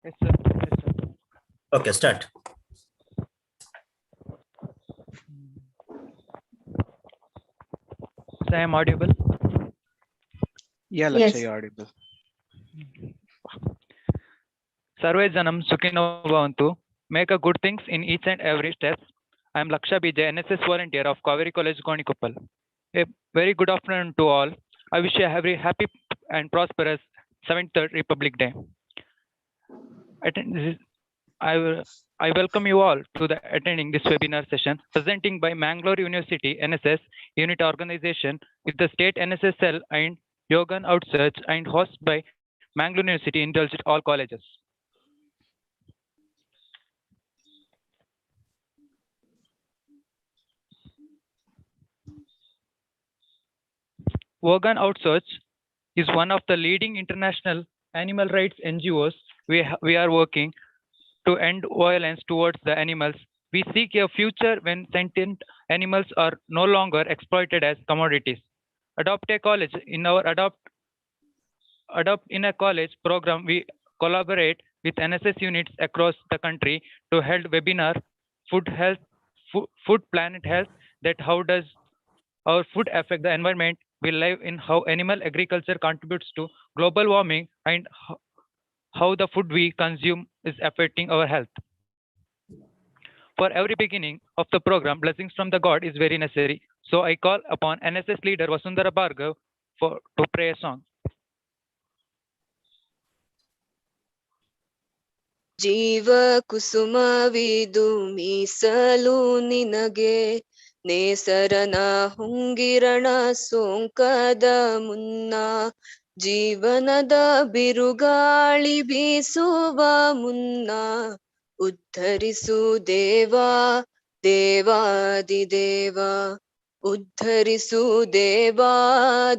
Yes, sir. Yes, sir. Okay, start. So I am audible. Yeah, Yes. Lakshay, you're audible. Sarve Janam Sukhino Bhavantu. Make a good things in each and every step. I am Laksha Bijay, NSS volunteer of Kaveri College, Gonikoppal. A very good afternoon to all. I wish you a very happy and prosperous 73rd Republic Day. This is- I will- I welcome you all to the attending this webinar session presenting by Mangalore University NSS Unit Organization with the State NSS Cell and Yogan Outsearch and hosted by Mangalore University indulged all colleges. Yogan Outsearch is one of the leading international animal rights NGOs. We are working to end violence towards the animals. We seek a future when sentient animals are no longer exploited as commodities. Adopt a college in our adopt in a college program. We collaborate with NSS units across the country to hold webinar food health, food planet health. That how does our food affect the environment? We live in how animal agriculture contributes to global warming and how the food we consume is affecting our health. For every beginning of the program, blessings from the God is very necessary. So I call upon NSS leader Vasundhara Bhargav to pray a song. ಜೀವ ಕುಸುಮವಿದು ಮೀಸಲು ನಿನಗೆ ನೇಸರನ ಹುಂಗಿರಣ ಸೋಂಕದ ಮುನ್ನ ಜೀವನದ ಬಿರುಗಾಳಿ ಬೀಸುವ ಮುನ್ನ ಉದ್ಧರಿಸು ದೇವಾ ದೇವಾದಿದೇವ ಉದ್ಧರಿಸು ದೇವಾ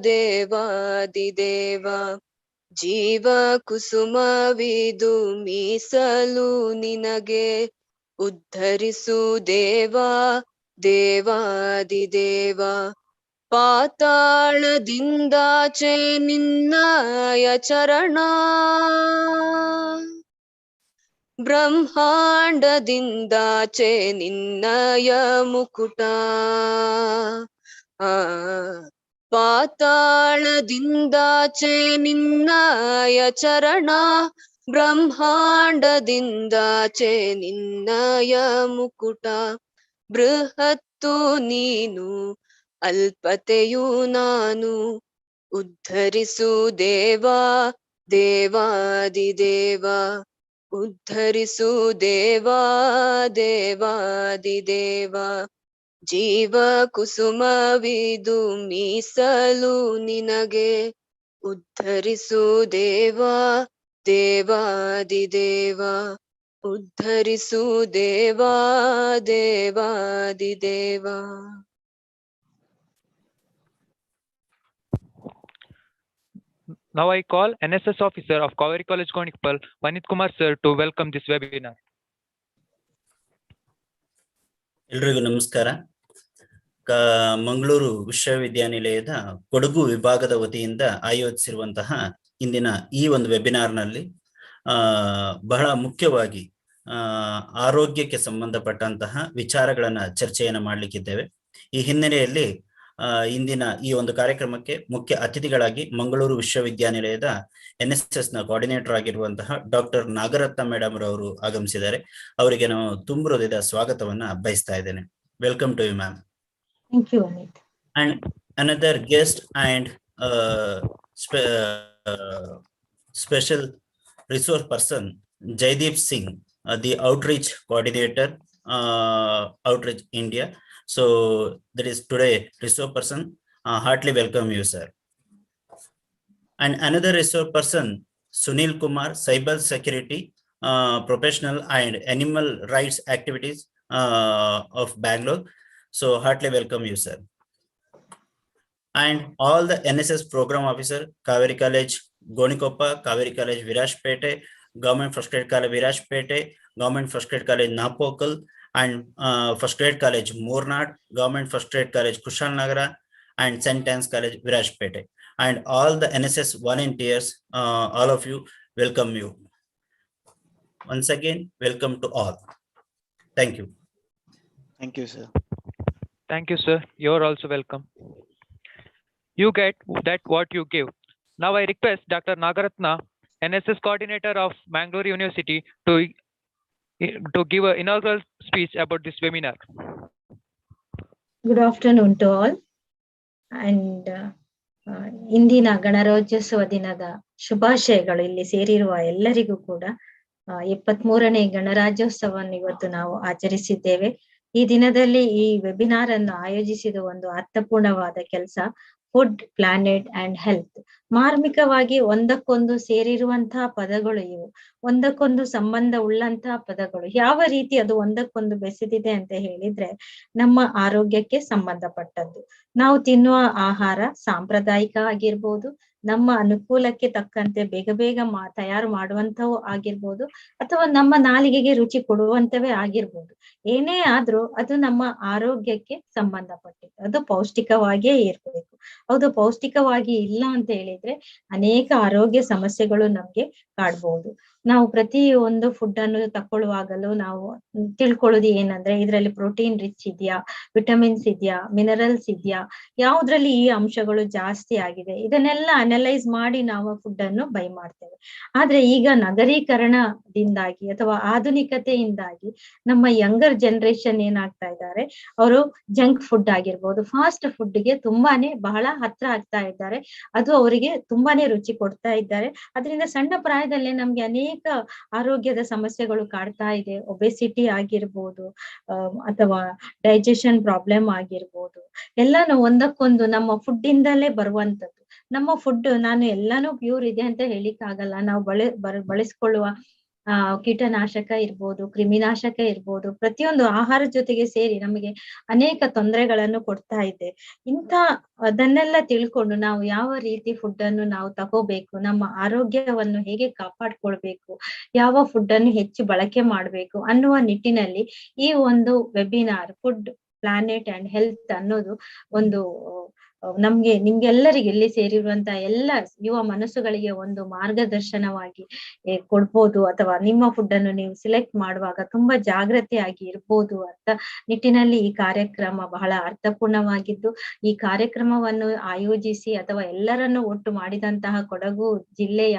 ದೇವಾದಿದೇವ ಜೀವ ಕುಸುಮವಿದು ಮೀಸಲು ನಿನಗೆ ಉದ್ಧರಿಸು ದೇವಾ ದೇವಾದಿದೇವ ಪಾತಾಳದಿಂದಾಚೆ ನಿನ್ನಯ ಚರಣ ಬ್ರಹ್ಮಾಂಡದಿಂದಾಚೆ ನಿನ್ನಯ ಮುಕುಟ ಪಾತಾಳದಿಂದಾಚೆ ನಿನ್ನಯ ಚರಣ ಬ್ರಹ್ಮಾಂಡದಿಂದಾಚೆ ನಿನ್ನಯ ಮುಕುಟ ಬೃಹತ್ತು ನೀನು ಅಲ್ಪತೆಯು ನಾನು ಉದ್ಧರಿಸು ದೇವಾ ದೇವಾದಿದೇವ ಉದ್ಧರಿಸು ದೇವಾ ದೇವಾದಿದೇವ ಜೀವ ಕುಸುಮವಿದು ಮೀಸಲು ನಿನಗೆ ಉದ್ಧರಿಸು ದೇವಾ ದೇವಾದಿದೇವ ಉದ್ಧರಿಸು ದೇವಾ ದೇವಾದಿದೇವ. Now I call NSS officer of Kaveri College Gonikoppal, Vanit Kumar sir, to welcome this webinar. ಎಲ್ರಿಗೂ ನಮಸ್ಕಾರ. ಮಂಗಳೂರು ವಿಶ್ವವಿದ್ಯಾನಿಲಯದ ಕೊಡಗು ವಿಭಾಗದ ವತಿಯಿಂದ ಆಯೋಜಿಸಿರುವಂತಹ ಇಂದಿನ ಈ ಒಂದು ವೆಬಿನಾರ್ನಲ್ಲಿ ಬಹಳ ಮುಖ್ಯವಾಗಿ ಆರೋಗ್ಯಕ್ಕೆ ಸಂಬಂಧಪಟ್ಟಂತಹ ವಿಚಾರಗಳನ್ನ ಚರ್ಚೆಯನ್ನು ಮಾಡಲಿಕ್ಕಿದ್ದೇವೆ. ಈ ಹಿನ್ನೆಲೆಯಲ್ಲಿ ಇಂದಿನ ಈ ಒಂದು ಕಾರ್ಯಕ್ರಮಕ್ಕೆ ಮುಖ್ಯ ಅತಿಥಿಗಳಾಗಿ ಮಂಗಳೂರು ವಿಶ್ವವಿದ್ಯಾನಿಲಯದ NSS ನ ಕೋಆರ್ಡಿನೇಟರ್ ಆಗಿರುವಂತಹ ಡಾಕ್ಟರ್ ನಾಗರತ್ನ ಮೇಡಮ್ ರವರು ಆಗಮಿಸಿದ್ದಾರೆ. ಅವರಿಗೆ ನಾವು ತುಂಬ ಹೃದಯದ ಸ್ವಾಗತವನ್ನ ಬಯಸ್ತಾ ಇದ್ದೇನೆ. Welcome to you ma'am. Thank you, Amit. And another guest and special resource person, Jaideep Singh, the outreach coordinator, Outreach India. So that is today resource person. Heartily welcome you, sir. And another resource person, Sunil Kumar, cyber security professional and animal rights activities of Bangalore. So heartily welcome you, sir. And all the NSS program officer, Kaveri College Gonikoppal, Kaveri College Virajpete, Government First Grade College Virajpete, Government First Grade College Napokal, and First Grade College Mornad, Government First Grade College Kushalnagara, and St. Anne's College Virajpete. And all the NSS volunteers, all of you, welcome you. Once again, welcome to all. Thank you. Thank you, sir. Thank you, sir. You're also welcome. You get that what you give. Now I request Dr. Nagaratna, NSS coordinator of Mangalore University, to give an inaugural speech about this webinar. Good afternoon to all. And ಇಂದಿನ ಗಣರಾಜ್ಯೋತ್ಸವ ದಿನದ ಶುಭಾಶಯಗಳು ಇಲ್ಲಿ ಸೇರಿರುವ ಎಲ್ಲರಿಗೂ ಕೂಡ 73ನೇ ಗಣರಾಜ್ಯೋತ್ಸವವನ್ನು ಇವತ್ತು ನಾವು ಆಚರಿಸಿದ್ದೇವೆ. ಈ ದಿನದಲ್ಲಿ ಈ ವೆಬಿನಾರ್ ಅನ್ನು ಆಯೋಜಿಸಿದ ಒಂದು ಅರ್ಥಪೂರ್ಣವಾದ ಕೆಲಸ ಫುಡ್, ಪ್ಲಾನೆಟ್ ಅಂಡ್ ಹೆಲ್ತ್. ಮಾರ್ಮಿಕವಾಗಿ ಒಂದಕ್ಕೊಂದು ಸೇರಿರುವಂತಹ ಪದಗಳು ಇವು, ಒಂದಕ್ಕೊಂದು ಸಂಬಂಧ ಉಳ್ಳಂತಹ ಪದಗಳು. ಯಾವ ರೀತಿ ಅದು ಒಂದಕ್ಕೊಂದು ಬೆಸೆದಿದೆ ಅಂತ ಹೇಳಿದ್ರೆ ನಮ್ಮ ಆರೋಗ್ಯಕ್ಕೆ ಸಂಬಂಧಪಟ್ಟದ್ದು. ನಾವು ತಿನ್ನುವ ಆಹಾರ ಸಾಂಪ್ರದಾಯಿಕ ಆಗಿರ್ಬೋದು, ನಮ್ಮ ಅನುಕೂಲಕ್ಕೆ ತಕ್ಕಂತೆ ಬೇಗ ಬೇಗ ತಯಾರು ಮಾಡುವಂತವು ಆಗಿರ್ಬೋದು, ಅಥವಾ ನಮ್ಮ ನಾಲಿಗೆಗೆ ರುಚಿ ಕೊಡುವಂತವೇ ಆಗಿರ್ಬೋದು. ಏನೇ ಆದ್ರೂ ಅದು ನಮ್ಮ ಆರೋಗ್ಯಕ್ಕೆ ಸಂಬಂಧಪಟ್ಟಿದ್ದು, ಅದು ಪೌಷ್ಟಿಕವಾಗಿಯೇ ಇರ್ಬೇಕು. ಹೌದು, ಪೌಷ್ಟಿಕವಾಗಿ ಇಲ್ಲ ಅಂತ ಹೇಳಿದ್ರೆ ಅನೇಕ ಆರೋಗ್ಯ ಸಮಸ್ಯೆಗಳು ನಮ್ಗೆ ಕಾಡ್ಬಹುದು. ನಾವು ಪ್ರತಿ ಒಂದು ಫುಡ್ ಅನ್ನು ತಕೊಳ್ಳುವಾಗಲೂ ನಾವು ತಿಳ್ಕೊಳ್ಳೋದು ಏನಂದ್ರೆ ಇದ್ರಲ್ಲಿ ಪ್ರೋಟೀನ್ ರಿಚ್ ಇದೆಯಾ, ವಿಟಮಿನ್ಸ್ ಇದೆಯಾ, ಮಿನರಲ್ಸ್ ಇದೆಯಾ, ಯಾವ್ದ್ರಲ್ಲಿ ಈ ಅಂಶಗಳು ಜಾಸ್ತಿ ಆಗಿದೆ, ಇದನ್ನೆಲ್ಲ ಅನಲೈಸ್ ಮಾಡಿ ನಾವು ಫುಡ್ ಅನ್ನು ಬೈ ಮಾಡ್ತೇವೆ. ಆದ್ರೆ ಈಗ ನಗರೀಕರಣದಿಂದಾಗಿ ಅಥವಾ ಆಧುನಿಕತೆಯಿಂದಾಗಿ ನಮ್ಮ ಯಂಗರ್ ಜನರೇಷನ್ ಏನಾಗ್ತಾ ಇದ್ದಾರೆ, ಅವರು ಜಂಕ್ ಫುಡ್ ಆಗಿರ್ಬೋದು, ಫಾಸ್ಟ್ ಫುಡ್ಗೆ ತುಂಬಾನೇ ಬಹಳ ಹತ್ರ ಆಗ್ತಾ ಇದ್ದಾರೆ. ಅದು ಅವರಿಗೆ ತುಂಬಾನೇ ರುಚಿ ಕೊಡ್ತಾ ಇದ್ದಾರೆ. ಅದರಿಂದ ಸಣ್ಣ ಪ್ರಾಯದಲ್ಲೇ ನಮ್ಗೆ ಅನೇಕ ಆರೋಗ್ಯದ ಸಮಸ್ಯೆಗಳು ಕಾಡ್ತಾ ಇದೆ. ಒಬೆಸಿಟಿ ಆಗಿರ್ಬೋದು, ಅಥವಾ ಡೈಜೆಷನ್ ಪ್ರಾಬ್ಲಮ್ ಆಗಿರ್ಬೋದು, ಎಲ್ಲಾನು ಒಂದಕ್ಕೊಂದು ನಮ್ಮ ಫುಡ್ ಇಂದಲೇ ಬರುವಂತದ್ದು. ನಮ್ಮ ಫುಡ್ ನಾನು ಎಲ್ಲಾನು ಪ್ಯೂರ್ ಇದೆ ಅಂತ ಹೇಳಿಕ್ ಆಗಲ್ಲ. ನಾವು ಬಳಸ್ಕೊಳ್ಳುವ ಕೀಟನಾಶಕ ಇರ್ಬೋದು, ಕ್ರಿಮಿನಾಶಕ ಇರ್ಬೋದು, ಪ್ರತಿಯೊಂದು ಆಹಾರ ಜೊತೆಗೆ ಸೇರಿ ನಮಗೆ ಅನೇಕ ತೊಂದರೆಗಳನ್ನು ಕೊಡ್ತಾ ಇದೆ. ಅದನ್ನೆಲ್ಲ ತಿಳ್ಕೊಂಡು ನಾವು ಯಾವ ರೀತಿ ಫುಡ್ ಅನ್ನು ನಾವು ತಗೋಬೇಕು, ನಮ್ಮ ಆರೋಗ್ಯವನ್ನು ಹೇಗೆ ಕಾಪಾಡ್ಕೊಳ್ಬೇಕು, ಯಾವ ಫುಡ್ ಅನ್ನು ಹೆಚ್ಚು ಬಳಕೆ ಮಾಡ್ಬೇಕು ಅನ್ನುವ ನಿಟ್ಟಿನಲ್ಲಿ ಈ ಒಂದು webinar food, planet and health ಅನ್ನೋದು ಒಂದು ನಿಮ್ಗೆಲ್ಲರಿಗೆ ಇಲ್ಲಿ ಸೇರಿರುವಂತ ಎಲ್ಲ ಯುವ ಮನಸ್ಸುಗಳಿಗೆ ಒಂದು ಮಾರ್ಗದರ್ಶನವಾಗಿ ಕೊಡ್ಬೋದು. ಅಥವಾ ನಿಮ್ಮ ಫುಡ್ ಅನ್ನು ನೀವು ಸಿಲೆಕ್ಟ್ ಮಾಡುವಾಗ ತುಂಬಾ ಜಾಗೃತಿಯಾಗಿ ಇರ್ಬೋದು ಅಂತ ನಿಟ್ಟಿನಲ್ಲಿ ಈ ಕಾರ್ಯಕ್ರಮ ಬಹಳ ಅರ್ಥಪೂರ್ಣವಾಗಿದ್ದು, ಈ ಕಾರ್ಯಕ್ರಮವನ್ನು ಆಯೋಜಿಸಿ ಅಥವಾ ಎಲ್ಲರನ್ನು ಒಟ್ಟು ಮಾಡಿದಂತಹ ಕೊಡಗು ಜಿಲ್ಲೆಯ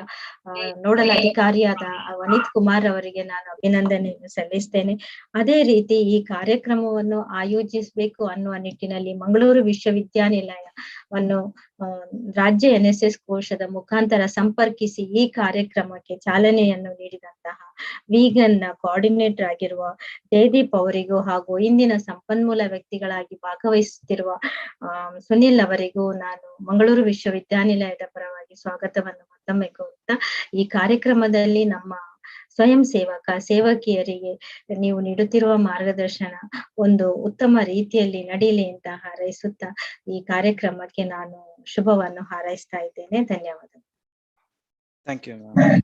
ನೋಡಲ್ ಅಧಿಕಾರಿಯಾದ ವನಿತ್ ಕುಮಾರ್ ಅವರಿಗೆ ನಾನು ಅಭಿನಂದನೆಯನ್ನು ಸಲ್ಲಿಸ್ತೇನೆ. ಅದೇ ರೀತಿ ಈ ಕಾರ್ಯಕ್ರಮವನ್ನು ಆಯೋಜಿಸಬೇಕು ಅನ್ನುವ ನಿಟ್ಟಿನಲ್ಲಿ ಮಂಗಳೂರು ವಿಶ್ವವಿದ್ಯಾನಿಲಯವನ್ನು ರಾಜ್ಯ NSS ಕೋಶದ ಮುಖಾಂತರ ಸಂಪರ್ಕಿಸಿ ಈ ಕಾರ್ಯಕ್ರಮಕ್ಕೆ ಚಾಲನೆಯನ್ನು ನೀಡಿದಂತಹ ವೀಗನ್ ಕೋಆರ್ಡಿನೇಟರ್ ಆಗಿರುವ ಜಯದೀಪ್ ಅವರಿಗೂ ಹಾಗೂ ಇಂದಿನ ಸಂಪನ್ಮೂಲ ವ್ಯಕ್ತಿಗಳಾಗಿ ಭಾಗವಹಿಸುತ್ತಿರುವ ಸುನಿಲ್ ಅವರಿಗೂ ನಾನು ಮಂಗಳೂರು ವಿಶ್ವವಿದ್ಯಾನಿಲಯದ ಪರವಾಗಿ ಸ್ವಾಗತವನ್ನು ಮತ್ತೊಮ್ಮೆ ಕೋರುತ್ತಾ, ಈ ಕಾರ್ಯಕ್ರಮದಲ್ಲಿ ನಮ್ಮ ಸ್ವಯಂ ಸೇವಕಿಯರಿಗೆ ನೀವು ನೀಡುತ್ತಿರುವ ಮಾರ್ಗದರ್ಶನ ಒಂದು ಉತ್ತಮ ರೀತಿಯಲ್ಲಿ ನಡೀಲಿ ಅಂತ ಹಾರೈಸುತ್ತಾ ಈ ಕಾರ್ಯಕ್ರಮಕ್ಕೆ ನಾನು ಶುಭವನ್ನು ಹಾರೈಸ್ತಾ ಇದ್ದೇನೆ. ಧನ್ಯವಾದ. Thank you, ma'am.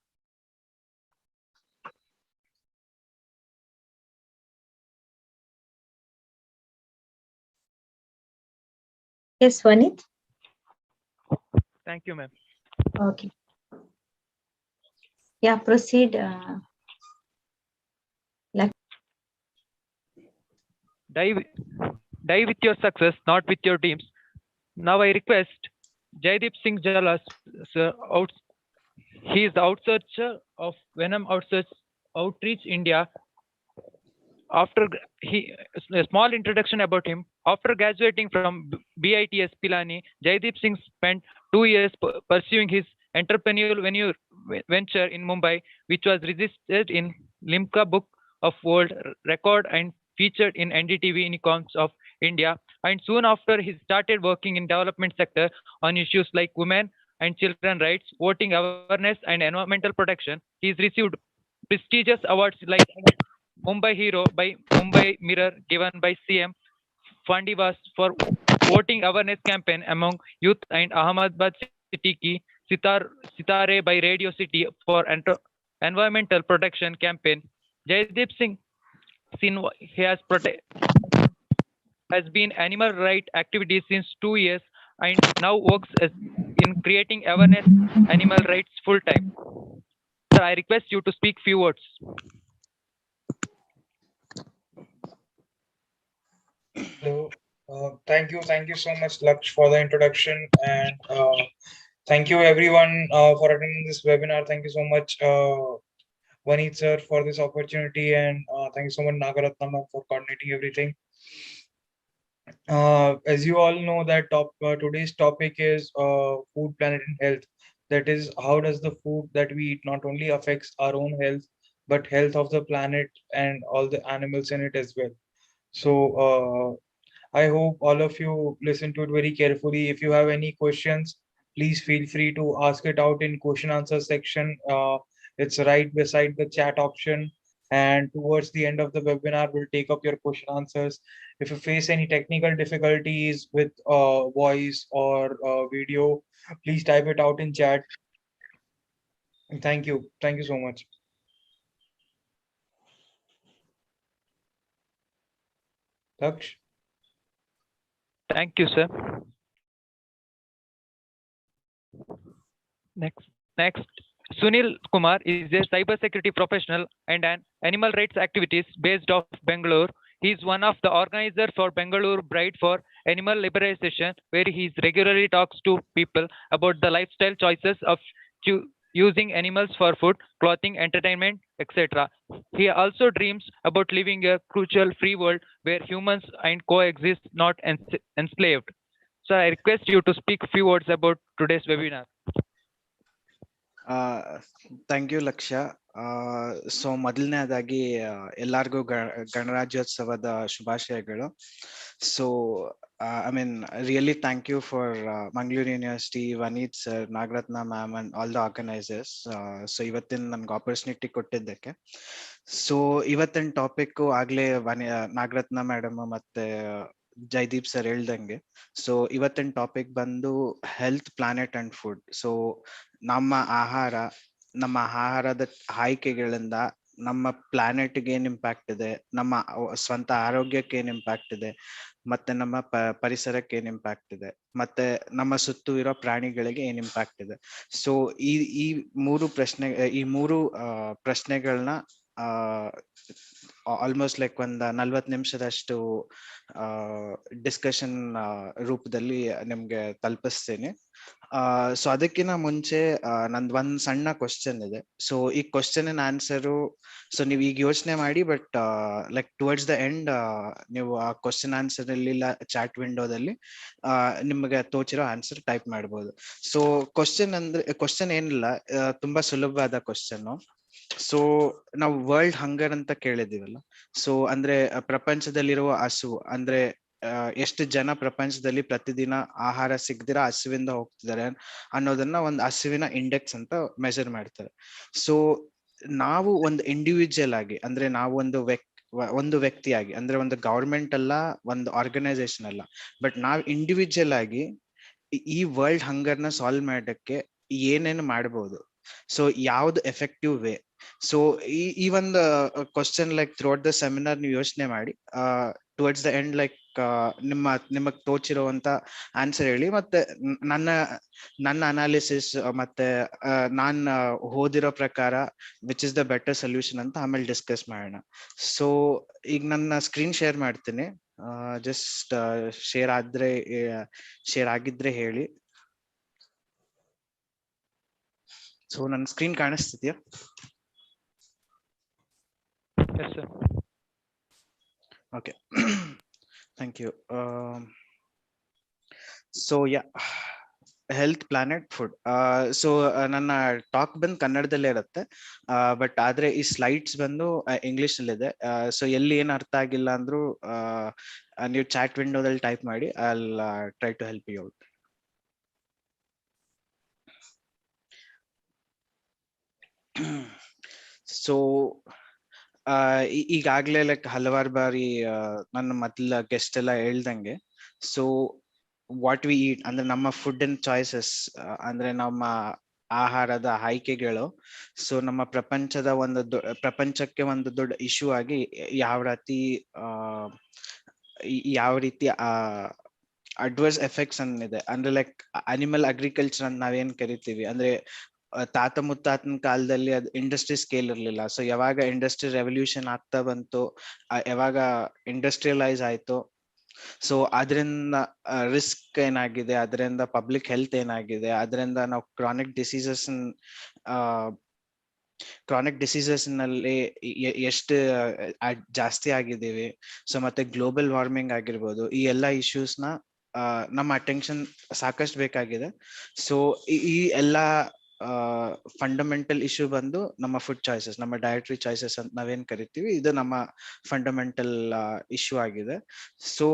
Yes, Vanit. Thank you, ma'am. Okay. Yeah, proceed. Die with your success, not with your dreams. Now I request Jaideep Singh Jala, sir, he is the outsearcher of Venom Outreach India. A small introduction about him. After graduating from BITS Pilani, Jaideep Singh spent 2 years pursuing his entrepreneurial venture in Mumbai, which was registered in Limca Book of World Record and featured in NDTV Unicorns of India. And soon after, he started working in development sector on issues like women and children rights, voting awareness, and environmental protection. He's received prestigious awards like Mumbai Hero by Mumbai Mirror, given by CM Fandivas for voting awareness campaign among youth, and Ahmedabad City Ki Sitare by Radio City for environmental protection campaign. Jaideep Singh, he has been animal rights activities since 2 years and now works in creating awareness animal rights full time. Sir, I request you to speak few words. Thank you so much, Laksh, for the introduction, and thank you everyone for attending this webinar. Thank you so much, Vaneet sir, for this opportunity, and thank you so much, Nagaratnam, for coordinating everything. As you all know, that today's topic is food, planet, and health. That is, how does the food that we eat not only affects our own health, but health of the planet and all the animals in it as well. So I hope all of you listen to it very carefully. If you have any questions, please feel free to ask it out in question answer section. It's right beside the chat option. And towards the end of the webinar, we'll take up your question answers. If you face any technical difficulties with voice or video, please type it out in chat. And thank you. Thank you so much. Daksh? Thank you, sir. Next, Sunil Kumar is a cybersecurity professional and an animal rights activist based off Bangalore. He is one of the organizers for Bangalore Bride for Animal Liberation, where he regularly talks to people about the lifestyle choices of using animals for food, clothing, entertainment, etc. He also dreams about living a crucial free world where humans and coexist, not enslaved. So I request you to speak a few words about today's webinar. Thank you Lakshya. So ಮೊದಲನೇದಾಗಿ ಎಲ್ಲರಿಗೂ ಗಣರಾಜ್ಯೋತ್ಸವದ ಶುಭಾಶಯಗಳು. So I mean really thank you for Mangaluru University, Vaneeth sir, Nagaratna ma'am and all the organisers. So ಇವತ್ತಿನ ನನ್ಗೆ opportunity ಕೊಟ್ಟಿದ್ದಕ್ಕೆ. So ಇವತ್ತಿನ topic ಆಗ್ಲೇ Nagaratna madam ಮತ್ತೆ ಜೈದೀಪ್ ಸರ್ ಹೇಳ್ದಂಗೆ. ಸೊ ಇವತ್ತಿನ ಟಾಪಿಕ್ ಬಂದು health, planet and food. So ನಮ್ಮ ಆಹಾರದ ಆಯ್ಕೆಗಳಿಂದ ನಮ್ಮ ಪ್ಲಾನೆಟ್ಗೆ ಏನ್ ಇಂಪ್ಯಾಕ್ಟ್ ಇದೆ, ನಮ್ಮ ಸ್ವಂತ ಆರೋಗ್ಯಕ್ಕೆ ಏನ್ ಇಂಪ್ಯಾಕ್ಟ್ ಇದೆ, ಮತ್ತೆ ನಮ್ಮ ಪರಿಸರಕ್ಕೆ ಏನ್ ಇಂಪ್ಯಾಕ್ಟ್ ಇದೆ, ಮತ್ತೆ ನಮ್ಮ ಸುತ್ತು ಇರೋ ಪ್ರಾಣಿಗಳಿಗೆ ಏನ್ ಇಂಪ್ಯಾಕ್ಟ್ ಇದೆ. ಸೊ ಈ ಮೂರು ಪ್ರಶ್ನೆಗಳನ್ನ ಆಲ್ಮೋಸ್ಟ್ ಲೈಕ್ ಒಂದ್ 40 ನಿಮಿಷದಷ್ಟು ಡಿಸ್ಕಷನ್ ರೂಪದಲ್ಲಿ ನಿಮ್ಗೆ ತಲುಪಿಸ್ತೇನೆ. ಸೊ ಅದಕ್ಕಿಂತ ಮುಂಚೆ ನಂದು ಒಂದ್ ಸಣ್ಣ ಕ್ವಶನ್ ಇದೆ. ಸೊ ಈ ಕ್ವಶನ್ ಆನ್ಸರು ಸೊ ನೀವು ಈಗ ಯೋಚನೆ ಮಾಡಿ, but like towards the end ನೀವು ಆ ಕ್ವಶನ್ ಆನ್ಸರ್ ಅಲ್ಲಿ ಚಾಟ್ ವಿಂಡೋದಲ್ಲಿ ನಿಮಗೆ ತೋಚಿರೋ ಆನ್ಸರ್ ಟೈಪ್ ಮಾಡ್ಬೋದು. ಸೊ ಕ್ವಶನ್ ಏನಿಲ್ಲ, ತುಂಬಾ ಸುಲಭವಾದ ಕ್ವಶನ್. ಸೊ ನಾವು ವರ್ಲ್ಡ್ ಹಂಗರ್ ಅಂತ ಕೇಳಿದೀವಲ್ಲ, ಸೊ ಅಂದ್ರೆ ಪ್ರಪಂಚದಲ್ಲಿರುವ ಹಸುವು ಅಂದ್ರೆ ಎಷ್ಟು ಜನ ಪ್ರಪಂಚದಲ್ಲಿ ಪ್ರತಿದಿನ ಆಹಾರ ಸಿಗದಿರ ಹಸುವಿಂದ ಹೋಗ್ತಿದ್ದಾರೆ ಅನ್ನೋದನ್ನ ಒಂದು ಹಸುವಿನ ಇಂಡೆಕ್ಸ್ ಅಂತ ಮೆಜರ್ ಮಾಡ್ತಾರೆ. ಸೊ ನಾವು ಒಂದು ಇಂಡಿವಿಜುವಲ್ ಆಗಿ, ಅಂದ್ರೆ ನಾವು ಒಂದು ವ್ಯಕ್ತಿಯಾಗಿ, ಅಂದ್ರೆ ಒಂದು ಗವರ್ಮೆಂಟ್ ಅಲ್ಲ, ಒಂದು ಆರ್ಗನೈಸೇಷನ್ ಅಲ್ಲ, ಬಟ್ ನಾವು ಇಂಡಿವಿಜುವಲ್ ಆಗಿ ಈ ವರ್ಲ್ಡ್ ಹಂಗರ್ನ ಸಾಲ್ವ್ ಮಾಡಕ್ಕೆ ಏನೇನು ಮಾಡ್ಬೋದು, ಸೊ ಯಾವ್ದು ಎಫೆಕ್ಟಿವ್ ವೇ. ಸೊ ಈ ಒಂದು question like throughout the seminar ನೀವು ಯೋಚನೆ ಮಾಡಿ, ಟುವರ್ಡ್ಸ್ ದ ಎಂಡ್ ಲೈಕ್ ನಿಮಗ್ ತೋಚಿರುವಂತ ಆನ್ಸರ್ ಹೇಳಿ, ಮತ್ತೆ ನನ್ನ ಅನಾಲಿಸಿಸ್ ಮತ್ತೆ ನಾನ್ ಓದಿರೋ ಪ್ರಕಾರ which is the better solution ಅಂತ ಆಮೇಲೆ ಡಿಸ್ಕಸ್ ಮಾಡೋಣ. ಸೊ ಈಗ ನನ್ನ ಸ್ಕ್ರೀನ್ ಶೇರ್ ಮಾಡ್ತೀನಿ. ಜಸ್ಟ್ ಶೇರ್ ಆಗಿದ್ರೆ ಹೇಳಿ. ಸೊ ನನ್ನ ಸ್ಕ್ರೀನ್ ಕಾಣಿಸ್ತಿದ್ಯಾ? Okay, thank you. So health, planet, food. So ನನ್ನ ಟಾಕ್ ಬಂದು ಕನ್ನಡದಲ್ಲೇ ಇರುತ್ತೆ, ಬಟ್ ಆದ್ರೆ ಈ ಸ್ಲೈಡ್ಸ್ ಬಂದು ಇಂಗ್ಲಿಷ್ ಅಲ್ಲಿ ಇದೆ. ಸೊ ಎಲ್ಲಿ ಏನ್ ಅರ್ಥ ಆಗಿಲ್ಲ ಅಂದ್ರೂ ನೀವು ಚಾಟ್ ವಿಂಡೋದಲ್ಲಿ ಟೈಪ್ ಮಾಡಿ, I will try to help you out. So ಈಗಾಗ್ಲೇ ಲೈಕ್ ಹಲವಾರು ಬಾರಿ ನನ್ನ ಮೊದಲ ಗೆಸ್ಟ್ ಎಲ್ಲ ಹೇಳ್ದಂಗೆ, ಸೊ ವಾಟ್ ವಿ ಈಟ್ ಅಂದ್ರೆ ನಮ್ಮ ಫುಡ್ ಅಂಡ್ ಚಾಯ್ಸಸ್, ಅಂದ್ರೆ ನಮ್ಮ ಆಹಾರದ ಆಯ್ಕೆಗಳು, ಸೊ ನಮ್ಮ ಪ್ರಪಂಚಕ್ಕೆ ಒಂದು ದೊಡ್ಡ ಇಶ್ಯೂ ಆಗಿ ಯಾವ ರೀತಿ ಅಡ್ವರ್ಸ್ ಎಫೆಕ್ಟ್ಸ್ ಅನ್ನಿದೆ. ಅಂದ್ರೆ ಲೈಕ್ ಅನಿಮಲ್ ಅಗ್ರಿಕಲ್ಚರ್ ಅಂತ ನಾವೇನ್ ಕರಿತೀವಿ, ಅಂದ್ರೆ ತಾತ ಮುತ್ತಾತನ ಕಾಲದಲ್ಲಿ ಅದು ಇಂಡಸ್ಟ್ರಿ ಸ್ಕೇಲ್ ಇರ್ಲಿಲ್ಲ. ಸೊ ಯಾವಾಗ ಇಂಡಸ್ಟ್ರಿ ರೆವಲ್ಯೂಷನ್ ಆಗ್ತಾ ಬಂತು, ಯಾವಾಗ ಇಂಡಸ್ಟ್ರಿಯಲೈಸ್ ಆಯ್ತು, ಸೊ ಅದರಿಂದ ರಿಸ್ಕ್ ಏನಾಗಿದೆ, ಅದರಿಂದ ಪಬ್ಲಿಕ್ ಹೆಲ್ತ್ ಏನಾಗಿದೆ, ಅದರಿಂದ ನಾವು ಕ್ರಾನಿಕ್ ಡಿಸೀಸಸ್ ನಲ್ಲಿ ಎಷ್ಟು ಜಾಸ್ತಿ ಆಗಿದ್ದೀವಿ. ಸೊ ಮತ್ತೆ ಗ್ಲೋಬಲ್ ವಾರ್ಮಿಂಗ್ ಆಗಿರ್ಬೋದು, ಈ ಎಲ್ಲಾ ಇಶ್ಯೂಸ್ ನ ನಮ್ಮ ಅಟೆನ್ಷನ್ ಸಾಕಷ್ಟು ಬೇಕಾಗಿದೆ. ಸೊ ಈ ಎಲ್ಲಾ ಫಂಡಮೆಂಟಲ್ ಇಶ್ಯೂ ಬಂದು ನಮ್ಮ ಫುಡ್ ಚಾಯ್ಸಸ್, ನಮ್ಮ ಡಯಟ್ರಿ ಚಾಯ್ಸಸ್ ಅಂತ ನಾವೇನ್ ಕರಿತೀವಿ, ಇದು ನಮ್ಮ ಫಂಡಮೆಂಟಲ್ ಇಶ್ಯೂ ಆಗಿದೆ. ಸೊ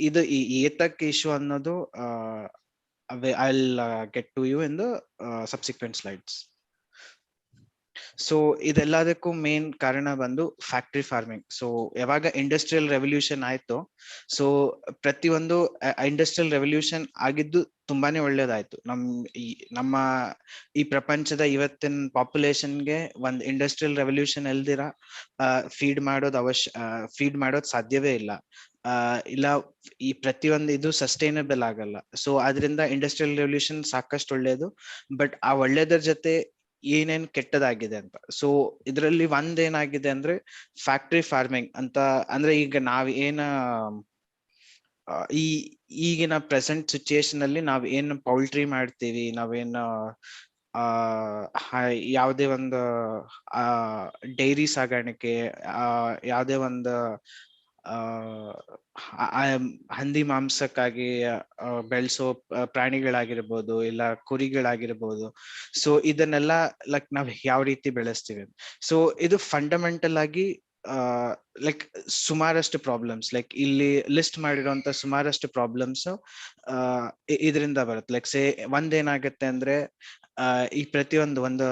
ಇದು ಈ ಏತಕ್ ಇಶ್ಯೂ ಅನ್ನೋದು I'll get to you in the subsequent slides. So ಇದೆಲ್ಲದಕ್ಕೂ ಮೇನ್ ಕಾರಣ ಬಂದು ಫ್ಯಾಕ್ಟ್ರಿ ಫಾರ್ಮಿಂಗ್. ಸೊ ಯಾವಾಗ ಇಂಡಸ್ಟ್ರಿಯಲ್ ರೆವಲ್ಯೂಷನ್ ಆಯ್ತು, ಸೊ ಪ್ರತಿಯೊಂದು ಇಂಡಸ್ಟ್ರಿಯಲ್ ರೆವಲ್ಯೂಷನ್ ಆಗಿದ್ದು ತುಂಬಾನೇ ಒಳ್ಳೇದಾಯ್ತು. ನಮ್ಮ ಈ ಪ್ರಪಂಚದ ಇವತ್ತಿನ ಪಾಪ್ಯುಲೇಷನ್ಗೆ ಒಂದು ಇಂಡಸ್ಟ್ರಿಯಲ್ ರೆವಲ್ಯೂಷನ್ ಎಲ್ದಿರ ಫೀಡ್ ಮಾಡೋದು ಸಾಧ್ಯವೇ ಇಲ್ಲ. ಇಲ್ಲ ಈ ಪ್ರತಿಯೊಂದು ಇದು ಸಸ್ಟೈನಬಲ್ ಆಗಲ್ಲ. ಸೊ ಅದರಿಂದ ಇಂಡಸ್ಟ್ರಿಯಲ್ ರೆವಲ್ಯೂಷನ್ ಸಾಕಷ್ಟು ಒಳ್ಳೇದು. ಬಟ್ ಆ ಒಳ್ಳೇದರ ಜೊತೆ ಏನೇನ್ ಕೆಟ್ಟದಾಗಿದೆ ಅಂತ. ಸೊ ಇದರಲ್ಲಿ ಒಂದೇನಾಗಿದೆ ಅಂದ್ರೆ ಫ್ಯಾಕ್ಟ್ರಿ ಫಾರ್ಮಿಂಗ್ ಅಂತ ಅಂದ್ರೆ, ಈಗ ನಾವ್ ಈಗಿನ ಪ್ರೆಸೆಂಟ್ ಸಿಚುಯೇಷನ್ ಅಲ್ಲಿ ನಾವ್ ಏನ್ ಪೌಲ್ಟ್ರಿ ಮಾಡ್ತೀವಿ, ನಾವೇನ್ ಯಾವುದೇ ಒಂದು ಡೈರಿ ಸಾಗಾಣಿಕೆ, ಯಾವುದೇ ಒಂದು ಹಂದಿ ಮಾಂಸಕ್ಕಾಗಿ ಬೆಳೆಸೋ ಪ್ರಾಣಿಗಳಾಗಿರ್ಬೋದು, ಇಲ್ಲ ಕುರಿಗಳಾಗಿರ್ಬೋದು. ಸೊ ಇದನ್ನೆಲ್ಲ ಲೈಕ್ ನಾವ್ ಯಾವ ರೀತಿ ಬೆಳೆಸ್ತೀವಿ. ಸೊ ಇದು ಫಂಡಮೆಂಟಲ್ ಆಗಿ ಲೈಕ್ ಸುಮಾರಷ್ಟು ಪ್ರಾಬ್ಲಮ್ಸ್, ಲೈಕ್ ಇಲ್ಲಿ ಲಿಸ್ಟ್ ಮಾಡಿರುವಂತ ಸುಮಾರಷ್ಟು ಪ್ರಾಬ್ಲಮ್ಸ್ ಇದರಿಂದ ಬರುತ್ತೆ. ಲೈಕ್ ಒಂದೇನಾಗತ್ತೆ ಅಂದ್ರೆ, ಈ ಒಂದು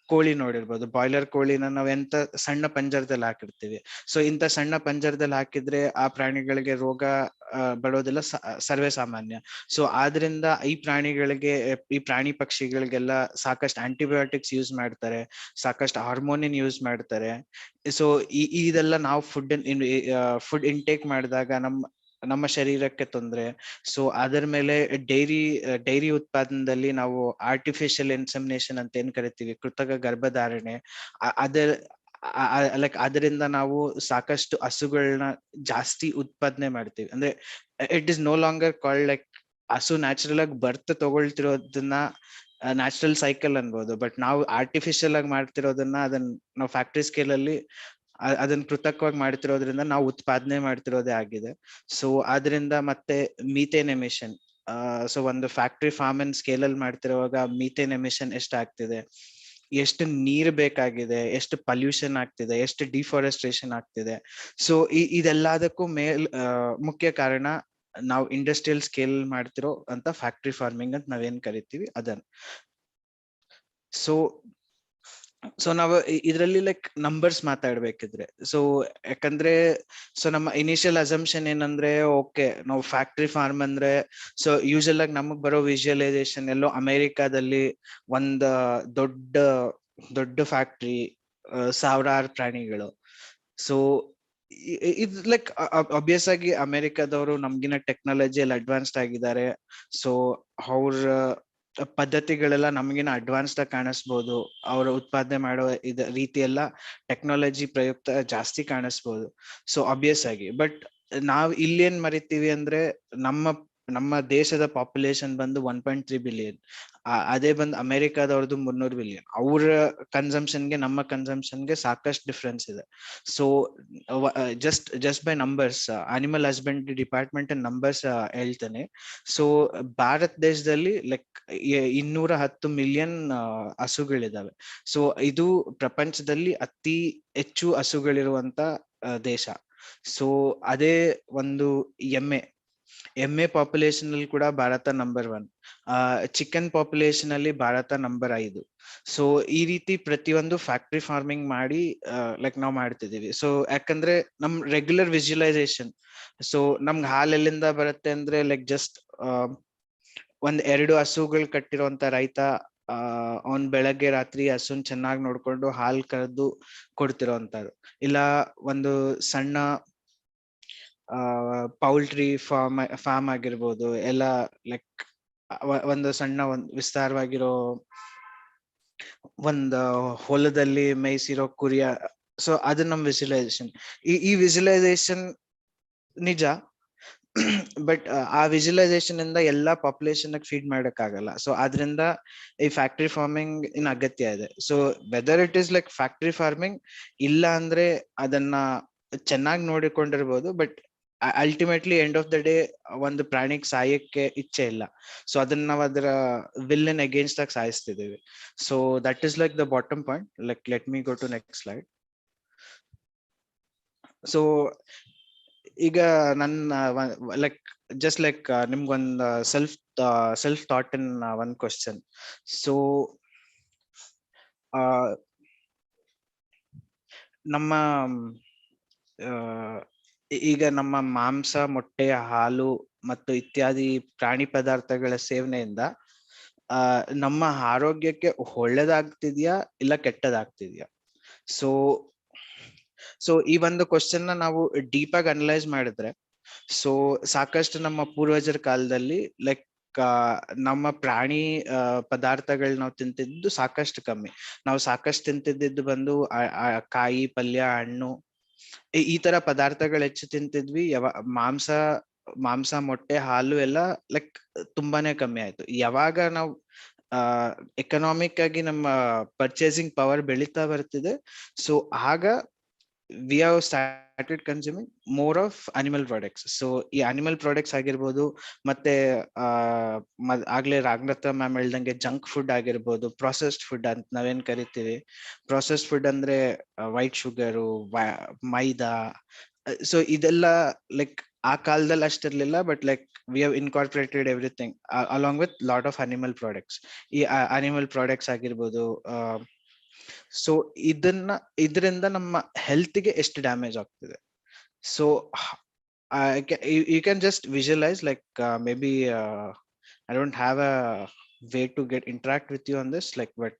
ಕೋಳಿ ನೋಡಿರ್ಬೋದು, ಬಾಯ್ಲರ್ ಕೋಳಿನ ನಾವ್ ಎಂತ ಸಣ್ಣ ಪಂಜರದಲ್ಲಿ ಹಾಕಿರ್ತೀವಿ. ಸೊ ಇಂಥ ಸಣ್ಣ ಪಂಜರದಲ್ಲಿ ಹಾಕಿದ್ರೆ ಆ ಪ್ರಾಣಿಗಳಿಗೆ ರೋಗ ಬರೋದೆಲ್ಲ ಸರ್ವೇ ಸಾಮಾನ್ಯ. ಸೊ ಆದ್ರಿಂದ ಈ ಪ್ರಾಣಿ ಪಕ್ಷಿಗಳಿಗೆಲ್ಲ ಸಾಕಷ್ಟು ಆಂಟಿಬಯೋಟಿಕ್ಸ್ ಯೂಸ್ ಮಾಡ್ತಾರೆ, ಸಾಕಷ್ಟು ಹಾರ್ಮೋನಿನ್ ಯೂಸ್ ಮಾಡ್ತಾರೆ. ಸೊ ಇದೆಲ್ಲ ನಾವು ಫುಡ್ ಇಂಟೇಕ್ ಮಾಡಿದಾಗ ನಮ್ಮ ಶರೀರಕ್ಕೆ ತೊಂದ್ರೆ. ಸೊ ಅದರ ಮೇಲೆ ಡೈರಿ ಉತ್ಪಾದನೆಯಲ್ಲಿ ನಾವು ಆರ್ಟಿಫಿಷಿಯಲ್ ಇನ್ಸೆಮಿನೇಷನ್ ಅಂತ ಏನ್ ಕರಿತೀವಿ, ಕೃತಕ ಗರ್ಭಧಾರಣೆ, ಲೈಕ್ ಅದರಿಂದ ನಾವು ಸಾಕಷ್ಟು ಹಸುಗಳನ್ನ ಜಾಸ್ತಿ ಉತ್ಪಾದನೆ ಮಾಡ್ತೀವಿ. ಅಂದ್ರೆ it is no longer called like ಹಸು ನ್ಯಾಚುರಲ್ ಆಗಿ ಬರ್ತ್ ತಗೊಳ್ತಿರೋದನ್ನ ನ್ಯಾಚುರಲ್ ಸೈಕಲ್ ಅನ್ಬೋದು. ಬಟ್ ನಾವು ಆರ್ಟಿಫಿಷಿಯಲ್ ಆಗಿ ಮಾಡ್ತಿರೋದನ್ನ ನಾವು ಫ್ಯಾಕ್ಟ್ರಿ ಸ್ಕೇಲ್ ಅಲ್ಲಿ ಅದನ್ನ ಕೃತಕವಾಗಿ ಮಾಡ್ತಿರೋದ್ರಿಂದ ನಾವು ಉತ್ಪಾದನೆ ಮಾಡ್ತಿರೋದೇ ಆಗಿದೆ. ಸೊ ಆದ್ರಿಂದ ಮತ್ತೆ ಮೀಥೇನ್ ಎಮಿಷನ್, ಸೊ ಒಂದು ಫ್ಯಾಕ್ಟ್ರಿ ಫಾರ್ಮ್ ಅನ್ ಸ್ಕೇಲ್ ಅಲ್ಲಿ ಮಾಡ್ತಿರುವಾಗ ಮೀಥೇನ್ ಎಮಿಷನ್ ಎಷ್ಟಾಗ್ತಿದೆ, ಎಷ್ಟು ನೀರು ಬೇಕಾಗಿದೆ, ಎಷ್ಟು ಪಲ್ಯೂಷನ್ ಆಗ್ತಿದೆ, ಎಷ್ಟು ಡಿಫಾರೆಸ್ಟ್ರೇಷನ್ ಆಗ್ತಿದೆ. ಸೊ ಇದೆಲ್ಲದಕ್ಕೂ ಮುಖ್ಯ ಕಾರಣ ನಾವು ಇಂಡಸ್ಟ್ರಿಯಲ್ ಸ್ಕೇಲ್ ಮಾಡ್ತಿರೋ ಅಂತ ಫ್ಯಾಕ್ಟ್ರಿ ಫಾರ್ಮಿಂಗ್ ಅಂತ ನಾವೇನ್ ಕರಿತೀವಿ ಅದನ್ನ. ಸೊ ನಾವು ಇದರಲ್ಲಿ ಲೈಕ್ ನಂಬರ್ಸ್ ಮಾತಾಡ್ಬೇಕಿದ್ರೆ, ಸೊ ಯಾಕಂದ್ರೆ ಸೊ ನಮ್ಮ ಇನಿಷಿಯಲ್ ಅಸಂಪ್ಷನ್ ಏನಂದ್ರೆ, ಓಕೆ ನಾವು ಫ್ಯಾಕ್ಟ್ರಿ ಫಾರ್ಮ್ ಅಂದ್ರೆ ಸೊ ಯೂಶಲ್ ಆಗಿ ನಮಗ್ ಬರೋ ವಿಜುವಲೈಸೇಷನ್ ಎಲ್ಲೋ ಅಮೆರಿಕಾದಲ್ಲಿ ಒಂದ್ ದೊಡ್ಡ ಫ್ಯಾಕ್ಟ್ರಿ, ಸಾವಿರಾರು ಪ್ರಾಣಿಗಳು. ಸೊ ಇದು ಲೈಕ್ ಅಬ್ವಿಯಸ್ ಆಗಿ ಅಮೆರಿಕದವರು ನಮ್ಗಿನ ಟೆಕ್ನಾಲಜಿಯಲ್ಲಿ ಅಡ್ವಾನ್ಸ್ಡ್ ಆಗಿದ್ದಾರೆ. ಸೊ ಅವ್ರ ಪದ್ಧತಿಗಳೆಲ್ಲ ನಮಗಿನ ಅಡ್ವಾನ್ಸ್ಡ್ ಆಗಿ ಕಾಣಿಸ್ಬೋದು, ಅವರ ಉತ್ಪಾದನೆ ಮಾಡೋ ರೀತಿ ಎಲ್ಲ ಟೆಕ್ನಾಲಜಿ ಪ್ರಯುಕ್ತ ಜಾಸ್ತಿ ಕಾಣಿಸ್ಬೋದು. ಸೊ ಅಬ್ವಿಯಸ್ ಆಗಿ. ಬಟ್ ನಾವ್ ಇಲ್ಲೇನ್ ಮರಿತೀವಿ ಅಂದ್ರೆ, ನಮ್ಮ ದೇಶದ ಪಾಪ್ಯುಲೇಷನ್ ಬಂದು 1.3 ಬಿಲಿಯನ್, ಅದೇ ಬಂದು ಅಮೆರಿಕಾದವ್ರದ್ದು 300 ಬಿಲಿಯನ್. ಅವ್ರ ಕನ್ಸಂಪ್ಷನ್ಗೆ ನಮ್ಮ ಕನ್ಸಂಪ್ಷನ್ಗೆ ಸಾಕಷ್ಟು ಡಿಫ್ರೆನ್ಸ್ ಇದೆ. So just by numbers, animal husbandry department numbers ಹೇಳ್ತೇನೆ. ಸೊ ಭಾರತ ದೇಶದಲ್ಲಿ ಲೈಕ್ 210 ಮಿಲಿಯನ್ ಹಸುಗಳಿದಾವೆ. ಸೊ ಇದು ಪ್ರಪಂಚದಲ್ಲಿ ಅತಿ ಹೆಚ್ಚು ಹಸುಗಳಿರುವಂತ ದೇಶ. ಸೊ ಅದೇ ಒಂದು ಎಮ್ಮೆ ಪಾಪ್ಯುಲೇಷನ್ ಅಲ್ಲಿ ಕೂಡ ಭಾರತ ನಂಬರ್ 1. ಚಿಕನ್ ಪಾಪ್ಯುಲೇಷನ್ ಅಲ್ಲಿ ಭಾರತ ನಂಬರ್ 5. ಸೊ ಈ ರೀತಿ ಪ್ರತಿಯೊಂದು ಫ್ಯಾಕ್ಟ್ರಿ ಫಾರ್ಮಿಂಗ್ ಮಾಡಿ ಲೈಕ್ ನಾವು ಮಾಡ್ತಿದೀವಿ. ಸೊ ಯಾಕಂದ್ರೆ ನಮ್ ರೆಗ್ಯುಲರ್ ವಿಜುವಲೈಸೇಷನ್, ಸೊ ನಮ್ಗೆ ಹಾಲ್ ಎಲ್ಲಿಂದ ಬರುತ್ತೆ ಅಂದ್ರೆ, ಲೈಕ್ ಜಸ್ಟ್ 2 ಹಸುಗಳು ಕಟ್ಟಿರುವಂತ ರೈತ ಅವ್ನ್ ಬೆಳಗ್ಗೆ ರಾತ್ರಿ ಹಸುನ್ ಚೆನ್ನಾಗಿ ನೋಡ್ಕೊಂಡು ಹಾಲ್ ಕರೆದು ಕೊಡ್ತಿರೋಂಥದ್ದು. ಇಲ್ಲ ಒಂದು ಸಣ್ಣ ಪೌಲ್ಟ್ರಿ ಫಾರ್ಮ್ ಆಗಿರ್ಬೋದು, ಎಲ್ಲ ಲೈಕ್ ಒಂದು ಸಣ್ಣ ವಿಸ್ತಾರವಾಗಿರೋ ಒಂದು ಹೊಲದಲ್ಲಿ ಮೇಯಿಸಿರೋ ಕುರಿಯ. ಸೊ ಅದು ನಮ್ ವಿಜುವಲೈಸೇಷನ್. ಈ ವಿಜುವಲೈಸೇಷನ್ ನಿಜ, ಬಟ್ ಆ ವಿಜುವಲೈಸೇಷನ್ ಇಂದ ಎಲ್ಲಾ ಪಾಪ್ಯುಲೇಷನ್ ಫೀಡ್ ಮಾಡಕ್ಕಾಗಲ್ಲ. ಸೊ ಆದ್ರಿಂದ ಈ ಫ್ಯಾಕ್ಟ್ರಿ ಫಾರ್ಮಿಂಗ್ ಇನ್ ಅಗತ್ಯ ಇದೆ. So whether it is like factory farming ಇಲ್ಲ ಅಂದ್ರೆ ಅದನ್ನ ಚೆನ್ನಾಗಿ ನೋಡಿಕೊಂಡಿರ್ಬೋದು, but ultimately end of the day ಒಂದು ಪ್ರಾಣಿಗೆ ಸಾಯಕ್ಕೆ ಇಚ್ಛೆ ಇಲ್ಲ. ಸೊ ಅದನ್ನ ನಾವು ಅದರ ವಿಲ್ಲನ್ ಅಗೇನ್ಸ್ಟ್ ಆಗಿ ಸಾಯಿಸ್ತಿದ್ದೀವಿ. So that is like the bottom point. Like let me go to next slide. So ಈಗ ನನ್ನ ಲೈಕ್ ಜಸ್ಟ್ ಲೈಕ್ ನಿಮ್ಗೊಂದು self thought in one question. So ನಮ್ಮ ಈಗ ನಮ್ಮ ಮಾಂಸ, ಮೊಟ್ಟೆ, ಹಾಲು ಮತ್ತು ಇತ್ಯಾದಿ ಪ್ರಾಣಿ ಪದಾರ್ಥಗಳ ಸೇವನೆಯಿಂದ ನಮ್ಮ ಆರೋಗ್ಯಕ್ಕೆ ಒಳ್ಳೇದಾಗ್ತಿದ್ಯಾ ಇಲ್ಲ ಕೆಟ್ಟದಾಗ್ತಿದ್ಯಾ? ಸೊ ಈ ಒಂದು ಕ್ವಶನ್ ನ ನಾವು ಡೀಪ್ ಆಗಿ ಅನಲೈಸ್ ಮಾಡಿದ್ರೆ, ಸೊ ಸಾಕಷ್ಟು ನಮ್ಮ ಪೂರ್ವಜರ ಕಾಲದಲ್ಲಿ ಲೈಕ್ ನಮ್ಮ ಪ್ರಾಣಿ ಪದಾರ್ಥಗಳು ನಾವು ತಿಂತಿದ್ದು ಸಾಕಷ್ಟು ಕಮ್ಮಿ. ನಾವು ಸಾಕಷ್ಟು ತಿಂತಿದ್ದು ಬಂದು ಕಾಯಿ ಪಲ್ಯ, ಹಣ್ಣು, ಈ ತರ ಪದಾರ್ಥಗಳು ಹೆಚ್ಚು ತಿಂತಿದ್ವಿ. ಮಾಂಸ, ಮೊಟ್ಟೆ, ಹಾಲು ಎಲ್ಲ ಲೈಕ್ ತುಂಬಾನೇ ಕಮ್ಮಿ ಆಯ್ತು. ಯಾವಾಗ ನಾವು ಎಕನಾಮಿಕ್ ಆಗಿ ನಮ್ಮ ಪರ್ಚೇಸಿಂಗ್ ಪವರ್ ಬೆಳೀತಾ ಬರ್ತಿದೆ, ಸೊ ಆಗ we have started consuming more of animal products. So ಈ ಅನಿಮಲ್ ಪ್ರಾಡಕ್ಟ್ಸ್ ಆಗಿರ್ಬೋದು, ಮತ್ತೆ ಆಗ್ಲೇ ರಾಘನತ್ರ ಮ್ಯಾಮ್ ಹೇಳ್ದಂಗೆ ಜಂಕ್ ಫುಡ್ ಆಗಿರ್ಬೋದು, ಪ್ರೊಸೆಸ್ಡ್ ಫುಡ್ ಅಂತ ನಾವೇನ್ ಕರಿತೀವಿ. ಪ್ರೊಸೆಸ್ಡ್ ಫುಡ್ ಅಂದ್ರೆ ವೈಟ್ ಶುಗರು, ಮೈದಾ. ಸೊ ಇದೆಲ್ಲ ಲೈಕ್ ಆ ಕಾಲದಲ್ಲಿ ಅಷ್ಟಿರ್ಲಿಲ್ಲ, but like we have incorporated everything along with lot of animal products. ಈ ಅನಿಮಲ್ ಪ್ರಾಡಕ್ಟ್ಸ್ ಆಗಿರ್ಬೋದು. ಸೊ ಇದರಿಂದ ನಮ್ಮ ಹೆಲ್ತ್ಗೆ ಎಷ್ಟು ಡ್ಯಾಮೇಜ್ ಆಗ್ತಿದೆ. So you can just visualise like may be I don't have a way to get interact with you on this, like, but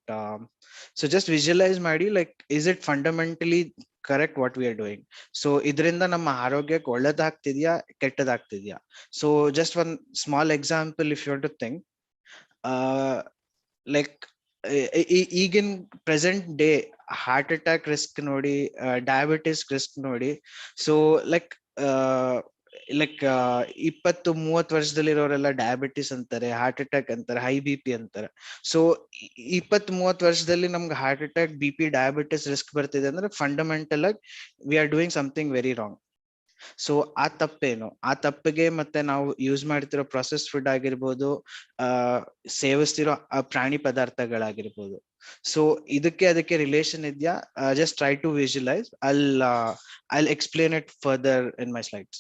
so just visualize ಮಾಡಿ, like, is it fundamentally correct what we are doing? So ಇದರಿಂದ ನಮ್ಮ ಆರೋಗ್ಯಕ್ಕೆ ಒಳ್ಳೇದಾಗ್ತಿದ್ಯಾ ಕೆಟ್ಟದಾಗ್ತಿದ್ಯಾ? So just one small example, if you want to think, like ಈಗಿನ present day heart attack risk ನೋಡಿ, diabetes risk ನೋಡಿ. So like 20-30 ವರ್ಷದಲ್ಲಿರೋರೆಲ್ಲ ಡಯಾಬಿಟಿಸ್ ಅಂತಾರೆ, ಹಾರ್ಟ್ ಅಟ್ಯಾಕ್ ಅಂತಾರೆ, ಹೈ ಬಿ ಪಿ ಅಂತಾರೆ. ಸೊ 20-30 ವರ್ಷದಲ್ಲಿ ನಮ್ಗೆ heart attack, B P, diabetes risk ಬರ್ತಿದೆ ಅಂದ್ರೆ ಫಂಡಮೆಂಟಲ್ ಆಗಿ we are doing something very wrong. So ಆ ತಪ್ಪೇನು? ಆ ತಪ್ಪಿಗೆ ಮತ್ತೆ ನಾವು ಯೂಸ್ ಮಾಡ್ತಿರೋ ಪ್ರೊಸೆಸ್ ಫುಡ್ ಆಗಿರ್ಬೋದು, ಸೇವಿಸ್ತಿರೋ ಪ್ರಾಣಿ ಪದಾರ್ಥಗಳಾಗಿರ್ಬೋದು. ಸೊ ಅದಕ್ಕೆ ರಿಲೇಷನ್ ಇದೆಯಾ? Just try to visualise. I'll explain it further in my slides.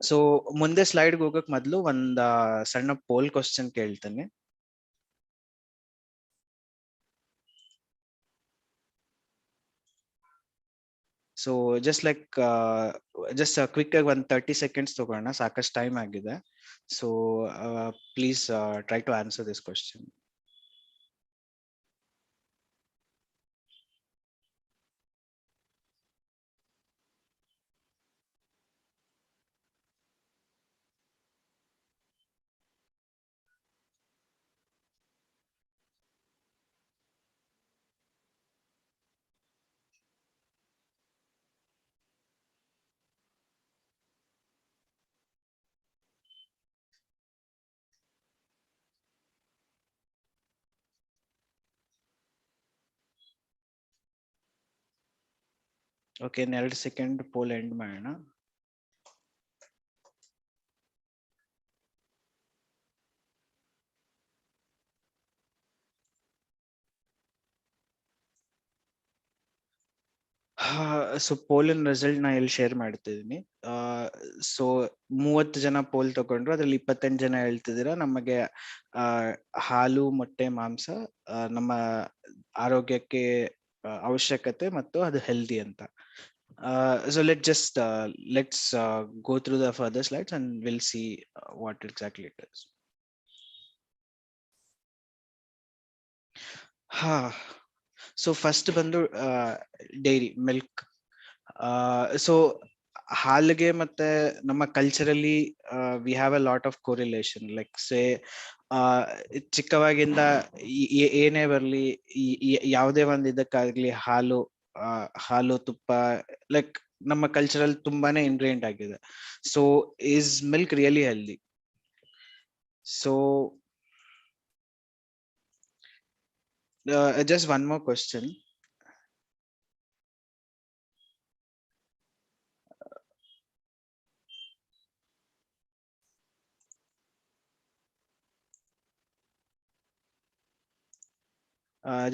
So ಮುಂದೆ ಸ್ಲೈಡ್ಗೆ ಹೋಗಕ್ ಮೊದಲು ಒಂದ್ ಸಣ್ಣ ಪೋಲ್ ಕ್ವಶನ್ ಕೇಳ್ತೇನೆ. ಸೊ ಜಸ್ಟ್ ಕ್ವಿಕ್ ಆಗಿ 30 ಸೆಕೆಂಡ್ಸ್ ತಗೋಣ, ಸಾಕಷ್ಟು ಟೈಮ್ ಆಗಿದೆ. So please try to answer this question. Okay, 2 second poll end ಮಾಡೋಣ. ಸೊ ಪೋಲಿನ ರಿಸಲ್ಟ್ ನಾ ಇಲ್ಲಿ ಶೇರ್ ಮಾಡ್ತಿದ್ದೀನಿ. ಸೊ 30 ಜನ ಪೋಲ್ ತಗೊಂಡ್ರು, ಅದ್ರಲ್ಲಿ 28 ಜನ ಹೇಳ್ತಿದ್ದೀರಾ ನಮಗೆ ಹಾಲು, ಮೊಟ್ಟೆ, ಮಾಂಸ ನಮ್ಮ ಆರೋಗ್ಯಕ್ಕೆ ಅವಶ್ಯಕತೆ ಮತ್ತು ಅದು ಹೆಲ್ದಿ ಅಂತ. So let's go through the further slides and we'll see what exactly it is. So first ಬಂದು ಡೈರಿ ಮಿಲ್ಕ್. ಸೊ ಹಾಲಿಗೆ ಮತ್ತೆ ನಮ್ಮ culturally we have a lot of correlation. Like say ಚಿಕ್ಕವಾಗಿಂದ ಏನೇ ಬರ್ಲಿ, ಯಾವುದೇ ಒಂದು ಇದಕ್ಕಾಗ್ಲಿ ಹಾಲು, ತುಪ್ಪ, ಲೈಕ್ ನಮ್ಮ ಕಲ್ಚರಲ್ ತುಂಬಾನೇ ಇಂಗ್ರೇಂಡ್ ಆಗಿದೆ. So is milk really healthy? So just one more question.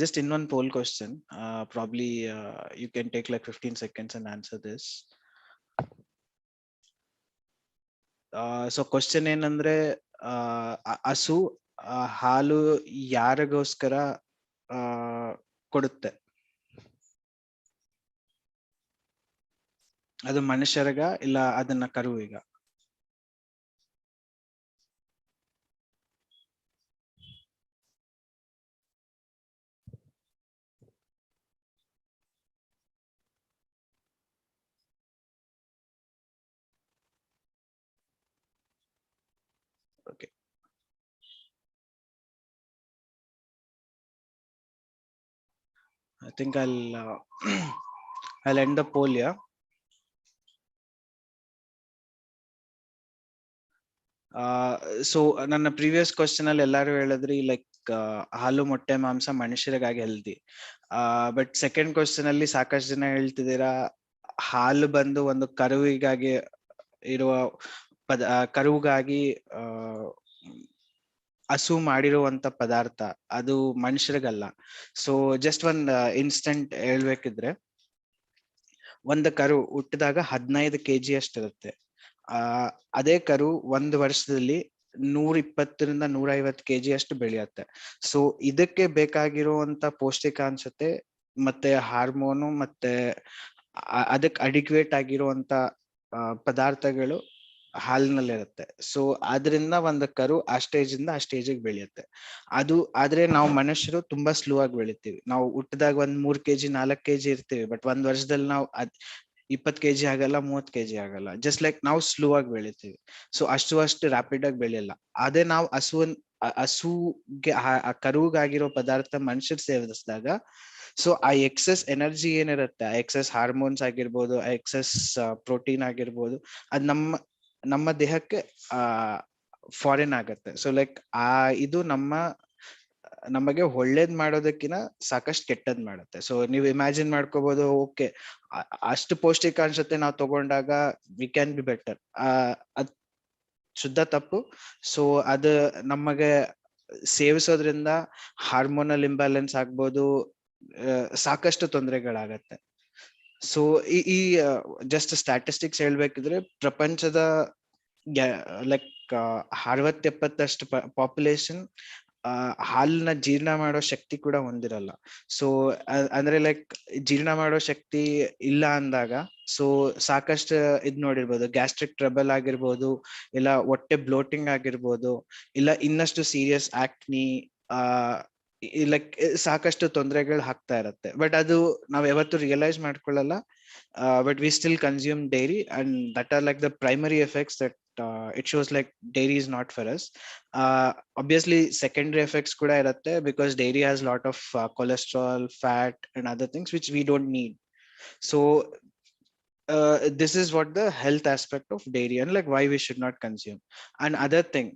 Just in one poll question, probably you can take like 15 seconds and answer this. So question ಏನಂದ್ರೆ ಹಸು ಹಾಲು ಯಾರಿಗೋಸ್ಕರ ಕೊಡುತ್ತೆ? ಅದು ಮನುಷ್ಯರಿಗ ಇಲ್ಲ ಅದನ್ನ ಕರುವಿಗ? Okay. I think I'll end the poll here. So ನನ್ನ previous question ಅಲ್ಲಿ ಎಲ್ಲಾರು ಹೇಳಿದ್ರಿ ಲೈಕ್ ಹಾಲು ಮೊಟ್ಟೆ ಮಾಂಸ ಮನುಷ್ಯರಿಗಾಗಿ ಹೆಲ್ದಿ. ಬಟ್ ಸೆಕೆಂಡ್ ಕ್ವಶನ್ ಅಲ್ಲಿ ಸಾಕಷ್ಟು ಜನ ಹೇಳ್ತಿದ್ದೀರಾ ಹಾಲು ಬಂದು ಒಂದು ಕರುವಿಗಾಗಿ ಇರುವ ಕರುವಿಗಾಗಿ ಹಸು ಮಾಡಿರುವಂತ ಪದಾರ್ಥ, ಅದು ಮನುಷ್ಯರಿಗಲ್ಲ. ಸೊ ಜಸ್ಟ್ ಒಂದ್ ಇನ್ಸ್ಟೆಂಟ್ ಹೇಳ್ಬೇಕಿದ್ರೆ, ಒಂದು ಕರು ಹುಟ್ಟಿದಾಗ 15 kg ಅಷ್ಟಿರುತ್ತೆ. ಅದೇ ಕರು ಒಂದು ವರ್ಷದಲ್ಲಿ 120 ರಿಂದ 150 kg ಅಷ್ಟು ಬೆಳೆಯುತ್ತೆ. ಸೊ ಇದಕ್ಕೆ ಬೇಕಾಗಿರುವಂತ ಪೌಷ್ಟಿಕಾಂಶತೆ ಮತ್ತೆ ಹಾರ್ಮೋನು ಮತ್ತೆ ಅದಕ್ಕೆ ಅಡಿಕ್ವೇಟ್ ಆಗಿರುವಂತ ಪದಾರ್ಥಗಳು ಹಾಲಿನಲ್ಲಿರುತ್ತೆ. ಸೊ ಆದ್ರಿಂದ ಒಂದು ಕರು ಆ ಸ್ಟೇಜ್ ಇಂದ ಆ ಸ್ಟೇಜಿಗೆ ಬೆಳೆಯುತ್ತೆ. ಅದು ಆದ್ರೆ ನಾವು ಮನುಷ್ಯರು ತುಂಬಾ ಸ್ಲೋ ಆಗಿ ಬೆಳಿತೀವಿ. ನಾವು ಹುಟ್ಟಿದಾಗ ಒಂದ್ 3 kg 4 kg ಇರ್ತೀವಿ, ಬಟ್ ಒಂದ್ ವರ್ಷದಲ್ಲಿ ನಾವು 20 kg ಆಗಲ್ಲ, 30 kg ಆಗಲ್ಲ. ಜಸ್ಟ್ ಲೈಕ್ ನಾವು ಸ್ಲೋ ಆಗಿ ಬೆಳಿತೀವಿ. ಸೊ ಅಷ್ಟು ರ್ಯಾಪಿಡ್ ಆಗಿ ಬೆಳೆಯಲ್ಲ. ಅದೇ ನಾವು ಹಸುಗೆ ಕರುಗಾಗಿರೋ ಪದಾರ್ಥ ಮನುಷ್ಯರು ಸೇವಿಸಿದಾಗ, ಸೊ ಆ ಎಕ್ಸೆಸ್ ಎನರ್ಜಿ ಏನಿರುತ್ತೆ, ಆ ಎಕ್ಸೆಸ್ ಹಾರ್ಮೋನ್ಸ್ ಆಗಿರ್ಬೋದು, ಆ ಎಕ್ಸೆಸ್ ಪ್ರೋಟೀನ್ ಆಗಿರ್ಬೋದು, ಅದ್ ನಮ್ಮ ದೇಹಕ್ಕೆ ಫಾರಿನ್ ಆಗತ್ತೆ. ಸೊ ಲೈಕ್ ಇದು ನಮಗೆ ಒಳ್ಳೇದ್ ಮಾಡೋದಕ್ಕಿಂತ ಸಾಕಷ್ಟು ಕೆಟ್ಟದ್ ಮಾಡುತ್ತೆ. ಸೊ ನೀವು ಇಮ್ಯಾಜಿನ್ ಮಾಡ್ಕೋಬಹುದು, ಓಕೆ ಅಷ್ಟು ಪೌಷ್ಟಿಕಾಂಶತೆ ನಾವು ತಗೊಂಡಾಗ ವಿ ಕ್ಯಾನ್ ಬಿ ಬೆಟರ್. ಅದ್ ಶುದ್ಧ ತಪ್ಪು. ಸೊ ಅದು ನಮಗೆ ಸೇವಿಸೋದ್ರಿಂದ ಹಾರ್ಮೋನಲ್ ಇಂಬ್ಯಾಲೆನ್ಸ್ ಆಗ್ಬೋದು, ಸಾಕಷ್ಟು ತೊಂದರೆಗಳಾಗತ್ತೆ. ಸೊ ಈ ಜಸ್ಟ್ ಸ್ಟ್ಯಾಟಿಸ್ಟಿಕ್ಸ್ ಹೇಳ್ಬೇಕಿದ್ರೆ, ಪ್ರಪಂಚದ ಲೈಕ್ 60-70% ಪಾಪ್ಯುಲೇಷನ್ ಹಾಲನ್ನ ಜೀರ್ಣ ಮಾಡೋ ಶಕ್ತಿ ಕೂಡ ಹೊಂದಿರಲ್ಲ. ಸೊ ಅಂದ್ರೆ ಲೈಕ್ ಜೀರ್ಣ ಮಾಡೋ ಶಕ್ತಿ ಇಲ್ಲ ಅಂದಾಗ, ಸೊ ಸಾಕಷ್ಟು ಇದ್ ನೋಡಿರ್ಬೋದು, ಗ್ಯಾಸ್ಟ್ರಿಕ್ ಟ್ರಬಲ್ ಆಗಿರ್ಬೋದು, ಇಲ್ಲ ಹೊಟ್ಟೆ ಬ್ಲೋಟಿಂಗ್ ಆಗಿರ್ಬೋದು, ಇಲ್ಲ ಇನ್ನಷ್ಟು ಸೀರಿಯಸ್ ಆಕ್ನಿ, ಲೈಕ್ ಸಾಕಷ್ಟು ತೊಂದರೆಗಳು ಆಗ್ತಾ ಇರತ್ತೆ. ಬಟ್ ಅದು ನಾವ್ ಯಾವತ್ತು realise ಮಾಡ್ಕೊಳ್ಳಲ್ಲ. But we still consume dairy, and that are like the primary effects that it shows like dairy is not for us. Obviously secondary effects kuda irutte, because dairy has lot of cholesterol, fat and other things which we don't need. So this is what the health aspect of dairy and like why we should not consume. And other thing,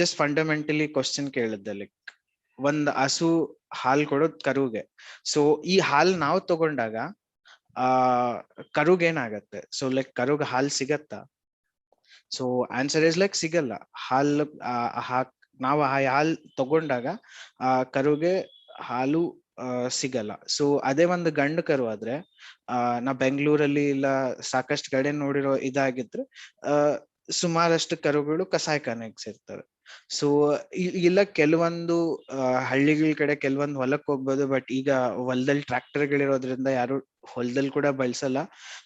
just fundamentally question ಕೇಳಿದ್ದೆ, like ಒಂದ್ ಹಸು ಹಾಲ್ ಕೊಡೋದ್ ಕರುಗೆ. So ಈ ಹಾಲ್ ನಾವು ತಗೊಂಡಾಗ ಕರುಗೇನಾಗತ್ತೆ? So like ಕರುಗ್ ಹಾಲ್ ಸಿಗತ್ತಾ? So answer is like ಸಿಗಲ್ಲ. ನಾವು ಆ ಹಾಲ್ ತಗೊಂಡಾಗ ಕರುಗೆ ಹಾಲು ಸಿಗಲ್ಲ. ಸೊ ಅದೇ ಒಂದು ಗಂಡು ಕರು ಆದ್ರೆ, ನಾ ಬೆಂಗಳೂರಲ್ಲಿ ಇಲ್ಲ ಸಾಕಷ್ಟು ಕಡೆ ನೋಡಿರೋ ಇದಾಗಿದ್ರೆ, ಸುಮಾರಷ್ಟು ಕರುಗಳು ಕಸಾಯಿಖಾನೆಗೆ ಸೇರ್ತವೆ. ಸೊ ಇಲ್ಲ ಕೆಲವೊಂದು ಹಳ್ಳಿಗಳ ಕಡೆ ಕೆಲವೊಂದು ಹೊಲಕ್ಕೆ ಹೋಗ್ಬೋದು, ಬಟ್ ಈಗ ಹೊಲದಲ್ಲಿ ಟ್ರ್ಯಾಕ್ಟರ್ಗಳಿರೋದ್ರಿಂದ ಯಾರು ಹೊಲದಲ್ಲಿ ಕೂಡ ಬಳಸಲ್ಲ.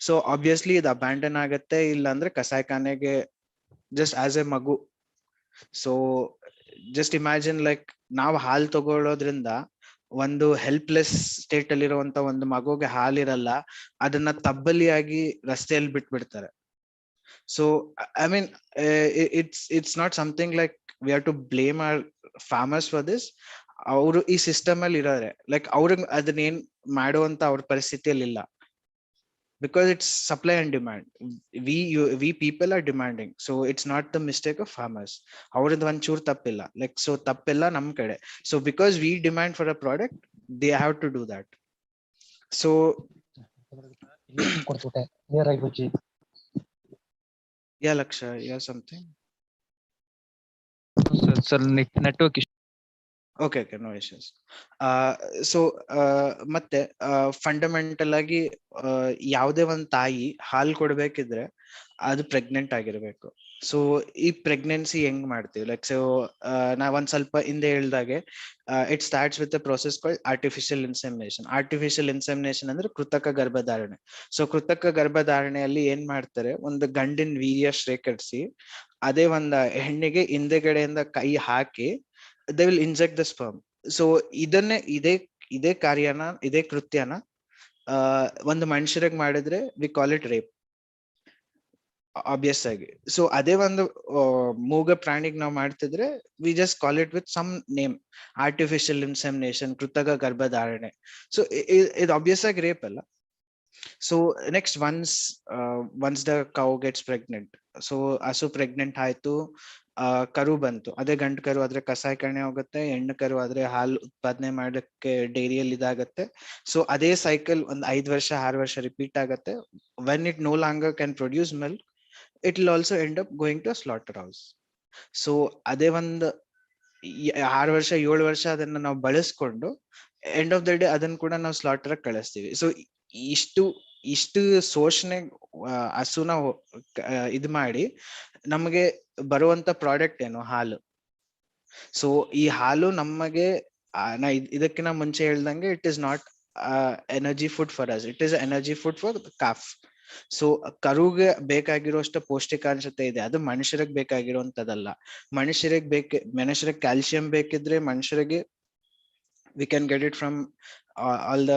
ಸೊ ಆಬ್ವಿಯಸ್ಲಿ ಇದು ಅಬ್ಯಾಂಡನ್ ಆಗತ್ತೆ, ಇಲ್ಲ ಅಂದ್ರೆ ಕಸಾಯಿಖಾನೆಗೆ ಜಸ್ಟ್ ಆಸ್ ಎ ಮಗು. ಸೊ ಜಸ್ಟ್ ಇಮ್ಯಾಜಿನ್, ಲೈಕ್ ನಾವು ಹಾಲು ತಗೊಳ್ಳೋದ್ರಿಂದ ಒಂದು ಹೆಲ್ಪ್ಲೆಸ್ ಸ್ಟೇಟ್ ಅಲ್ಲಿರುವಂತ ಒಂದು ಮಗುಗೆ ಹಾಲಿರಲ್ಲ, ಅದನ್ನ ತಬ್ಬಲಿಯಾಗಿ ರಸ್ತೆಯಲ್ಲಿ ಬಿಟ್ಬಿಡ್ತಾರೆ. So I mean, it's not something like we have to blame our farmers for this. ಅವರು ಈ ಸಿಸ್ಟಮ್ ಅಲ್ಲಿ ಇರೋರೆ, ಲೈಕ್ ಅವ್ರಿಗೆ ಅದನ್ನೇನ್ ಮಾಡುವಂತ ಅವ್ರ ಪರಿಸ್ಥಿತಿಯಲ್ಲಿ ಇಲ್ಲ. because it's supply and demand. We people are demanding, so it's not the mistake of farmers. ಅವ್ರದ್ದು ಒಂಚೂರು ತಪ್ಪಿಲ್ಲ, like so ತಪ್ಪೆಲ್ಲ ನಮ್ ಕಡೆ. So because we demand for a product, they have to do that. So yeah, Laksha, yeah, something. Sir, network issue. Okay, no issues. So ಮತ್ತೆ fundamental ಆಗಿ ಯಾವುದೇ ಒಂದು ತಾಯಿ ಹಾಲು ಕೊಡ್ಬೇಕಿದ್ರೆ ಅದು ಪ್ರೆಗ್ನೆಂಟ್ ಆಗಿರ್ಬೇಕು. ಸೊ ಈ ಪ್ರೆಗ್ನೆನ್ಸಿ ಹೆಂಗ್ ಮಾಡ್ತೀವಿ, ಲೈಕ್ ಸೊ ನಾ ಒಂದ್ ಸ್ವಲ್ಪ ಹಿಂದೆ ಹೇಳ್ದಾಗೆ it starts with process called artificial insemination. Artificial insemination ಅಂದ್ರೆ ಕೃತಕ ಗರ್ಭಧಾರಣೆ. ಸೊ ಕೃತಕ ಗರ್ಭಧಾರಣೆಯಲ್ಲಿ ಏನ್ ಮಾಡ್ತಾರೆ, ಒಂದು ಗಂಡಿನ ವೀರ್ಯ ಶೇಖರಿಸಿ ಅದೇ ಒಂದ್ ಹೆಣ್ಣಿಗೆ ಹಿಂದೆಗಡೆಯಿಂದ ಕೈ ಹಾಕಿ they will inject the sperm. So ಇದೇ ಕಾರ್ಯನ, ಇದೇ ಕೃತ್ಯನ ಒಂದು ಮನುಷ್ಯರಿಗೆ ಮಾಡಿದ್ರೆ we call it rape, obvious ಆಗಿ. ಸೊ ಅದೇ ಒಂದು ಮೂಗ ಪ್ರಾಣಿಗೆ ನಾವು ಮಾಡ್ತಿದ್ರೆ we just call it with some name, artificial insemination, ಕೃತಕ ಗರ್ಭಧಾರಣೆ. ಸೊ ಇದು ಆಬ್ವಿಯಸ್ ಆಗಿ ರೇಪ್ ಅಲ್ಲ. So next once the cow gets pregnant, so ಹಸು ಪ್ರೆಗ್ನೆಂಟ್ ಆಯ್ತು, ಕರು ಬಂತು, ಅದೇ ಗಂಡು ಕರು ಆದ್ರೆ ಕಸಾಯಿಕರಣೆ ಹೋಗುತ್ತೆ, ಹೆಣ್ಣು ಕರು ಆದ್ರೆ ಹಾಲು ಉತ್ಪಾದನೆ ಮಾಡಕ್ಕೆ ಡೈರಿಯಲ್ಲಿ ಇದಾಗತ್ತೆ. ಸೊ ಅದೇ ಸೈಕಲ್ ಒಂದ್ 5 ವರ್ಷ 6 ವರ್ಷ ರಿಪೀಟ್ ಆಗತ್ತೆ. When it no longer can produce milk, it will also end up going to slaughter house. So ಅದೇ ಒಂದು 6 ವರ್ಷ 7 ವರ್ಷ ಅದನ್ನ ನಾವು ಬಳಸ್ಕೊಂಡು ಎಂಡ್ ಆಫ್ ದ ಡೇ ಅದನ್ನ ಕೂಡ ನಾವು ಸ್ಲಾಟರ್ ಕಳಿಸ್ತೀವಿ. ಸೊ ಇಷ್ಟು ಶೋಷಣೆ ಹಸುನ ಇದು ಮಾಡಿ ನಮಗೆ ಬರುವಂತ ಪ್ರಾಡಕ್ಟ್ ಏನು, ಹಾಲು. ಸೊ ಈ ಹಾಲು ನಮಗೆ ನಾ ಇದಕ್ಕಿಂತ ಮುಂಚೆ ಹೇಳ್ದಂಗೆ it is not energy food for us, it is energy food for calf. So ಕರುಗೆ ಬೇಕಾಗಿರುವಷ್ಟು ಪೌಷ್ಟಿಕಾಂಶತೆ ಇದೆ, ಅದು ಮನುಷ್ಯರಿಗೆ ಬೇಕಾಗಿರುವಂತದಲ್ಲ. ಮನುಷ್ಯರಿಗೆ ಕ್ಯಾಲ್ಸಿಯಂ ಬೇಕಿದ್ರೆ ಮನುಷ್ಯರಿಗೆ we can get it from all the,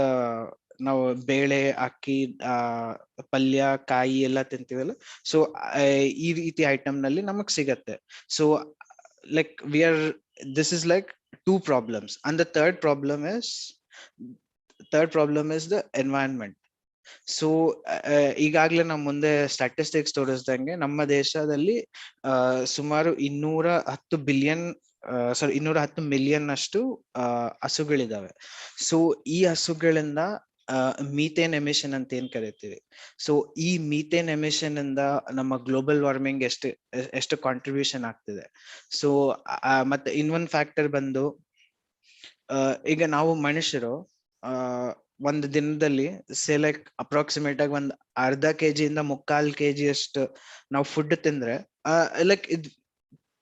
ನಾವು ಬೇಳೆ, ಅಕ್ಕಿ, ಪಲ್ಯ, ಕಾಯಿ ಎಲ್ಲ ತಿಂತೀವಲ್ಲ, ಸೊ ಈ ರೀತಿ ಐಟಮ್ ನಲ್ಲಿ ನಮಗ್ ಸಿಗತ್ತೆ. So like this is like 2 problems, and the third problem is the environment. So ಈಗಾಗ್ಲೇ ನಾವು ಮುಂದೆ ಸ್ಟಾಟಿಸ್ಟಿಕ್ಸ್ ತೋರಿಸ್ದಂಗೆ ನಮ್ಮ ದೇಶದಲ್ಲಿ ಸುಮಾರು 210 ಮಿಲಿಯನ್ ಅಷ್ಟು ಹಸುಗಳಿದಾವೆ. ಸೊ ಈ ಹಸುಗಳಿಂದ ಮೀಥೇನ್ ಎಮಿಷನ್ ಅಂತ ಏನ್ ಕರಿತೀವಿ. ಸೊ ಈ ಮೀಥೇನ್ ಎಮಿಷನ್ ಇಂದ ನಮ್ಮ ಗ್ಲೋಬಲ್ ವಾರ್ಮಿಂಗ್ ಎಷ್ಟು ಕಾಂಟ್ರಿಬ್ಯೂಷನ್ ಆಗ್ತಿದೆ. ಸೊ ಮತ್ತೆ ಇನ್ನೊಂದು ಫ್ಯಾಕ್ಟರ್ ಬಂದು, ಈಗ ನಾವು ಮನುಷ್ಯರು ಒಂದು ದಿನದಲ್ಲಿ ಲೈಕ್ ಅಪ್ರಾಕ್ಸಿಮೇಟ್ ಆಗಿ ಒಂದ್ ಅರ್ಧ kg ಇಂದ 3/4 kg ಅಷ್ಟು ನಾವು ಫುಡ್ ತಿಂದ್ರೆ, ಲೈಕ್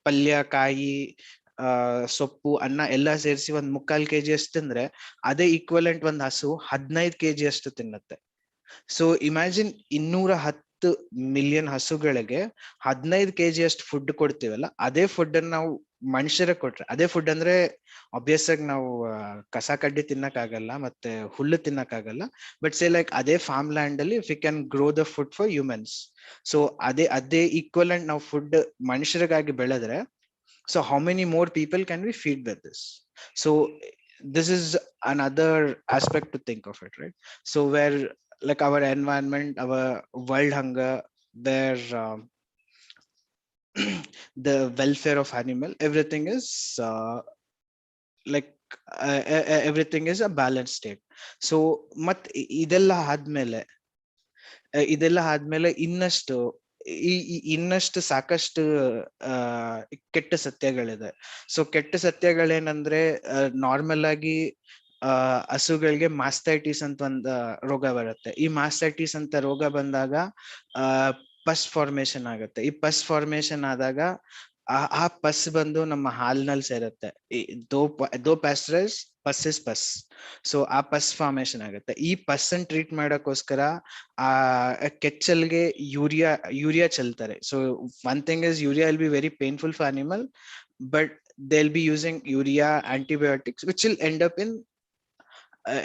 ಪಲ್ಯ, ಕಾಯಿ, ಸೊಪ್ಪು, ಅನ್ನ ಎಲ್ಲ ಸೇರಿಸಿ ಒಂದ್ 3/4 kg ಅಷ್ಟು ತಿಂದ್ರೆ ಅದೇ ಈಕ್ವಲೆಂಟ್ ಒಂದ್ ಹಸು 15 kg ಅಷ್ಟು ತಿನ್ನತ್ತೆ. ಸೊ ಇಮ್ಯಾಜಿನ್ 210 ಮಿಲಿಯನ್ ಹಸುಗಳಿಗೆ 15 kg ಅಷ್ಟು ಫುಡ್ ಕೊಡ್ತೀವಲ್ಲ, ಅದೇ ಫುಡ್ ಅನ್ನ ನಾವು ಮನುಷ್ಯರಿಗೆ ಕೊಟ್ರೆ, ಅದೇ ಫುಡ್ ಅಂದ್ರೆ ಆಬ್ವಿಯಸ್ ಆಗಿ ನಾವು ಕಸ ಕಡ್ಡಿ ತಿನ್ನಕ್ ಆಗಲ್ಲ, ಮತ್ತೆ ಹುಲ್ಲು ತಿನ್ನಕ್ ಆಗಲ್ಲ, ಬಟ್ ಸೇ ಲೈಕ್ ಅದೇ ಫಾರ್ಮ್ ಲ್ಯಾಂಡ್ ಅಲ್ಲಿ we can grow the food for humans. So ಅದೇ ಈಕ್ವಲೆಂಟ್ ನಾವು ಫುಡ್ ಮನುಷ್ಯರಿಗಾಗಿ ಬೆಳೆದ್ರೆ, so how many more people can we feed with this? So this is another aspect to think of it, right? So where like our environment, our world hunger, where the welfare of animal, everything is like everything is a balanced state. So mat ಇದೆಲ್ಲ ಆದ್ಮೇಲೆ ಇನ್ನಷ್ಟು ಸಾಕಷ್ಟು ಕೆಟ್ಟ ಸತ್ಯಗಳಿದೆ. So ಕೆಟ್ಟ ಸತ್ಯಗಳೇನಂದ್ರೆ, normal ಆಗಿ ಹಸುಗಳಿಗೆ ಮಾಸ್ಟೈಟಿಸ್ ಅಂತ ಒಂದು ರೋಗ ಬರುತ್ತೆ. ಈ ಮಾಸ್ಟೈಟಿಸ್ ಅಂತ ರೋಗ ಬಂದಾಗ ಪಸ್ ಫಾರ್ಮೇಶನ್ ಆಗುತ್ತೆ. ಈ ಪಸ್ ಫಾರ್ಮೇಶನ್ ಆದಾಗ ಆ ಪಸ್ ಬಂದು ನಮ್ಮ ಹಾಲಿನಲ್ಲಿ ಸೇರುತ್ತೆ. ದೋ pasteurise pus is pus. So ಆ ಪಸ್ ಫಾರ್ಮೇಶನ್ ಆಗುತ್ತೆ. ಈ ಪಸ್ ಅನ್ನು ಟ್ರೀಟ್ ಮಾಡಕ್ಕೋಸ್ಕರ ಆ ಕೆಚ್ಚಲ್ಗೆ ಯೂರಿಯಾ ಚೆಲ್ತಾರೆ. So one thing is urea will be very painful for animal, but they will be using urea antibiotics which will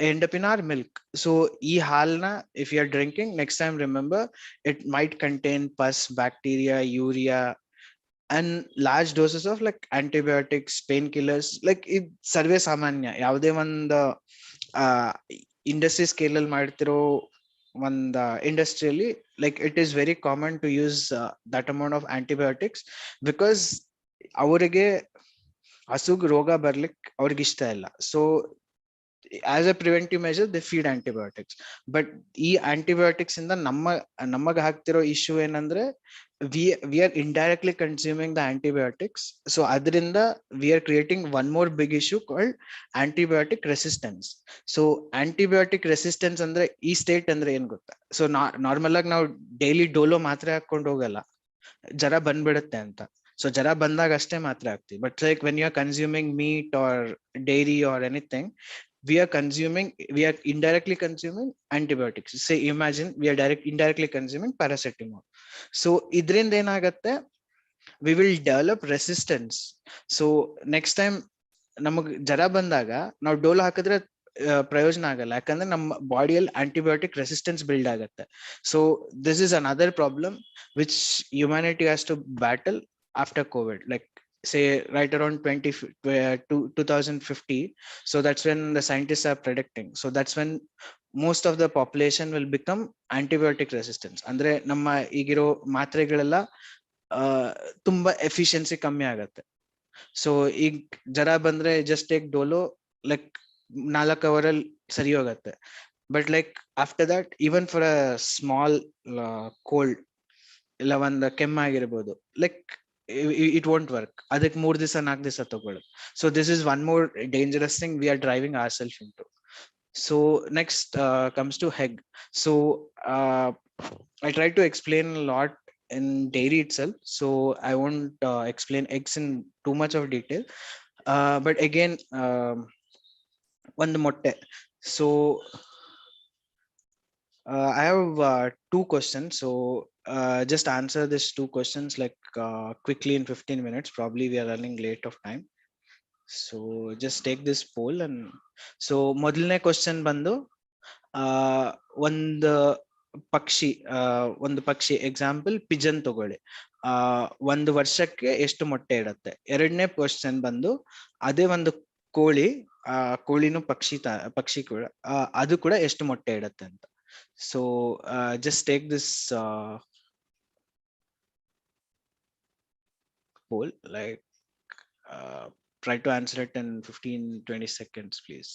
end up in our milk. So ಈ ಹಾಲ್ನ if you are drinking, next time remember it might contain pus, bacteria, urea and large doses of like antibiotics, painkillers. like ಇದು ಸರ್ವೇ ಸಾಮಾನ್ಯ. ಯಾವುದೇ ಒಂದು industry scale ಅಲ್ಲಿ ಮಾಡ್ತಿರೋ ಒಂದು ಇಂಡಸ್ಟ್ರಿಯಲ್ಲಿ like it is very common to use that amount of antibiotics because ಅವರಿಗೆ ಹಸುಗ್ ರೋಗ ಬರ್ಲಿಕ್ಕೆ ಅವ್ರಿಗೆ ಇಷ್ಟ ಇಲ್ಲ. So as a preventive measure they feed antibiotics. But ಈ ಆಂಟಿಬಯೋಟಿಕ್ಸ್ ಇಂದ ನಮಗ್ ಹಾಕ್ತಿರೋ ಇಶ್ಯೂ ಏನಂದ್ರೆ we are indirectly consuming the antibiotics. So ಅದರಿಂದ we are creating one more big issue called antibiotic resistance. So antibiotic resistance ಅಂದ್ರೆ ಈ state ಅಂದ್ರೆ ಏನ್ ಗೊತ್ತಾ? ಸೊ ನಾರ್ಮಲ್ ಆಗಿ ನಾವು ಡೈಲಿ ಡೋಲೋ ಮಾತ್ರೆ ಹಾಕೊಂಡು ಹೋಗಲ್ಲ, ಜ್ವರ ಬಂದ್ಬಿಡುತ್ತೆ ಅಂತ. ಸೊ ಜ್ವರ ಬಂದಾಗ ಅಷ್ಟೇ ಮಾತ್ರ ಆಗ್ತೀವಿ. But like when you are consuming meat or dairy or anything, we are indirectly consuming antibiotics. Say imagine we are indirectly consuming paracetamol. So idrinda enagatte, we will develop resistance. So next time ನಮಗ್ ಜ್ವರ ಬಂದಾಗ ನಾವು ಡೋಲೋ ಹಾಕಿದ್ರೆ ಪ್ರಯೋಜನ ಆಗಲ್ಲ, ಯಾಕಂದ್ರೆ ನಮ್ಮ ಬಾಡಿಯಲ್ಲಿ ಆಂಟಿಬಯೋಟಿಕ್ ರೆಸಿಸ್ಟೆನ್ಸ್ ಬಿಲ್ಡ್ ಆಗುತ್ತೆ. So this is another problem which humanity has to battle after Covid, like say right around 2050. So that's when the scientists are predicting. So that's when most of the population will become antibiotic resistance. ಅಂದ್ರೆ ನಮ್ಮ ಈಗಿರೋ ಮಾತ್ರೆಗಳೆಲ್ಲ ತುಂಬಾ efficiency ಕಮ್ಮಿ ಆಗತ್ತೆ. So ಈಗ ಜ್ವರ ಬಂದ್ರೆ just take Dolo, like 4 ಅವರಲ್ಲಿ ಸರಿ ಹೋಗತ್ತೆ. But like after that even for a small cold ಇಲ್ಲ ಒಂದು ಕೆಮ್ಮಾಗಿರ್ಬೋದು, ಲೈಕ್ it won't work. ಅದಕ್ಕೆ 3 ದಿವಸ 4 ದಿವಸ ತಗೊಳ್ಳೋದು. So this is one more dangerous thing we are driving our self into. So next comes to egg. So I try to explain a lot in dairy itself, so I won't explain eggs in too much of detail. But again, ಒಂದು ಮೊಟ್ಟೆ. So I have 2 questions. So just answer these 2 questions like quickly in 15 minutes. Probably we are running late of time. So just take this poll. And so ಮೊದಲನೇ question ಬಂದು ಒಂದು ಪಕ್ಷಿ example Pigeon ತಗೊಳ್ಳಿ, ಒಂದು ವರ್ಷಕ್ಕೆ ಎಷ್ಟು ಮೊಟ್ಟೆ ಇಡತ್ತೆ. ಎರಡನೇ ಕ್ವಶನ್ ಬಂದು ಅದೇ ಒಂದು ಕೋಳಿನೂ ಪಕ್ಷಿ ಕೂಡ ಅದು ಕೂಡ ಎಷ್ಟು ಮೊಟ್ಟೆ ಇಡತ್ತೆ ಅಂತ. So just take this poll, like try to answer it in 15-20 seconds, please.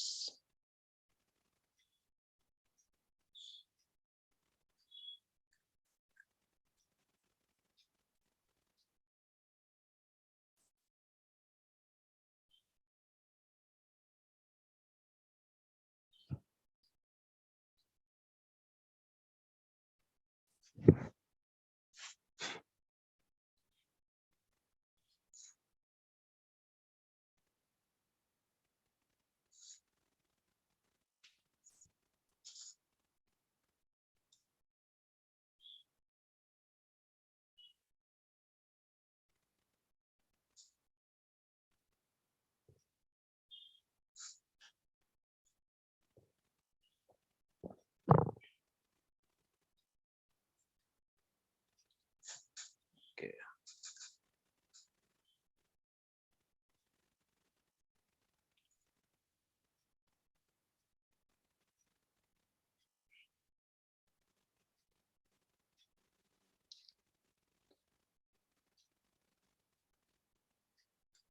Okay.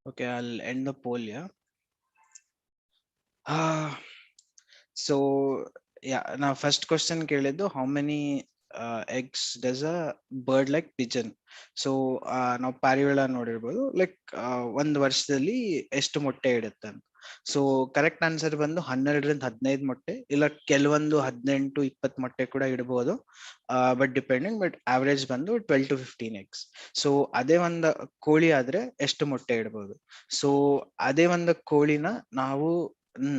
Okay, I'll end the poll. Yeah. So yeah, now first question ಕೇಳಿದ್ದು, how many eggs does a bird like pigeon? So ನಾವು ಪಾರಿವಾಳ ನೋಡಿರ್ಬೋದು, like ಒಂದು ವರ್ಷದಲ್ಲಿ ಎಷ್ಟು ಮೊಟ್ಟೆ ಇಡುತ್ತೆ ಅಂತ. ಸೊ ಕರೆಕ್ಟ್ ಆನ್ಸರ್ ಬಂದು 12-15 ಮೊಟ್ಟೆ, ಇಲ್ಲ ಕೆಲವೊಂದು 18-20 ಮೊಟ್ಟೆ ಕೂಡ ಇಡಬಹುದು. ಬಟ್ ಡಿಪೆಂಡಿಂಗ್, ಬಟ್ ಆವರೇಜ್ ಬಂದು 12-15 eggs. ಸೊ ಅದೇ ಒಂದು ಕೋಳಿ ಆದ್ರೆ ಎಷ್ಟು ಮೊಟ್ಟೆ ಇಡಬಹುದು? ಸೊ ಅದೇ ಒಂದು ಕೋಳಿನ ನಾವು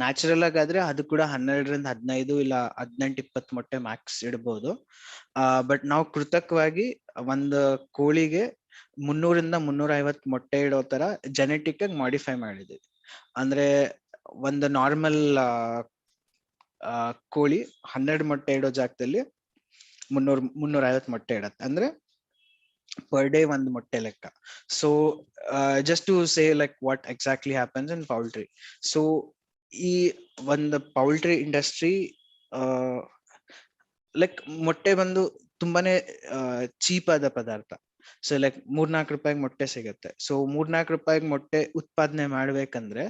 ನ್ಯಾಚುರಲ್ ಆಗಾದ್ರೆ ಅದು ಕೂಡ 12-15 ಇಲ್ಲ 18-20 ಮೊಟ್ಟೆ ಮ್ಯಾಕ್ಸ್ ಇಡಬಹುದು. ಬಟ್ ನಾವು ಕೃತಕವಾಗಿ ಒಂದು ಕೋಳಿಗೆ 300-350 ಮೊಟ್ಟೆ ಇಡೋ ತರ ಜೆನೆಟಿಕ್ ಆಗಿ ಮಾಡಿಫೈ ಮಾಡಿದೀವಿ. ಅಂದ್ರೆ ಒಂದು ನಾರ್ಮಲ್ ಕೋಳಿ 12 ಮೊಟ್ಟೆ ಇಡೋ ಜಾಗದಲ್ಲಿ 350 ಮೊಟ್ಟೆ ಇಡತ್ತೆ, ಅಂದ್ರೆ per day ಒಂದು ಮೊಟ್ಟೆ ಲೆಕ್ಕ. So just to say like what exactly happens in poultry. So ಈ ಒಂದು ಪೌಲ್ಟ್ರಿ ಇಂಡಸ್ಟ್ರಿ ಲೈಕ್ ಮೊಟ್ಟೆ ಬಂದು ತುಂಬಾನೇ ಚೀಪ್ ಆದ ಪದಾರ್ಥ. ಸೊ ಲೈಕ್ 3-4 ರೂಪಾಯಿಗೆ ಮೊಟ್ಟೆ ಸಿಗುತ್ತೆ. ಸೊ 3-4 ರೂಪಾಯಿಗೆ ಮೊಟ್ಟೆ ಉತ್ಪಾದನೆ ಮಾಡ್ಬೇಕಂದ್ರೆ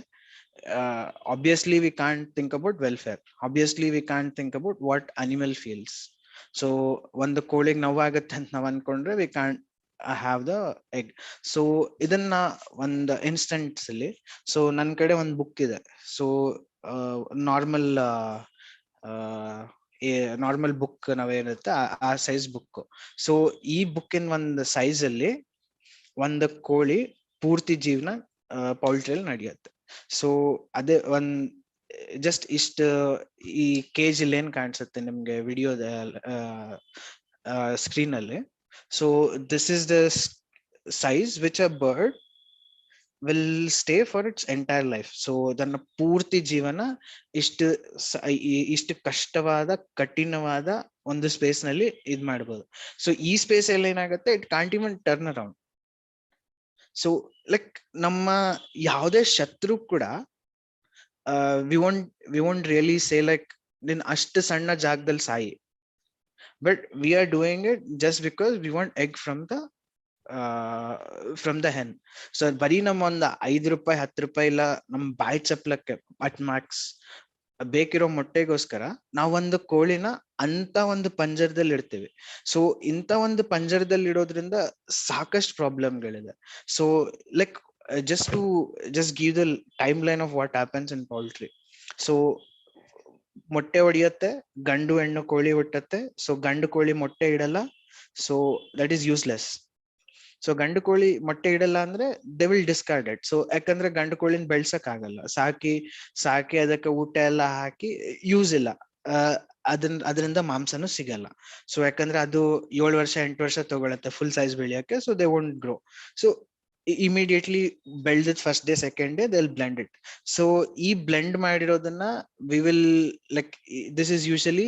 obviously we can't think about welfare. Obviously we can't think about what animal feels. So ಒಂದು ಕೋಳಿಗೆ ನೋವಾಗತ್ತೆ ಅಂತ ನಾವ್ ಅನ್ಕೊಂಡ್ರೆ we can't have the egg. So ಇದನ್ನ ಒಂದು ಇನ್ಸ್ಟೆಂಟ್ಸ್ ಅಲ್ಲಿ, ಸೊ ನನ್ ಕಡೆ ಒಂದು ಬುಕ್ ಇದೆ. ಸೊ ನಾರ್ಮಲ್ ನಾರ್ಮಲ್ ಬುಕ್ ನಾವೇನಿರುತ್ತೆ ಆ ಸೈಜ್ ಬುಕ್. ಸೊ ಈ ಬುಕ್ಕಿನ ಒಂದು ಸೈಜ್ ಅಲ್ಲಿ ಒಂದು ಕೋಳಿ ಪೂರ್ತಿ ಜೀವನ ಪೌಲ್ಟ್ರಿಯಲ್ಲಿ ನಡೆಯುತ್ತೆ. ಸೊ ಅದೇ ಜಸ್ಟ್ ಇಷ್ಟ ಈ ಕೇಜ್ ಇಲ್ಲಿ ಏನ್ ಕಾಣಿಸುತ್ತೆ ನಿಮ್ಗೆ ವಿಡಿಯೋದ ಸ್ಕ್ರೀನ್ ಅಲ್ಲಿ. So this is the size which a bird will stay for its entire life. So ಅದನ್ನ ಪೂರ್ತಿ ಜೀವನ ಇಷ್ಟು ಕಷ್ಟವಾದ ಕಠಿಣವಾದ ಒಂದು ಸ್ಪೇಸ್ ನಲ್ಲಿ ಇದ್ ಮಾಡ್ಬೋದು. ಸೊ ಈ ಸ್ಪೇಸ್ ಅಲ್ಲಿ ಏನಾಗುತ್ತೆ, it can't even turn around. So like ನಮ್ಮ ಯಾವುದೇ ಶತ್ರು ಕೂಡ we won't really say like ನಿನ್ ಅಷ್ಟು ಸಣ್ಣ ಜಾಗದಲ್ಲಿ ಸಾಯಿ, but we are doing it just because we want egg from the hen. So ಬರೀ ನಮ್ಮ ಒಂದು 5 ರೂಪಾಯಿ 10 ರೂಪಾಯಿ ಇಲ್ಲ ನಮ್ ಬಾಯಿ ಚಪ್ಲಕ್ಕೆ ಅಟ್ ಮ್ಯಾಕ್ಸ್ ಬೇಕಿರೋ ಮೊಟ್ಟೆಗೋಸ್ಕರ ನಾವೊಂದು ಕೋಳಿನ ಅಂತ ಒಂದು ಪಂಜರದಲ್ಲಿ ಇಡ್ತೀವಿ. ಸೊ ಇಂಥ ಒಂದು ಪಂಜರದಲ್ಲಿ ಇಡೋದ್ರಿಂದ ಸಾಕಷ್ಟು ಪ್ರಾಬ್ಲಮ್ಗಳಿದೆ. So like just give the timeline of what happens in poultry. So ಮೊಟ್ಟೆ ಹೊಡಿಯತ್ತೆ, ಗಂಡು ಹೆಣ್ಣು ಕೋಳಿ ಹುಟ್ಟತ್ತೆ. ಸೊ ಗಂಡು ಕೋಳಿ ಮೊಟ್ಟೆ ಇಡಲ್ಲ, so that is useless. So ಗಂಡು ಕೋಳಿ ಮೊಟ್ಟೆ ಇಡಲ್ಲ ಅಂದ್ರೆ they will discard it. So ಯಾಕಂದ್ರೆ ಗಂಡು ಕೋಳಿನ ಬೆಳ್ಸಕ್ ಆಗಲ್ಲ, ಸಾಕಿ ಅದಕ್ಕೆ ಊಟ ಎಲ್ಲ ಹಾಕಿ ಯೂಸ್ ಇಲ್ಲ, ಅದರಿಂದ ಮಾಂಸನೂ ಸಿಗಲ್ಲ. ಸೊ ಯಾಕಂದ್ರೆ ಅದು 7 ವರ್ಷ 8 ವರ್ಷ ತಗೊಳತ್ತೆ ಫುಲ್ ಸೈಜ್ ಬೆಳೆಯಕ್ಕೆ. So they won't grow. So immediately ಬೆಳ್ದಿದ್ first day second day they will blend it. So ಈ ಬ್ಲೆಂಡ್ ಮಾಡಿರೋದನ್ನ we will like this is usually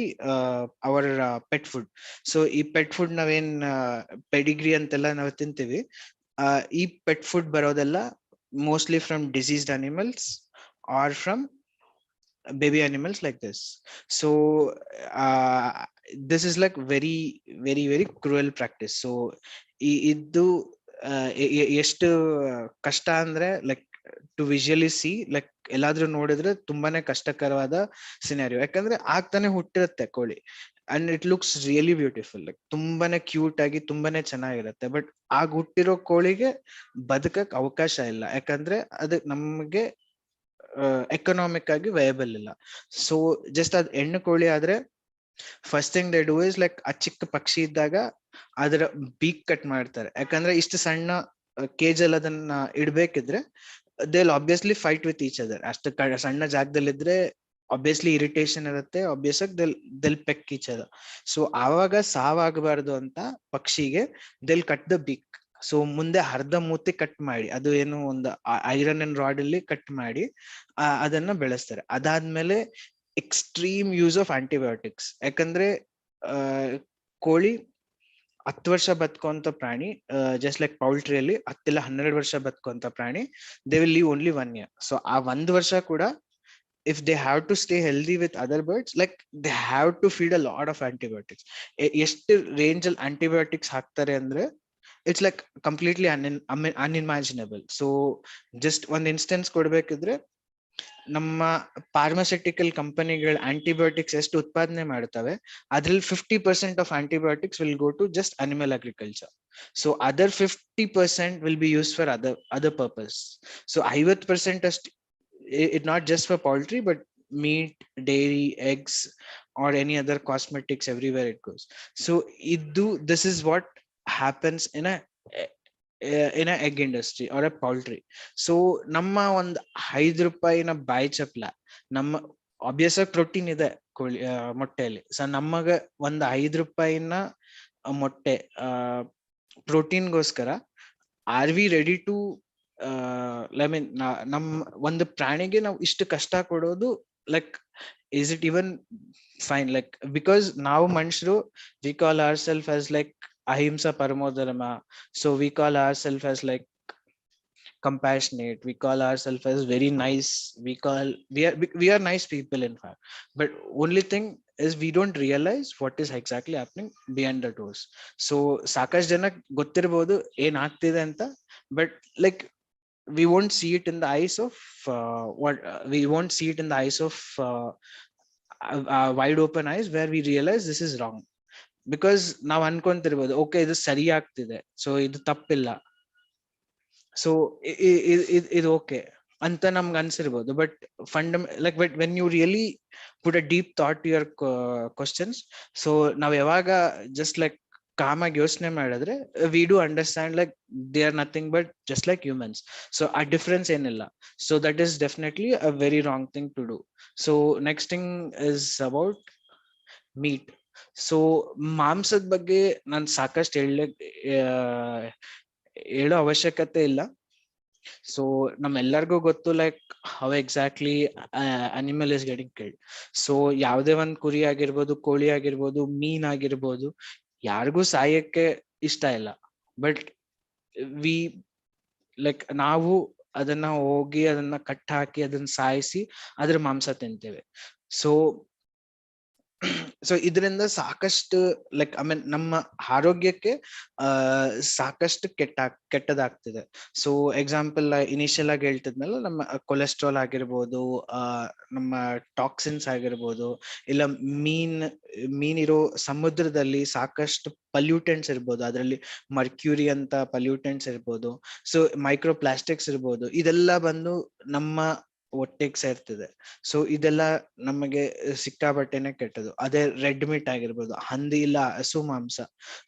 our pet food. So ಈ ಪೆಟ್ ಫುಡ್ ನಾವೇನ್ ಪೆಡಿಗ್ರಿ ಅಂತೆಲ್ಲ ನಾವು ತಿಂತೀವಿ, ಈ ಪೆಟ್ ಫುಡ್ ಬರೋದೆಲ್ಲ mostly from diseased animals or from baby animals like this. So this is like very very very cruel practice. So ಇದು ಎಷ್ಟು ಕಷ್ಟ ಅಂದ್ರೆ like to visually see, like ಎಲ್ಲಾದ್ರೂ ನೋಡಿದ್ರೆ ತುಂಬಾನೇ ಕಷ್ಟಕರವಾದ ಸಿನಾರಿಯೋ. ಯಾಕಂದ್ರೆ ಆಗ್ತಾನೆ ಹುಟ್ಟಿರುತ್ತೆ ಕೋಳಿ and it looks really beautiful, like ತುಂಬಾನೇ ಕ್ಯೂಟ್ ಆಗಿ ತುಂಬಾನೇ ಚೆನ್ನಾಗಿರುತ್ತೆ. ಬಟ್ ಆಗ ಹುಟ್ಟಿರೋ ಕೋಳಿಗೆ ಬದುಕಕ್ ಅವಕಾಶ ಇಲ್ಲ, ಯಾಕಂದ್ರೆ ಅದು ನಮ್ಗೆ ಎಕನಾಮಿಕ್ ಆಗಿ ವಯಬಲ್ ಇಲ್ಲ. ಸೊ ಜಸ್ಟ್ ಅದ್ ಹೆಣ್ಣು ಕೋಳಿ ಆದ್ರೆ first thing they do is like ಆ ಚಿಕ್ಕ ಪಕ್ಷಿ ಇದ್ದಾಗ ಅದರ ಬೀಕ್ ಕಟ್ ಮಾಡ್ತಾರೆ. ಯಾಕಂದ್ರೆ ಇಷ್ಟು ಸಣ್ಣ ಕೇಜಲ್ಲಿ ಅದನ್ನ ಇಡ್ಬೇಕಿದ್ರೆ they will obviously fight with each other. ಅಷ್ಟು ಸಣ್ಣ ಜಾಗದಲ್ಲಿದ್ರೆ ಆಬ್ವಿಯಸ್ಲಿ ಇರಿಟೇಷನ್ ಇರುತ್ತೆ, ಆಬ್ವಿಯಸ್ ಆಗಿ they'll peck each other. So ಆವಾಗ ಸಾವಾಗಬಾರ್ದು ಅಂತ ಪಕ್ಷಿಗೆ they'll cut the beak. So ಮುಂದೆ ಅರ್ಧ ಮೂತಿ ಕಟ್ ಮಾಡಿ, ಅದು ಏನು ಒಂದು ಐರನ್ ಅಂಡ್ ರಾಡ್ ಅಲ್ಲಿ ಕಟ್ ಮಾಡಿ ಅದನ್ನ ಬೆಳೆಸ್ತಾರೆ. ಅದಾದ್ಮೇಲೆ ಎಕ್ಸ್ಟ್ರೀಮ್ ಯೂಸ್ ಆಫ್ ಆಂಟಿಬಯೋಟಿಕ್ಸ್. ಯಾಕಂದ್ರೆ ಕೋಳಿ 10 ವರ್ಷ ಬದುಕುವಂತ ಪ್ರಾಣಿ, ಜಸ್ಟ್ ಲೈಕ್ ಪೌಲ್ಟ್ರಿಯಲ್ಲಿ 10 ಇಲ್ಲ 12 ವರ್ಷ ಬದುಕುವಂತ ಪ್ರಾಣಿ. They will leave only 1 year. So ಆ 1 ವರ್ಷ ಕೂಡ if they have to stay healthy with other birds, like they have to feed a lot of antibiotics. ಎಷ್ಟು ರೇಂಜ್ ಅಲ್ಲಿ ಆಂಟಿಬಯೋಟಿಕ್ಸ್ ಹಾಕ್ತಾರೆ ಅಂದ್ರೆ it's like completely unimaginable. So just ಒಂದ್ instance ಕೊಡ್ಬೇಕಿದ್ರೆ, ನಮ್ಮ ಫಾರ್ಮಾಸ್ಯೂಟಿಕಲ್ ಕಂಪನಿಗಳು ಆಂಟಿಬಯೋಟಿಕ್ಸ್ ಎಷ್ಟು ಉತ್ಪಾದನೆ ಮಾಡ್ತವೆ, ಅದ್ರಲ್ಲಿ 50% of antibiotics will go to just animal agriculture. So other 50% will be use for other purpose. So 50% ಅಷ್ಟು it not just for poultry but meat, dairy, eggs or any other cosmetics, everywhere it goes. So this is what happens in a egg industry or a poultry. So ನಮ್ಮ ಒಂದು 5 ರೂಪಾಯಿನ ಬಾಯಿ ಚಪ್ಲ, ನಮ್ಮ obvious ಆಗಿ protein ಇದೆ ಮೊಟ್ಟೆಯಲ್ಲಿ. So ನಮಗ ಒಂದು 5 ರೂಪಾಯಿನ ಮೊಟ್ಟೆ ಪ್ರೋಟೀನ್ಗೋಸ್ಕರ are we ready to I mean ನಮ್ ಒಂದು ಪ್ರಾಣಿಗೆ ನಾವು ಇಷ್ಟು ಕಷ್ಟ ಕೊಡೋದು, like is it even fine? Like because ನಾವು ಮನುಷ್ಯರು we call ourselves as like ahimsa paramo dharma. So we call ourselves as like compassionate, we call ourselves as very nice, we are nice people in fact. But only thing is we don't realize what is exactly happening behind the doors. So ಸಾಕಷ್ಟು ಜನಕ್ಕೆ ಗೊತ್ತಿರಬಹುದು ಏನ್ ಆಗ್ತಿದೆ ಅಂತ, but like we won't see it in the eyes of we won't see it in the eyes of wide open eyes, where we realize this is wrong. Because ನಾವು ಅನ್ಕೊಂತಿರ್ಬೋದು okay ಇದು ಸರಿ ಆಗ್ತಿದೆ, so ಇದು ತಪ್ಪಿಲ್ಲ, ಸೊ ಇದು okay ಅಂತ ನಮ್ಗೆ ಅನ್ಸಿರ್ಬೋದು. But like but when you really put a deep thought to your questions, so ನಾವ್ ಯಾವಾಗ ಜಸ್ಟ್ ಲೈಕ್ ಕಾಮಾಗಿ ಯೋಚನೆ ಮಾಡಿದ್ರೆ we do understand like they are nothing but just like humans. So ಆ ಡಿಫ್ರೆನ್ಸ್ ಏನಿಲ್ಲ. So that is definitely a very wrong thing to do. So next thing is about meat. So ಮಾಂಸದ ಬಗ್ಗೆ ನಾನು ಸಾಕಷ್ಟು ಹೇಳೋ ಅವಶ್ಯಕತೆ ಇಲ್ಲ. ಸೊ ನಮ್ಮೆಲ್ಲರಿಗೂ ಗೊತ್ತು like how exactly animal is getting killed. So ಯಾವುದೇ ಒಂದ್ ಕುರಿ ಆಗಿರ್ಬೋದು, ಕೋಳಿ ಆಗಿರ್ಬೋದು, ಮೀನ್ ಆಗಿರ್ಬೋದು, ಯಾರಿಗೂ ಸಾಯಕ್ಕೆ ಇಷ್ಟ ಇಲ್ಲ. ಬಟ್ ವಿ ಲೈಕ್ ನಾವು ಅದನ್ನ ಹೋಗಿ ಅದನ್ನ ಕಟ್ ಹಾಕಿ ಅದನ್ನ ಸಾಯಿಸಿ ಅದ್ರ ಮಾಂಸ ತಿಂತೇವೆ. ಸೊ ಸೊ ಇದರಿಂದ ಸಾಕಷ್ಟು ಲೈಕ್ ಐ ಮೀನ್ ನಮ್ಮ ಆರೋಗ್ಯಕ್ಕೆ ಸಾಕಷ್ಟು ಕೆಟ್ಟದಾಗ್ತಿದೆ. ಸೊ ಎಕ್ಸಾಂಪಲ್ ಇನಿಷಿಯಲ್ ಆಗಿ ಹೇಳ್ತಿದ್ನಲ್ಲ, ನಮ್ಮ ಕೊಲೆಸ್ಟ್ರಾಲ್ ಆಗಿರ್ಬೋದು, ನಮ್ಮ ಟಾಕ್ಸಿನ್ಸ್ ಆಗಿರ್ಬೋದು, ಇಲ್ಲ ಮೀನಿರೋ ಸಮುದ್ರದಲ್ಲಿ ಸಾಕಷ್ಟು ಪಲ್ಯೂಟೆಂಟ್ಸ್ ಇರ್ಬೋದು, ಅದರಲ್ಲಿ ಮರ್ಕ್ಯೂರಿ ಅಂತ ಪಲ್ಯೂಟೆಂಟ್ಸ್ ಇರ್ಬೋದು, ಸೊ ಮೈಕ್ರೋ ಪ್ಲಾಸ್ಟಿಕ್ಸ್ ಇರ್ಬೋದು, ಇದೆಲ್ಲ ಬಂದು ನಮ್ಮ ಹೊಟ್ಟೆಗೆ ಸೇರ್ತಿದೆ. ಸೊ ಇದೆಲ್ಲ ನಮಗೆ ಸಿಕ್ಕಾಪಟ್ಟೆನೆ ಕೆಟ್ಟದು. ಅದೇ ರೆಡ್ ಮೀಟ್ ಆಗಿರ್ಬೋದು, ಹಂದಿ ಇಲ್ಲ ಹಸು ಮಾಂಸ.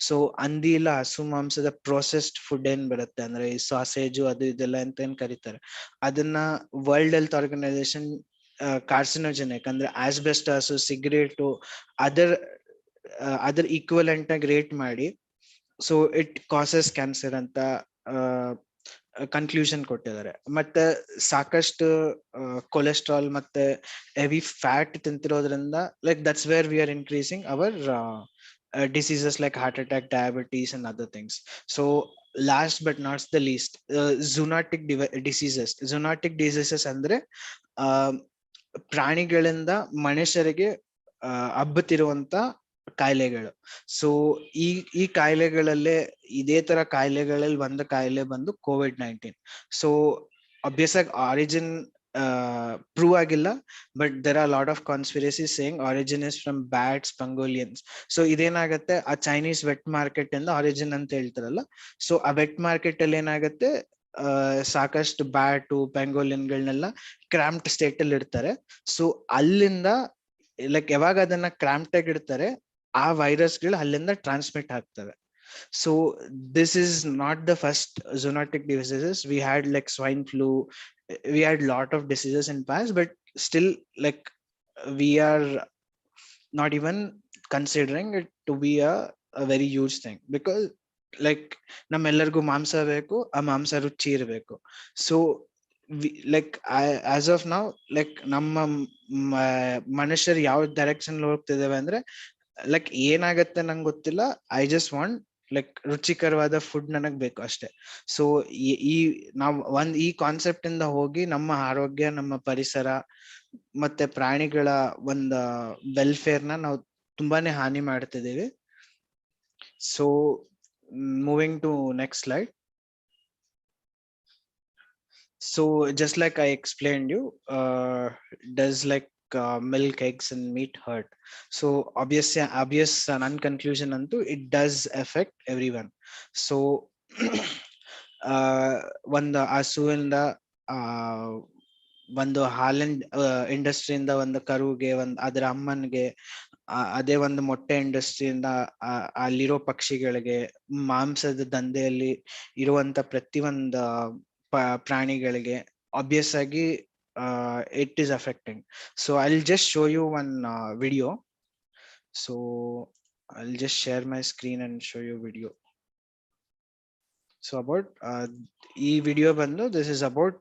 ಸೊ ಹಂದಿ ಇಲ್ಲ ಹಸು ಮಾಂಸದ ಪ್ರೊಸೆಸ್ಡ್ ಫುಡ್ ಏನ್ ಬರುತ್ತೆ ಅಂದ್ರೆ ಈ ಸಾಸೇಜು ಅದು ಇದೆಲ್ಲ ಅಂತ ಏನ್ ಕರೀತಾರೆ, ಅದನ್ನ ವರ್ಲ್ಡ್ ಹೆಲ್ತ್ ಆರ್ಗನೈಸೇಷನ್ ಕಾರ್ಸಿನೋಜೆನಿಕ್ ಅಂದ್ರೆ ಆಸ್ಬೆಸ್ಟಾಸ್, ಸಿಗರೇಟು, ಅದರ್ ಈಕ್ವಲೆಂಟ್ ಆಗಿ ರೇಟ್ ಮಾಡಿ, ಸೊ ಇಟ್ ಕಾಸಸ್ ಕ್ಯಾನ್ಸರ್ ಅಂತ ಕನ್ಕ್ಲೂಷನ್ ಕೊಟ್ಟಿದ್ದಾರೆ. ಮತ್ತೆ ಸಾಕಷ್ಟು ಕೊಲೆಸ್ಟ್ರಾಲ್ ಮತ್ತೆ ಹೆವಿ ಫ್ಯಾಟ್ ತಿಂತಿರೋದ್ರಿಂದ like that's where we are increasing our diseases like heart attack, diabetes and other things. So last but not the least, zoonotic diseases ಅಂದ್ರೆ ಪ್ರಾಣಿಗಳಿಂದ ಮನುಷ್ಯರಿಗೆ ಹಬ್ಬುತ್ತಿರುವಂತ ಕಾಯಿಲೆಗಳು. ಸೊ ಈ ಕಾಯಿಲೆಗಳಲ್ಲೇ ಇದೇ ತರ ಕಾಯಿಲೆಗಳಲ್ಲಿ ಒಂದು ಕಾಯಿಲೆ ಬಂದು COVID-19. ಸೊ ಅಬ್ವಿಯಸ್ ಆಗಿ ಆರಿಜಿನ್ ಪ್ರೂವ್ ಆಗಿಲ್ಲ, but there are lot of conspiracy saying origin is from bats, pangolins. So ಇದೇನಾಗತ್ತೆ, ಆ ಚೈನೀಸ್ ವೆಟ್ ಮಾರ್ಕೆಟ್ ಇಂದ ಆರಿಜಿನ್ ಅಂತ ಹೇಳ್ತಾರಲ್ಲ, ಸೊ ಆ ವೆಟ್ ಮಾರ್ಕೆಟ್ ಅಲ್ಲಿ ಏನಾಗತ್ತೆ, ಸಾಕಷ್ಟು ಬ್ಯಾಟು ಪೆಂಗೋಲಿಯನ್ಗಳನ್ನೆಲ್ಲ ಕ್ರಾಂಪ್ಡ್ ಸ್ಟೇಟ್ ಅಲ್ಲಿ ಇಡ್ತಾರೆ. ಸೊ ಅಲ್ಲಿಂದ ಲೈಕ್ ಯಾವಾಗ ಅದನ್ನ ಕ್ರಾಂಪ್ಟ್ ಆಗಿ ಇಡ್ತಾರೆ, ಆ ವೈರಸ್ಗಳು ಅಲ್ಲಿಂದ ಟ್ರಾನ್ಸ್ಮಿಟ್ ಆಗ್ತವೆ. So this is not the first zoonotic diseases. We had like swine flu, we had lot of diseases in past, but still like we are not even considering it to be a very huge thing, because like ನಮ್ಮೆಲ್ಲರಿಗೂ ಮಾಂಸ ಬೇಕು, ಆ ಮಾಂಸ ರುಚಿ ಇರಬೇಕು. So like as of now like ನಮ್ಮ ಮನುಷ್ಯರು ಯಾವ ಡೈರೆಕ್ಷನ್ ಹೋಗ್ತಿದ್ದೇವೆ ಅಂದ್ರೆ ಲೈಕ್ ಏನಾಗತ್ತೆ ನಂಗೆ ಗೊತ್ತಿಲ್ಲ, ಐ ಜಸ್ಟ್ ವಾಂಟ್ ಲೈಕ್ ರುಚಿಕರವಾದ ಫುಡ್ ನನಗ್ ಬೇಕು ಅಷ್ಟೇ. ಸೊ ನಾವು ಈ ಕಾನ್ಸೆಪ್ಟ್ ಇಂದ ಹೋಗಿ ನಮ್ಮ ಆರೋಗ್ಯ, ನಮ್ಮ ಪರಿಸರ ಮತ್ತೆ ಪ್ರಾಣಿಗಳ ಒಂದು ವೆಲ್ಫೇರ್ ನಾವು ತುಂಬಾನೇ ಹಾನಿ ಮಾಡ್ತಿದ್ದೀವಿ. So moving to next slide. So just like I explained you, does like milk, eggs and meat hurt? So obvious non conclusion antu it does affect everyone. So ಒಂದು ಹಸುವಿಂದ ಒಂದು ಹಾಲಿನ ಇಂಡಸ್ಟ್ರಿಯಿಂದ ಒಂದು ಕರುಗೆ, ಅದರ ಅಮ್ಮನಿಗೆ, ಅದೇ ಒಂದು ಮೊಟ್ಟೆ ಇಂಡಸ್ಟ್ರಿಯಿಂದ ಅಲ್ಲಿರೋ ಪಕ್ಷಿಗಳಿಗೆ, ಮಾಂಸದ ದಂಧೆಯಲ್ಲಿ ಇರುವಂತ ಪ್ರತಿಯೊಂದು ಪ್ರಾಣಿಗಳಿಗೆ obvious ಆಗಿ it is affecting. So I'll just show you one video. So I'll just share my screen and show you video. So about ಈ video ಬಂದು this is about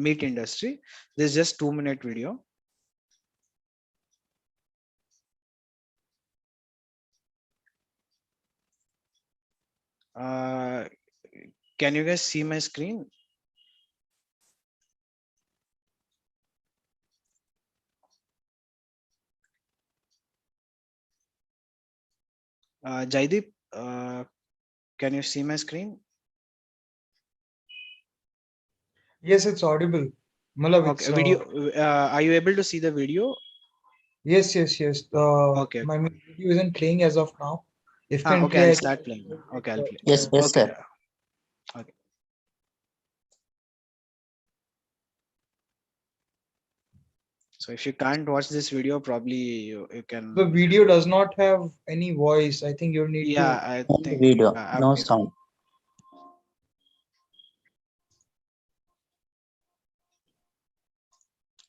meat industry. This is just 2-minute video. Can you guys see my screen? Jaideep, can you see my screen? Yes, it's audible. Malab, Okay, video. Are you able to see the video? Yes. Okay. My video isn't playing as of now. If can Okay, play, I'll I can start playing. Okay, I'll play. Yes, yes, Okay. sir. Okay. So if you can't watch this video, probably you can. The video does not have any voice. I think you need Yeah, to. I Only think. video, no Okay. sound.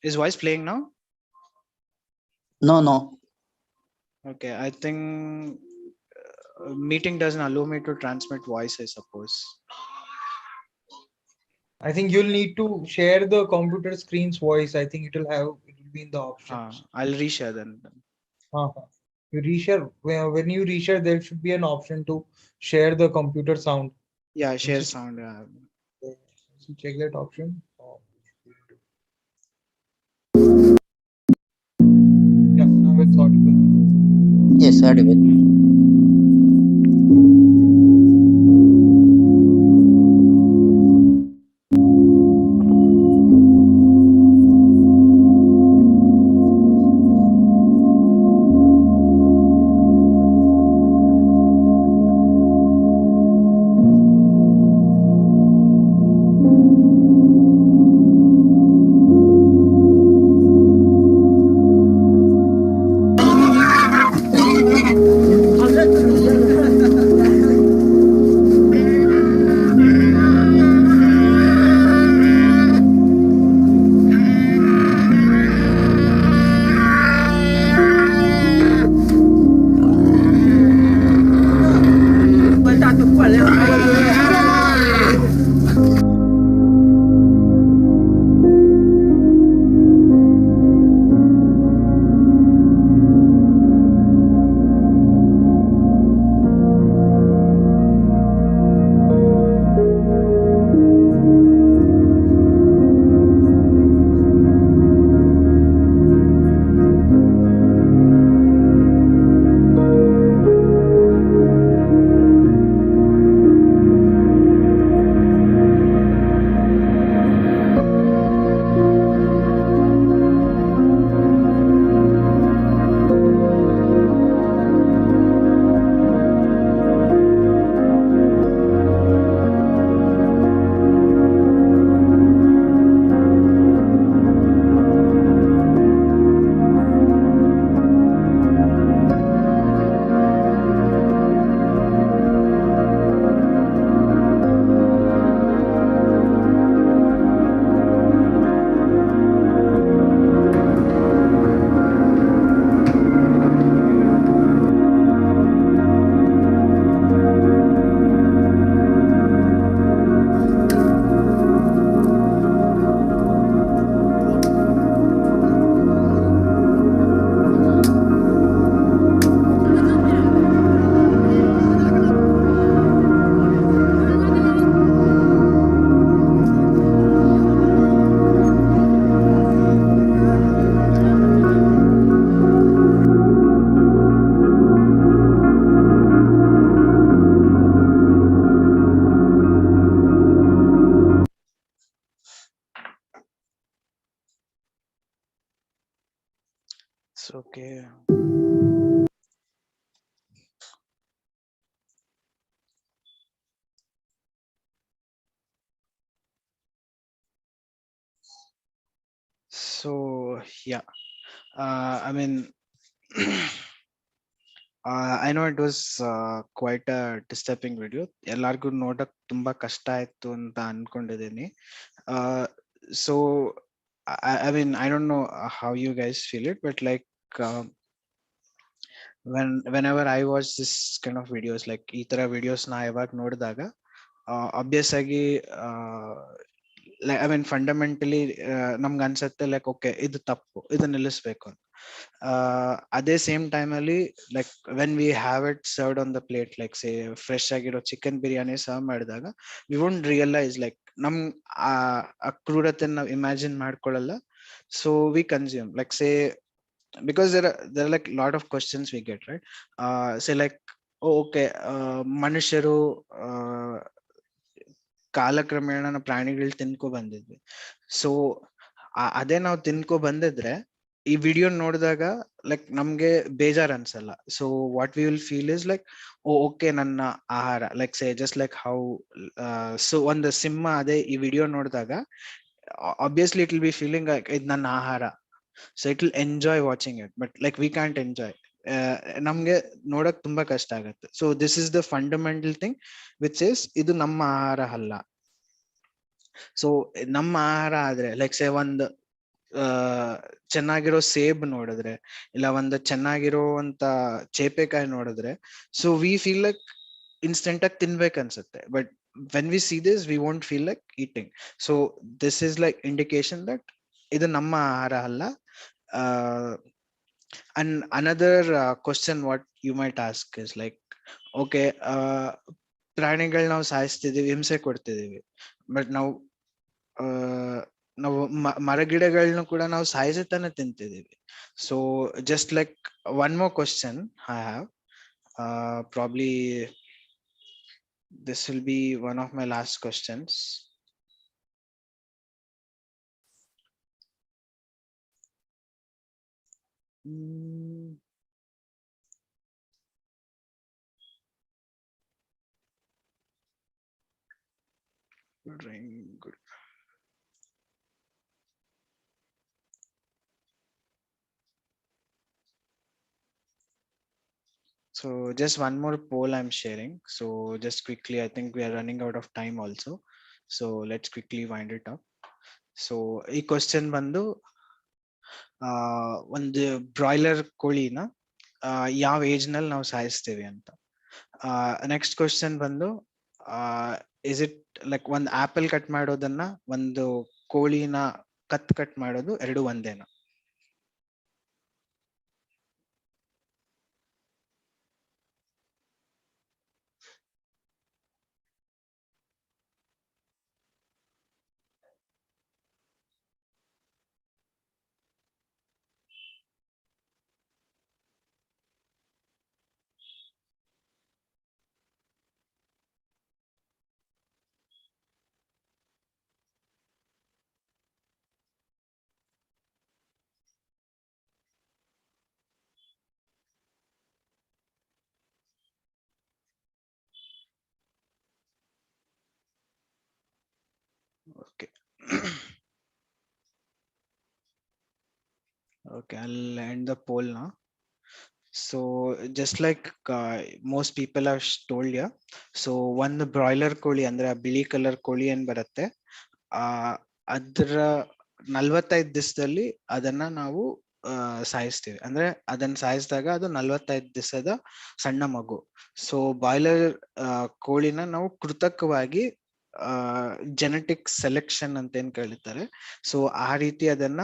Is voice playing now? No, no. Okay, I think meeting doesn't allow me to transmit voice, I suppose. I think you'll need to share the computer screen's voice. I think it will be in the options. I'll reshare then. You reshare when you reshare, there should be an option to share the computer sound. Yeah, share Once you- sound. once you check that option. Yeah, now it's audible. Yes, audible. It's okay. So yeah, I mean, I know it was quite a disturbing video. ಎಲ್ಲಾರ್ಗು ನೋಡಕ್ ತುಂಬಾ ಕಷ್ಟ ಆಯ್ತು ಅಂತ ಅನ್ಕೊಂಡಿದ್ದೀನಿ. So I mean, I don't know how you guys feel it, but like whenever I watch this kind of videos, like ಈ ತರ videos ನ ಯಾವಾಗ ನೋಡಿದಾಗ obvious ಆಗಿ ಐ ಮೀನ್ ಫಂಡಮೆಂಟಲಿ ನಮ್ಗೆ ಅನ್ಸತ್ತೆ ಲೈಕ್ ಓಕೆ ಇದು ತಪ್ಪು, ಇದು ನಿಲ್ಲಿಸ್ಬೇಕು ಅಂತ. ಅದೇ ಸೇಮ್ ಟೈಮ್ ಅಲ್ಲಿ like when we have it served on the plate, like say fresh ಆಗಿರೋ ಚಿಕನ್ ಬಿರಿಯಾನಿ ಸರ್ವ್ ಮಾಡಿದಾಗ ವಿ ವೋಂಟ್ ರಿಯಲೈಸ್ ಲೈಕ್ ನಮ್ ಆ ಕ್ರೂರತೆ ನಾವು ಇಮ್ಯಾಜಿನ್ ಮಾಡ್ಕೊಳ್ಳಲ್ಲ. So we consume like say because there are like a lot of questions we get, right? Say like, okay, ಮನುಷ್ಯರು ಕಾಲಕ್ರಮೇಣ ಪ್ರಾಣಿಗಳು ತಿನ್ಕೊ ಬಂದಿದ್ವಿ. ಸೊ ಅದೇ ನಾವು ತಿನ್ಕೊ ಬಂದಿದ್ರೆ ಈ ವಿಡಿಯೋ ನೋಡಿದಾಗ ಲೈಕ್ ನಮ್ಗೆ ಬೇಜಾರ್ ಅನ್ಸಲ್ಲ. So what we will feel is like, okay ನನ್ನ ಆಹಾರ, like say just like how, so ಒಂದು ಸಿಂಹ ಅದೇ ಈ ವಿಡಿಯೋ ನೋಡಿದಾಗ obviously it will be feeling like ಇದು ನನ್ನ ಆಹಾರ. So it will enjoy watching it, but like V can't enjoy. ನಮ್ಗೆ ನೋಡಕ್ ತುಂಬಾ ಕಷ್ಟ ಆಗುತ್ತೆ. So this is the fundamental thing which is, ಇದು ನಮ್ಮ ಆಹಾರ ಅಲ್ಲ. ಸೊ ನಮ್ಮ ಆಹಾರ ಆದ್ರೆ ಲೈಕ್ ಸೇ ಒಂದು ಚೆನ್ನಾಗಿರೋ ಸೇಬ್ ನೋಡಿದ್ರೆ, ಇಲ್ಲ ಒಂದು ಚೆನ್ನಾಗಿರೋಂತ ಚೇಪೆಕಾಯಿ ನೋಡಿದ್ರೆ, so we feel like instant ಆಗಿ ತಿನ್ಬೇಕು ಅನ್ಸುತ್ತೆ. But when we see this we won't feel like eating. So this is like indication that ಇದು ನಮ್ಮ ಆಹಾರ ಅಲ್ಲ. And another question what you might ask is like, okay, ಪ್ರಾಣಿಗಳು ನಾವು ಸಾಯಿಸ್ತಿದೀವಿ, ಹಿಂಸೆ ಕೊಡ್ತಿದೀವಿ, ಬಟ್ ನಾವು ಮರಗಿಡಗಳನ್ನ ಕೂಡ ನಾವು ಸಾಯಿಸತಾನೆ ತಿಂತಿದೀವಿ. So just like one more question I have, probably this will be one of my last questions. Good. So just one more poll I'm sharing. So just quickly, I think we are running out of time also. So let's quickly wind it up. So ಈ question ಬಂದು, ಒಂದು broiler ಕೋಳಿನ ಯಾವ age ನಲ್ಲಿ ನಾವು ಸಾಯಿಸ್ತೀವಿ ಅಂತ. Next question ಬಂದು, is it like ಒಂದು ಆಪಲ್ ಕಟ್ ಮಾಡೋದನ್ನ ಒಂದು ಕೋಳಿನ ಕಟ್ ಮಾಡೋದು ಎರಡು ಒಂದೇನಾ? Okay. Okay, I'll end the poll now. So just like most people have told you, so one broiler ಕೋಳಿ ಅಂದ್ರೆ ಬಿಳಿ ಕಲರ್ ಕೋಳಿ ಏನ್ ಬರುತ್ತೆ, ಅದರ 45 ದಿವಸದಲ್ಲಿ ಅದನ್ನ ನಾವು ಸಾಯಿಸ್ತೀವಿ. ಅಂದ್ರೆ ಅದನ್ನ ಸಾಯಿಸಿದಾಗ ಅದು 45 ದಿವಸದ ಸಣ್ಣ ಮಗು. ಸೊ ಬಾಯ್ಲರ್ ಕೋಳಿನ ನಾವು ಕೃತಕವಾಗಿ ಜೆನೆಟಿಕ್ ಸೆಲೆಕ್ಷನ್ ಅಂತ ಏನ್ ಕರೀತಾರೆ, ಸೊ ಆ ರೀತಿ ಅದನ್ನ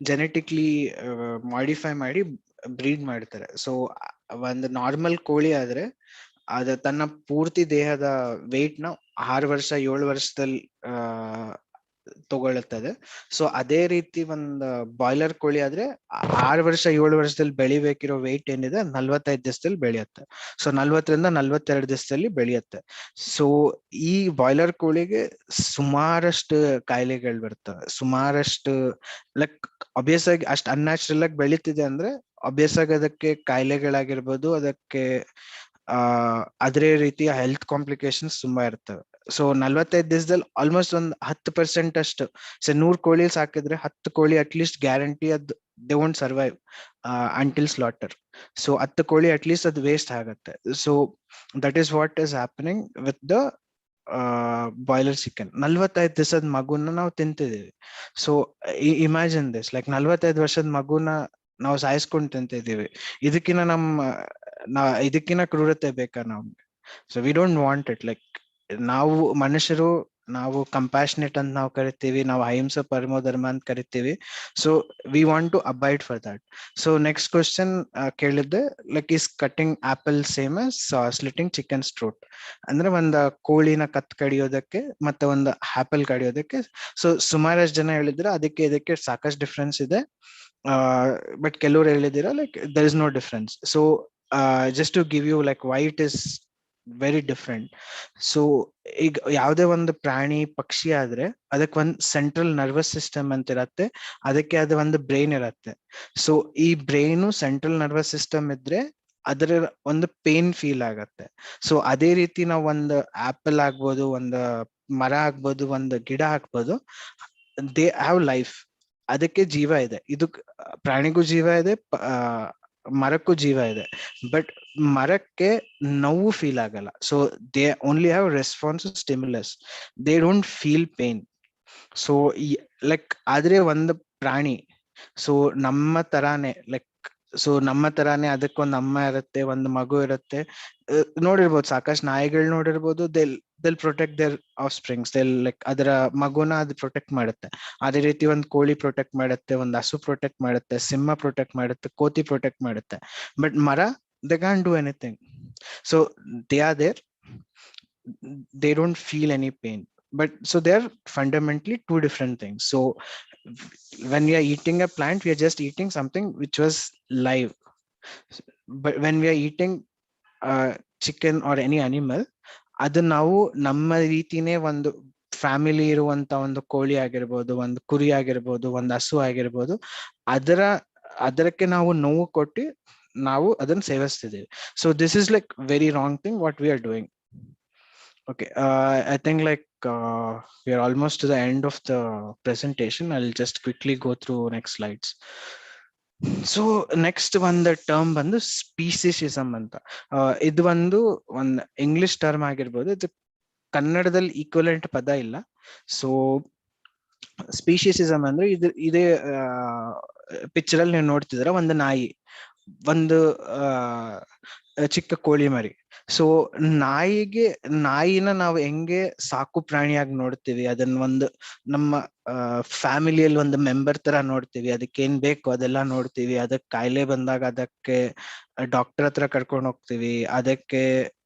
ಜೆನೆಟಿಕ್ಲಿ ಮಾಡಿಫೈ ಮಾಡಿ ಬ್ರೀಡ್ ಮಾಡ್ತಾರೆ. ಸೊ ಒಂದು ನಾರ್ಮಲ್ ಕೋಳಿ ಆದ್ರೆ ಅದ ತನ್ನ ಪೂರ್ತಿ ದೇಹದ ವೆಯ್ಟ್ ನ 6 ವರ್ಷ 7 ವರ್ಷದಲ್ಲಿ ತಗೊಳ್ಳುತ್ತದೆ. ಸೊ ಅದೇ ರೀತಿ ಒಂದು ಬಾಯ್ಲರ್ ಕೋಳಿ ಆದ್ರೆ 6 ವರ್ಷ 7 ವರ್ಷದಲ್ಲಿ ಬೆಳಿಬೇಕಿರೋ ವೆಯ್ಟ್ ಏನಿದೆ 45 ದಿವಸದಲ್ಲಿ ಬೆಳೆಯುತ್ತೆ. ಸೊ 40ರಿಂದ 42 ದಿವಸದಲ್ಲಿ ಬೆಳೆಯುತ್ತೆ. ಸೊ ಈ ಬಾಯ್ಲರ್ ಕೋಳಿಗೆ ಸುಮಾರಷ್ಟು ಕಾಯಿಲೆಗಳು ಬರ್ತವೆ, ಸುಮಾರಷ್ಟು ಲೈಕ್ ಅಬ್ವಿಯಸ್ ಆಗಿ ಅಷ್ಟು ಅನ್ಯಾಚುರಲ್ ಆಗಿ ಬೆಳೀತಿದೆ ಅಂದ್ರೆ ಅಬ್ವಿಯಸ್ ಆಗಿ ಅದಕ್ಕೆ ಕಾಯಿಲೆಗಳಾಗಿರ್ಬೋದು, ಅದಕ್ಕೆ ಅದೇ ರೀತಿಯ ಹೆಲ್ತ್ ಕಾಂಪ್ಲಿಕೇಶನ್ಸ್ ತುಂಬಾ ಇರ್ತವೆ. ಸೊ 45 ದಿವಸದಲ್ಲಿ ಆಲ್ಮೋಸ್ಟ್ ಒಂದು 10% ಅಷ್ಟು, ಸೊ 100 ಕೋಳಿ ಸಾಕಿದ್ರೆ 10 ಕೋಳಿ ಅಟ್ಲೀಸ್ಟ್ ಗ್ಯಾರಂಟಿ ಅದ್ they won't survive until slaughter. So 10 ಕೋಳಿ ಅಟ್ಲೀಸ್ಟ್ ಅದು ವೇಸ್ಟ್ ಆಗುತ್ತೆ. So that is what is happening with the boiler chicken. 45 ದಿವಸದ ಮಗುನ ನಾವು ತಿಂತಿದೀವಿ. ಸೊ ಇಮ್ಯಾಜಿನ್ ದಿಸ್, ಲೈಕ್ 45 ವರ್ಷದ ಮಗುನ ನಾವು ಸಾಯಿಸ್ಕೊಂಡು ತಿಂತಿದೀವಿ. ಇದಕ್ಕಿನ ಕ್ರೂರತೆ ಬೇಕಾ ನಮ್ಗೆ? So we don't want it. Like ನಾವು ಮನುಷ್ಯರು, ನಾವು ಕಂಪ್ಯಾಷನೇಟ್ ಅಂತ ನಾವು ಕರಿತೀವಿ, ನಾವು ಅಹಿಂಸಾ ಪರಮೋ ಧರ್ಮ ಅಂತ ಕರಿತೀವಿ. So we want to abide for that. So next question ಕೇಳಿದ್ದೆ, like is cutting apple same as slitting chicken throat? ಅಂದ್ರೆ ಒಂದು ಕೋಳಿನ ಕಡಿಯೋದಕ್ಕೆ ಮತ್ತೆ ಒಂದು ಆಪಲ್ ಕಡಿಯೋದಕ್ಕೆ. ಸೊ ಸುಮಾರಷ್ಟು ಜನ ಹೇಳಿದ್ರೆ ಅದಕ್ಕೆ ಇದಕ್ಕೆ ಸಾಕಷ್ಟು ಡಿಫ್ರೆನ್ಸ್ ಇದೆ, ಬಟ್ ಕೆಲವ್ರು ಹೇಳಿದಿರ like there is no difference. So just to give you like why it is very different. So ಈಗ ಯಾವುದೇ ಒಂದು ಪ್ರಾಣಿ ಪಕ್ಷಿ ಆದ್ರೆ ಅದಕ್ಕೆ ಒಂದು ಸೆಂಟ್ರಲ್ ನರ್ವಸ್ ಸಿಸ್ಟಮ್ ಅಂತ ಇರತ್ತೆ, ಅದಕ್ಕೆ ಅದು ಒಂದು ಬ್ರೈನ್ ಇರತ್ತೆ. ಸೊ ಈ ಬ್ರೈನು ಸೆಂಟ್ರಲ್ ನರ್ವಸ್ ಸಿಸ್ಟಮ್ ಇದ್ರೆ ಅದರ ಒಂದು ಪೇನ್ ಫೀಲ್ ಆಗತ್ತೆ. ಸೊ ಅದೇ ರೀತಿ ನಾವು ಒಂದು ಆಪಲ್ ಆಗ್ಬೋದು, ಒಂದು ಮರ ಆಗ್ಬೋದು, ಒಂದು ಗಿಡ ಆಗ್ಬೋದು, ದೇ ಹ್ಯಾವ್ ಲೈಫ್, ಅದಕ್ಕೆ ಜೀವ ಇದೆ. ಇದು ಪ್ರಾಣಿಗೂ ಜೀವ ಇದೆ, ಮರಕ್ಕೂ ಜೀವ ಇದೆ. ಬಟ್ ಮರಕ್ಕೆ ನೋವು ಫೀಲ್ ಆಗಲ್ಲ. So they only have response stimulus, they don't feel pain. So like ಆದ್ರೆ ಒಂದು ಪ್ರಾಣಿ ಸೊ ನಮ್ಮ ತರಾನೇ ಲೈಕ್ ನಮ್ಮ ತರಾನೇ ಅದಕ್ಕೊಂದು ಅಮ್ಮ ಇರುತ್ತೆ, ಒಂದು ಮಗು ಇರುತ್ತೆ. ನೋಡಿರ್ಬೋದು, ಸಾಕಷ್ಟು ನಾಯಿಗಳು ನೋಡಿರ್ಬೋದು, they'll protect their offsprings, like ಅದರ ಮಗುನ ಅದು ಪ್ರೊಟೆಕ್ಟ್ ಮಾಡುತ್ತೆ. ಅದೇ ರೀತಿ ಒಂದು ಕೋಳಿ ಪ್ರೊಟೆಕ್ಟ್ ಮಾಡುತ್ತೆ, ಒಂದು ಹಸು ಪ್ರೊಟೆಕ್ಟ್ ಮಾಡುತ್ತೆ, ಸಿಂಹ ಪ್ರೊಟೆಕ್ಟ್ ಮಾಡುತ್ತೆ, ಕೋತಿ ಪ್ರೊಟೆಕ್ಟ್ ಮಾಡುತ್ತೆ. ಬಟ್ ಮರ, they can't do anything. So they are there, they don't feel any pain. But so they're fundamentally two different things. So when we are eating a plant, we are just eating something which was live. But when we are eating chicken or any animal, ಅದು ನಾವು ನಮ್ಮ ರೀತಿನೇ ಒಂದು family ಇರುವಂತ ಒಂದು ಕೋಳಿ ಆಗಿರ್ಬೋದು, ಒಂದು ಕುರಿ ಆಗಿರ್ಬೋದು, ಒಂದು ಹಸು ಆಗಿರ್ಬೋದು, ಅದಕ್ಕೆ ನಾವು ನೋವು ಕೊಟ್ಟು ನಾವು ಅದನ್ನ ಸೇವಿಸ್ತಿದ್ದೀವಿ. So this is like very wrong thing what we are doing. Okay, I think like we are almost to the end of the presentation. I'll just quickly go through next slides. So next ಒಂದು term ಬಂದು ಸ್ಪೀಸಿಸಿಸಮ್ ಅಂತ. ಇದು ಒಂದು English term ಆಗಿರ್ಬೋದು, ಇದು ಕನ್ನಡದಲ್ಲಿ equivalent ಪದ ಇಲ್ಲ. ಸೊ ಸ್ಪೀಶಿಸಿಸಮ್ ಅಂದ್ರೆ ಇದೇ ಪಿಕ್ಚರ್ ಅಲ್ಲಿ ನೀವು ನೋಡ್ತಿದ್ರ ಒಂದು ನಾಯಿ, ಒಂದು ಚಿಕ್ಕ ಕೋಳಿ ಮರಿ. ಸೊ ನಾಯಿನ ನಾವು ಹೆಂಗೆ ಸಾಕು ಪ್ರಾಣಿಯಾಗಿ ನೋಡ್ತೀವಿ, ಅದನ್ನ ಒಂದು ನಮ್ಮ ಫ್ಯಾಮಿಲಿಯಲ್ಲಿ ಒಂದು ಮೆಂಬರ್ ತರ ನೋಡ್ತೀವಿ, ಅದಕ್ಕೆ ಏನ್ ಬೇಕು ಅದೆಲ್ಲ ನೋಡ್ತೀವಿ, ಅದಕ್ಕೆ ಕಾಯಿಲೆ ಬಂದಾಗ ಅದಕ್ಕೆ ಡಾಕ್ಟರ್ ಹತ್ರ ಕರ್ಕೊಂಡು ಹೋಗ್ತೀವಿ, ಅದಕ್ಕೆ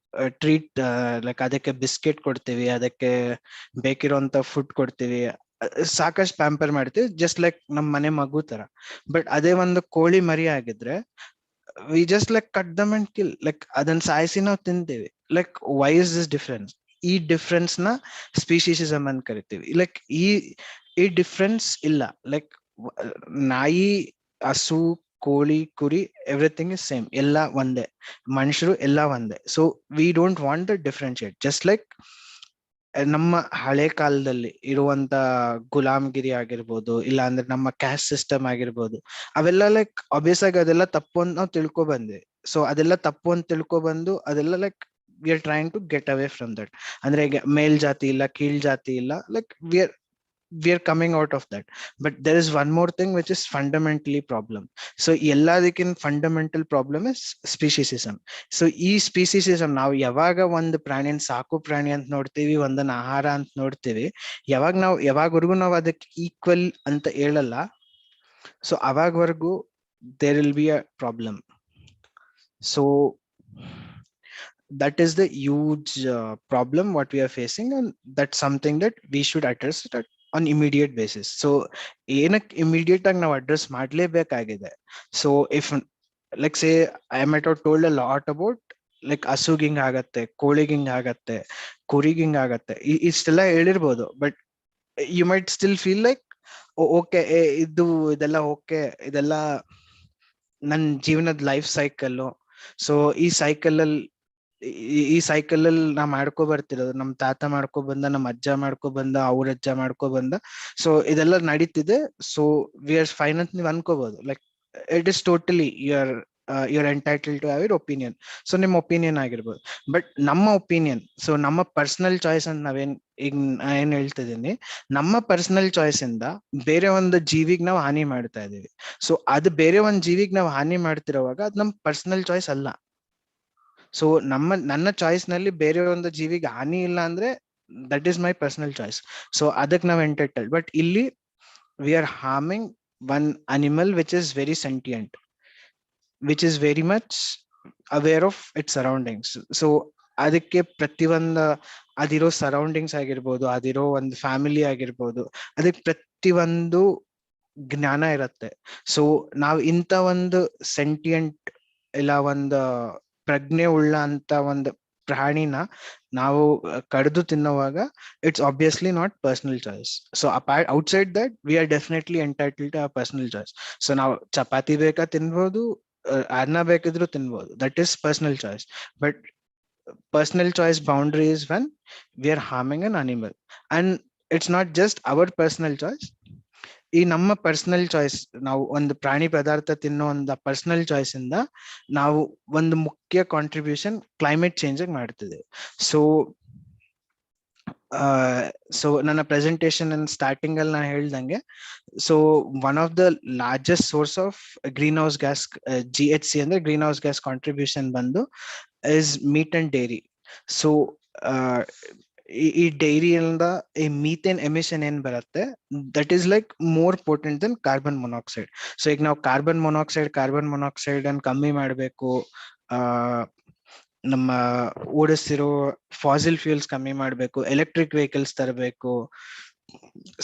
ಟ್ರೀಟ್ ಲೈಕ್ ಅದಕ್ಕೆ ಬಿಸ್ಕೆಟ್ ಕೊಡ್ತೀವಿ, ಅದಕ್ಕೆ ಬೇಕಿರೋಂತ ಫುಡ್ ಕೊಡ್ತೀವಿ, ಸಾಕಷ್ಟು ಪ್ಯಾಂಪರ್ ಮಾಡ್ತೀವಿ, ಜಸ್ಟ್ ಲೈಕ್ ನಮ್ ಮನೆ ಮಗು ತರ. ಬಟ್ ಅದೇ ಒಂದು ಕೋಳಿ ಮರಿ ಆಗಿದ್ರೆ we just like cut them and kill, like ಅದನ್ನ ಸಾಯಿಸಿ ನಾವು ತಿಂತೀವಿ. Like why is this difference? ಈ ಡಿಫ್ರೆನ್ಸ್ ನ ಸ್ಪೀಶಿಸಿಸಮ್ ಅಂತ ಕರಿತೀವಿ. ಲೈಕ್ ಈ ಡಿಫ್ರೆನ್ಸ್ ಇಲ್ಲ. ಲೈಕ್ ನಾಯಿ, ಹಸು, ಕೋಳಿ, ಕುರಿ, ಎವ್ರಿಥಿಂಗ್ ಇಸ್ ಸೇಮ್, ಎಲ್ಲ ಒಂದೇ, ಮನುಷ್ಯರು ಎಲ್ಲ ಒಂದೇ. So we don't want the differentiate. Just like ನಮ್ಮ ಹಳೆ ಕಾಲದಲ್ಲಿ ಇರುವಂತ ಗುಲಾಮ್ಗಿರಿ ಆಗಿರ್ಬೋದು, ಇಲ್ಲ ಅಂದ್ರೆ ನಮ್ಮ ಕ್ಯಾಸ್ಟ್ ಸಿಸ್ಟಮ್ ಆಗಿರ್ಬೋದು, ಅವೆಲ್ಲ ಲೈಕ್ ಆಬ್ವಿಯಸ್ ಆಗಿ ಅದೆಲ್ಲ ತಪ್ಪು ಅಂತ ನಾವು ತಿಳ್ಕೊ ಬಂದ್ವಿ. ಸೊ ಅದೆಲ್ಲ ತಪ್ಪು ಅಂತ ತಿಳ್ಕೊ ಬಂದು ಅದೆಲ್ಲ like we are trying to get away from that. ಅಂದ್ರೆ ಈಗ ಮೇಲ್ ಜಾತಿ ಇಲ್ಲ, ಕೀಳ್ ಜಾತಿ ಇಲ್ಲ, like we are coming out of that. But there is one more thing which is fundamentally problem. So ಎಲ್ಲದಕ್ಕಿಂತ fundamental problem is speciesism. So ಈ speciesism ನಾವು ಯಾವಾಗ ಒಂದು ಪ್ರಾಣಿನ ಸಾಕು ಪ್ರಾಣಿ ಅಂತ ನೋಡ್ತೀವಿ, ಒಂದನ್ನ ಆಹಾರ ಅಂತ ನೋಡ್ತೀವಿ, ಯಾವಾಗವರೆಗೂ ನಾವು ಅದಕ್ಕೆ ಈಕ್ವಲ್ ಅಂತ ಹೇಳಲ್ಲ, so ಅವಾಗವರೆಗೂ there will be a problem. So that is the huge problem what we are facing, and that's something that we should address it on immediate basis. So ಏನಕ್ಕೆ ಇಮಿಡಿಯೇಟ್ ಆಗಿ ನಾವು ಅಡ್ರೆಸ್ ಮಾಡ್ಲೇಬೇಕಾಗಿದೆ. So if like say I might have told a lot about like ಹಸುಗ್ ಹಿಂಗ್ ಆಗತ್ತೆ, ಕೋಳಿಗ್ ಹಿಂಗ್ ಆಗತ್ತೆ, ಕುರಿಗ್ ಹಿಂಗ್ ಆಗತ್ತೆ, ಇಷ್ಟೆಲ್ಲ ಹೇಳಿರ್ಬೋದು. But you might still feel like okay, ಇದೆಲ್ಲ ಓಕೆ, ಇದೆಲ್ಲ ನನ್ನ ಜೀವನದ ಲೈಫ್ ಸೈಕಲ್. ಸೊ ಈ ಸೈಕಲ್ ಅಲ್ಲಿ ನಾ ಮಾಡ್ಕೊ ಬರ್ತಿರೋದು, ನಮ್ ತಾತ ಮಾಡ್ಕೊ ಬಂದ, ನಮ್ ಅಜ್ಜ ಮಾಡ್ಕೊ ಬಂದ, ಅವ್ರ ಅಜ್ಜ ಮಾಡ್ಕೊ ಬಂದ. ಸೊ ಇದೆಲ್ಲ ನಡೀತಿದೆ. ಸೊ ವಿ ಆರ್ ಫೈನ್ ಅಂತ ನೀವ್ ಅನ್ಕೋಬಹುದು. Like it is totally your entitle to have your opinion. So ನಿಮ್ ಒಪಿನಿಯನ್ ಆಗಿರ್ಬೋದು. ಬಟ್ ನಮ್ಮ ಒಪಿನಿಯನ್, ಸೊ ನಮ್ಮ ಪರ್ಸನಲ್ ಚಾಯ್ಸ್ ಅಂತ ಈಗ ಏನ್ ಹೇಳ್ತಿದ್ದೀನಿ, ನಮ್ಮ ಪರ್ಸನಲ್ ಚಾಯ್ಸ್ ಇಂದ ಬೇರೆ ಒಂದು ಜೀವಿಗ್ ನಾವು ಹಾನಿ ಮಾಡ್ತಾ ಇದೀವಿ. ಸೊ ಅದು ಬೇರೆ ಒಂದ್ ಜೀವಿಗ್ ನಾವು ಹಾನಿ ಮಾಡ್ತಿರೋವಾಗ ಅದು ನಮ್ ಪರ್ಸನಲ್ ಚಾಯ್ಸ್ ಅಲ್ಲ. ಸೊ ನನ್ನ ಚಾಯ್ಸ್ ನಲ್ಲಿ ಬೇರೆ ಒಂದು ಜೀವಿಗೆ ಹಾನಿ ಇಲ್ಲ ಅಂದ್ರೆ that is my personal choice. So ಅದಕ್ಕೆ ನಾವು ಎಂಟೈಟಲ್ಡ್. ಬಟ್ ಇಲ್ಲಿ we are harming one animal which is very sentient, which is very much aware of it's surroundings. So ಅದಕ್ಕೆ ಪ್ರತಿಯೊಂದು ಅದಿರೋ ಸರೌಂಡಿಂಗ್ಸ್ ಆಗಿರ್ಬೋದು, ಅದಿರೋ ಒಂದು ಫ್ಯಾಮಿಲಿ ಆಗಿರ್ಬೋದು, ಅದಕ್ಕೆ ಪ್ರತಿಯೊಂದು ಜ್ಞಾನ ಇರತ್ತೆ. ಸೊ ನಾವು ಇಂಥ ಒಂದು ಸೆಂಟಿಯಂಟ್ ಇಲ್ಲ ಒಂದು ಪ್ರಜ್ಞೆ ಉಳ್ಳ ಅಂತ ಒಂದು ಪ್ರಾಣಿನ ನಾವು ಕಡಿದು ತಿನ್ನುವಾಗ it's obviously not personal choice. So apart outside that we are definitely entitled to our personal choice. So ನಾವು ಚಪಾತಿ ಬೇಕಾ ತಿನ್ಬೋದು, ಅನ್ನ ಬೇಕಿದ್ರು ತಿನ್ಬೋದು, that is personal choice. But personal choice boundary is when we are harming an animal, and it's not just our personal choice. ಈ ನಮ್ಮ personal choice, ನಾವು ಒಂದು ಪ್ರಾಣಿ ಪದಾರ್ಥ ತಿನ್ನೋ ಒಂದು ಪರ್ಸನಲ್ ಚಾಯ್ಸ್ ಇಂದ ನಾವು ಒಂದು ಮುಖ್ಯ ಕಾಂಟ್ರಿಬ್ಯೂಷನ್ ಕ್ಲೈಮೇಟ್ ಚೇಂಜ್ ಮಾಡ್ತಿದ್ದೇವೆ. ಸೊ ನನ್ನ ಪ್ರೆಸೆಂಟೇಶನ್ ಸ್ಟಾರ್ಟಿಂಗ್ ಅಲ್ಲಿ ನಾನು ಹೇಳ್ದಂಗೆ, so one of the largest source of green house gas, GHC ಅಂದ್ರೆ ಗ್ರೀನ್ ಹೌಸ್ ಗ್ಯಾಸ್ ಕಾಂಟ್ರಿಬ್ಯೂಷನ್ ಬಂದು is meat and dairy. So ಈ ಡೈರಿಯಿಂದ ಈ ಮೀಥೇನ್ ಎಮಿಷನ್ ಏನ್ ಬರುತ್ತೆ, that is like more potent than carbon monoxide. So ಈಗ ನಾವು carbon monoxide ಅನ್ನು ಕಮ್ಮಿ ಮಾಡಬೇಕು, ನಮ್ಮ ಓಡಿಸ್ತಿರೋ ಫಾಸಿಲ್ ಫ್ಯೂಲ್ಸ್ ಕಮ್ಮಿ ಮಾಡಬೇಕು, ಎಲೆಕ್ಟ್ರಿಕ್ ವೆಹಿಕಲ್ಸ್ ತರಬೇಕು,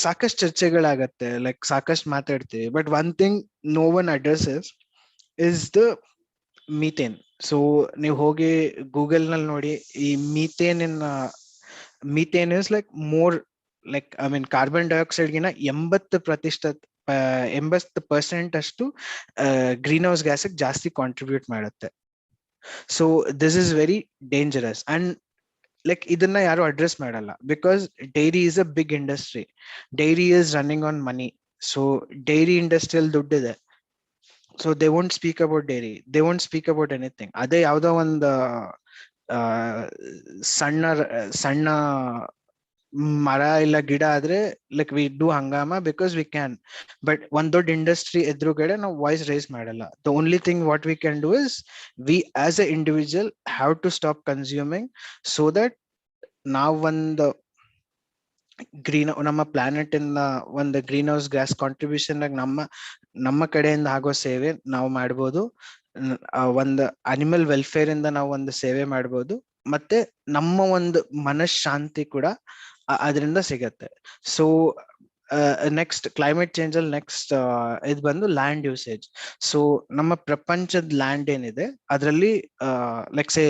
ಸಾಕಷ್ಟು ಚರ್ಚೆಗಳಾಗತ್ತೆ, ಲೈಕ್ ಸಾಕಷ್ಟು ಮಾತಾಡ್ತೀವಿ. But one thing no one addresses is the methane. So ನೀವು ಹೋಗಿ ಗೂಗಲ್ ನಲ್ಲಿ ನೋಡಿ, ಈ methane is like more like I mean carbon dioxide ಗಿನ 80% ಅಷ್ಟು ಗ್ರೀನ್ ಹೌಸ್ ಗ್ಯಾಸ್ ಜಾಸ್ತಿ ಕಾಂಟ್ರಿಬ್ಯೂಟ್ ಮಾಡುತ್ತೆ. So this is very dangerous. And like ಇದನ್ನ ಯಾರು ಅಡ್ರೆಸ್ ಮಾಡಲ್ಲ, because dairy is a big industry. Dairy is running on money. So dairy ಇಂಡಸ್ಟ್ರಿಯಲ್ಲಿ ದುಡ್ಡಿದೆ. So they won't speak about dairy, they won't speak about anything. ಅದೇ ಯಾವ್ದೋ ಒಂದು ಸಣ್ಣ ಮರ ಇಲ್ಲ ಗಿಡ ಆದ್ರೆ ಲೈಕ್ ವಿ ಡೂ ಹಂಗಾಮ ಬಿಕಾಸ್ ವಿ ಕ್ಯಾನ್. ಬಟ್ ಒಂದ್ ದೊಡ್ಡ ಇಂಡಸ್ಟ್ರಿ ಎದುರುಗಡೆ ನಾವು ವಾಯ್ಸ್ ರೈಸ್ ಮಾಡಲ್ಲ. The only thing what we can do is we as a individual have to stop consuming, so that ನಾವು ಒಂದು ನಮ್ಮ ಪ್ಲಾನೆಟ್ ಇಂದ ಒಂದು ಗ್ರೀನ್ ಹೌಸ್ ಗ್ಯಾಸ್ ಕಾಂಟ್ರಿಬ್ಯೂಷನ್ ನಮ್ಮ ಕಡೆಯಿಂದ ಆಗೋ ಸೇವೆ ನಾವು ಮಾಡ್ಬೋದು. ಒಂದು ಅನಿಮಲ್ ವೆಲ್ಫೇರ್ ಇಂದ ನಾವು ಒಂದು ಸೇವೆ ಮಾಡ್ಬೋದು, ಮತ್ತೆ ನಮ್ಮ ಒಂದು ಮನಃಶಾಂತಿ ಕೂಡ ಅದರಿಂದ ಸಿಗತ್ತೆ. ಸೊ ನೆಕ್ಸ್ಟ್ ಕ್ಲೈಮೇಟ್ ಚೇಂಜ್ ಅಲ್ಲಿ ನೆಕ್ಸ್ಟ್ ಇದು ಬಂದು ಲ್ಯಾಂಡ್ ಯೂಸೇಜ್. ಸೊ ನಮ್ಮ ಪ್ರಪಂಚದ ಲ್ಯಾಂಡ್ ಏನಿದೆ ಅದರಲ್ಲಿ ಲೈಕ್ ಸೇ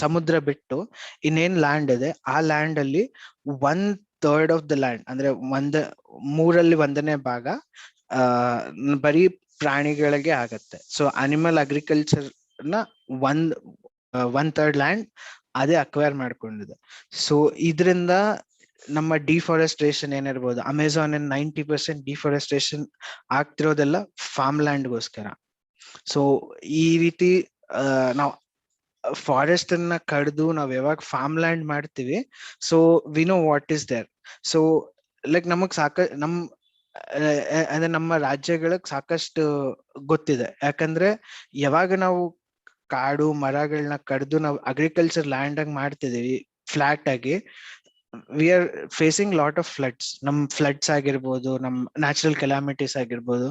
ಸಮುದ್ರ ಬಿಟ್ಟು ಇನ್ನೇನ್ ಲ್ಯಾಂಡ್ ಇದೆ, ಆ ಲ್ಯಾಂಡ್ ಅಲ್ಲಿ 1/3 ಆಫ್ ದ ಲ್ಯಾಂಡ್ ಅಂದ್ರೆ 1/3 ಭಾಗ ಬರೀ ಪ್ರಾಣಿಗಳಿಗೆ ಆಗತ್ತೆ. ಸೊ ಅನಿಮಲ್ ಅಗ್ರಿಕಲ್ಚರ್ ನ 1/3 ಲ್ಯಾಂಡ್ ಅದೇ ಅಕ್ವೈರ್ ಮಾಡ್ಕೊಂಡಿದೆ. ಸೊ ಇದರಿಂದ ನಮ್ಮ ಡಿಫಾರೆಸ್ಟ್ರೇಷನ್ ಏನಿರ್ಬೋದು, ಅಮೆಝಾನ್ 90% ಡಿಫಾರೆಸ್ಟ್ರೇಷನ್ ಆಗ್ತಿರೋದೆಲ್ಲ ಫಾರ್ಮ್ ಲ್ಯಾಂಡ್ಗೋಸ್ಕರ. ಸೊ ಈ ರೀತಿ ನಾವು ಫಾರೆಸ್ಟ್ ಅನ್ನ ಕಡ್ದು ನಾವ್ ಯಾವಾಗ ಫಾರ್ಮ್ ಲ್ಯಾಂಡ್ ಮಾಡ್ತೀವಿ, so we know what is there. So like ನಮಗ್ ಅಂದ್ರೆ ನಮ್ಮ ರಾಜ್ಯಗಳಿಗೆ ಸಾಕಷ್ಟು ಗೊತ್ತಿದೆ. ಯಾಕಂದ್ರೆ ಯಾವಾಗ ನಾವು ಕಾಡು ಮರಗಳನ್ನ ಕಡ್ದು ನಾವು ಅಗ್ರಿಕಲ್ಚರ್ ಲ್ಯಾಂಡ್ ಆಗಿ ಮಾಡ್ತಿದೀವಿ ಫ್ಲಾಟ್ ಆಗಿ, we are facing lot of floods. ನಮ್ ಫ್ಲಡ್ಸ್ ಆಗಿರ್ಬೋದು, ನಮ್ ನ್ಯಾಚುರಲ್ ಕೆಲಾಮಿಟೀಸ್ ಆಗಿರ್ಬೋದು.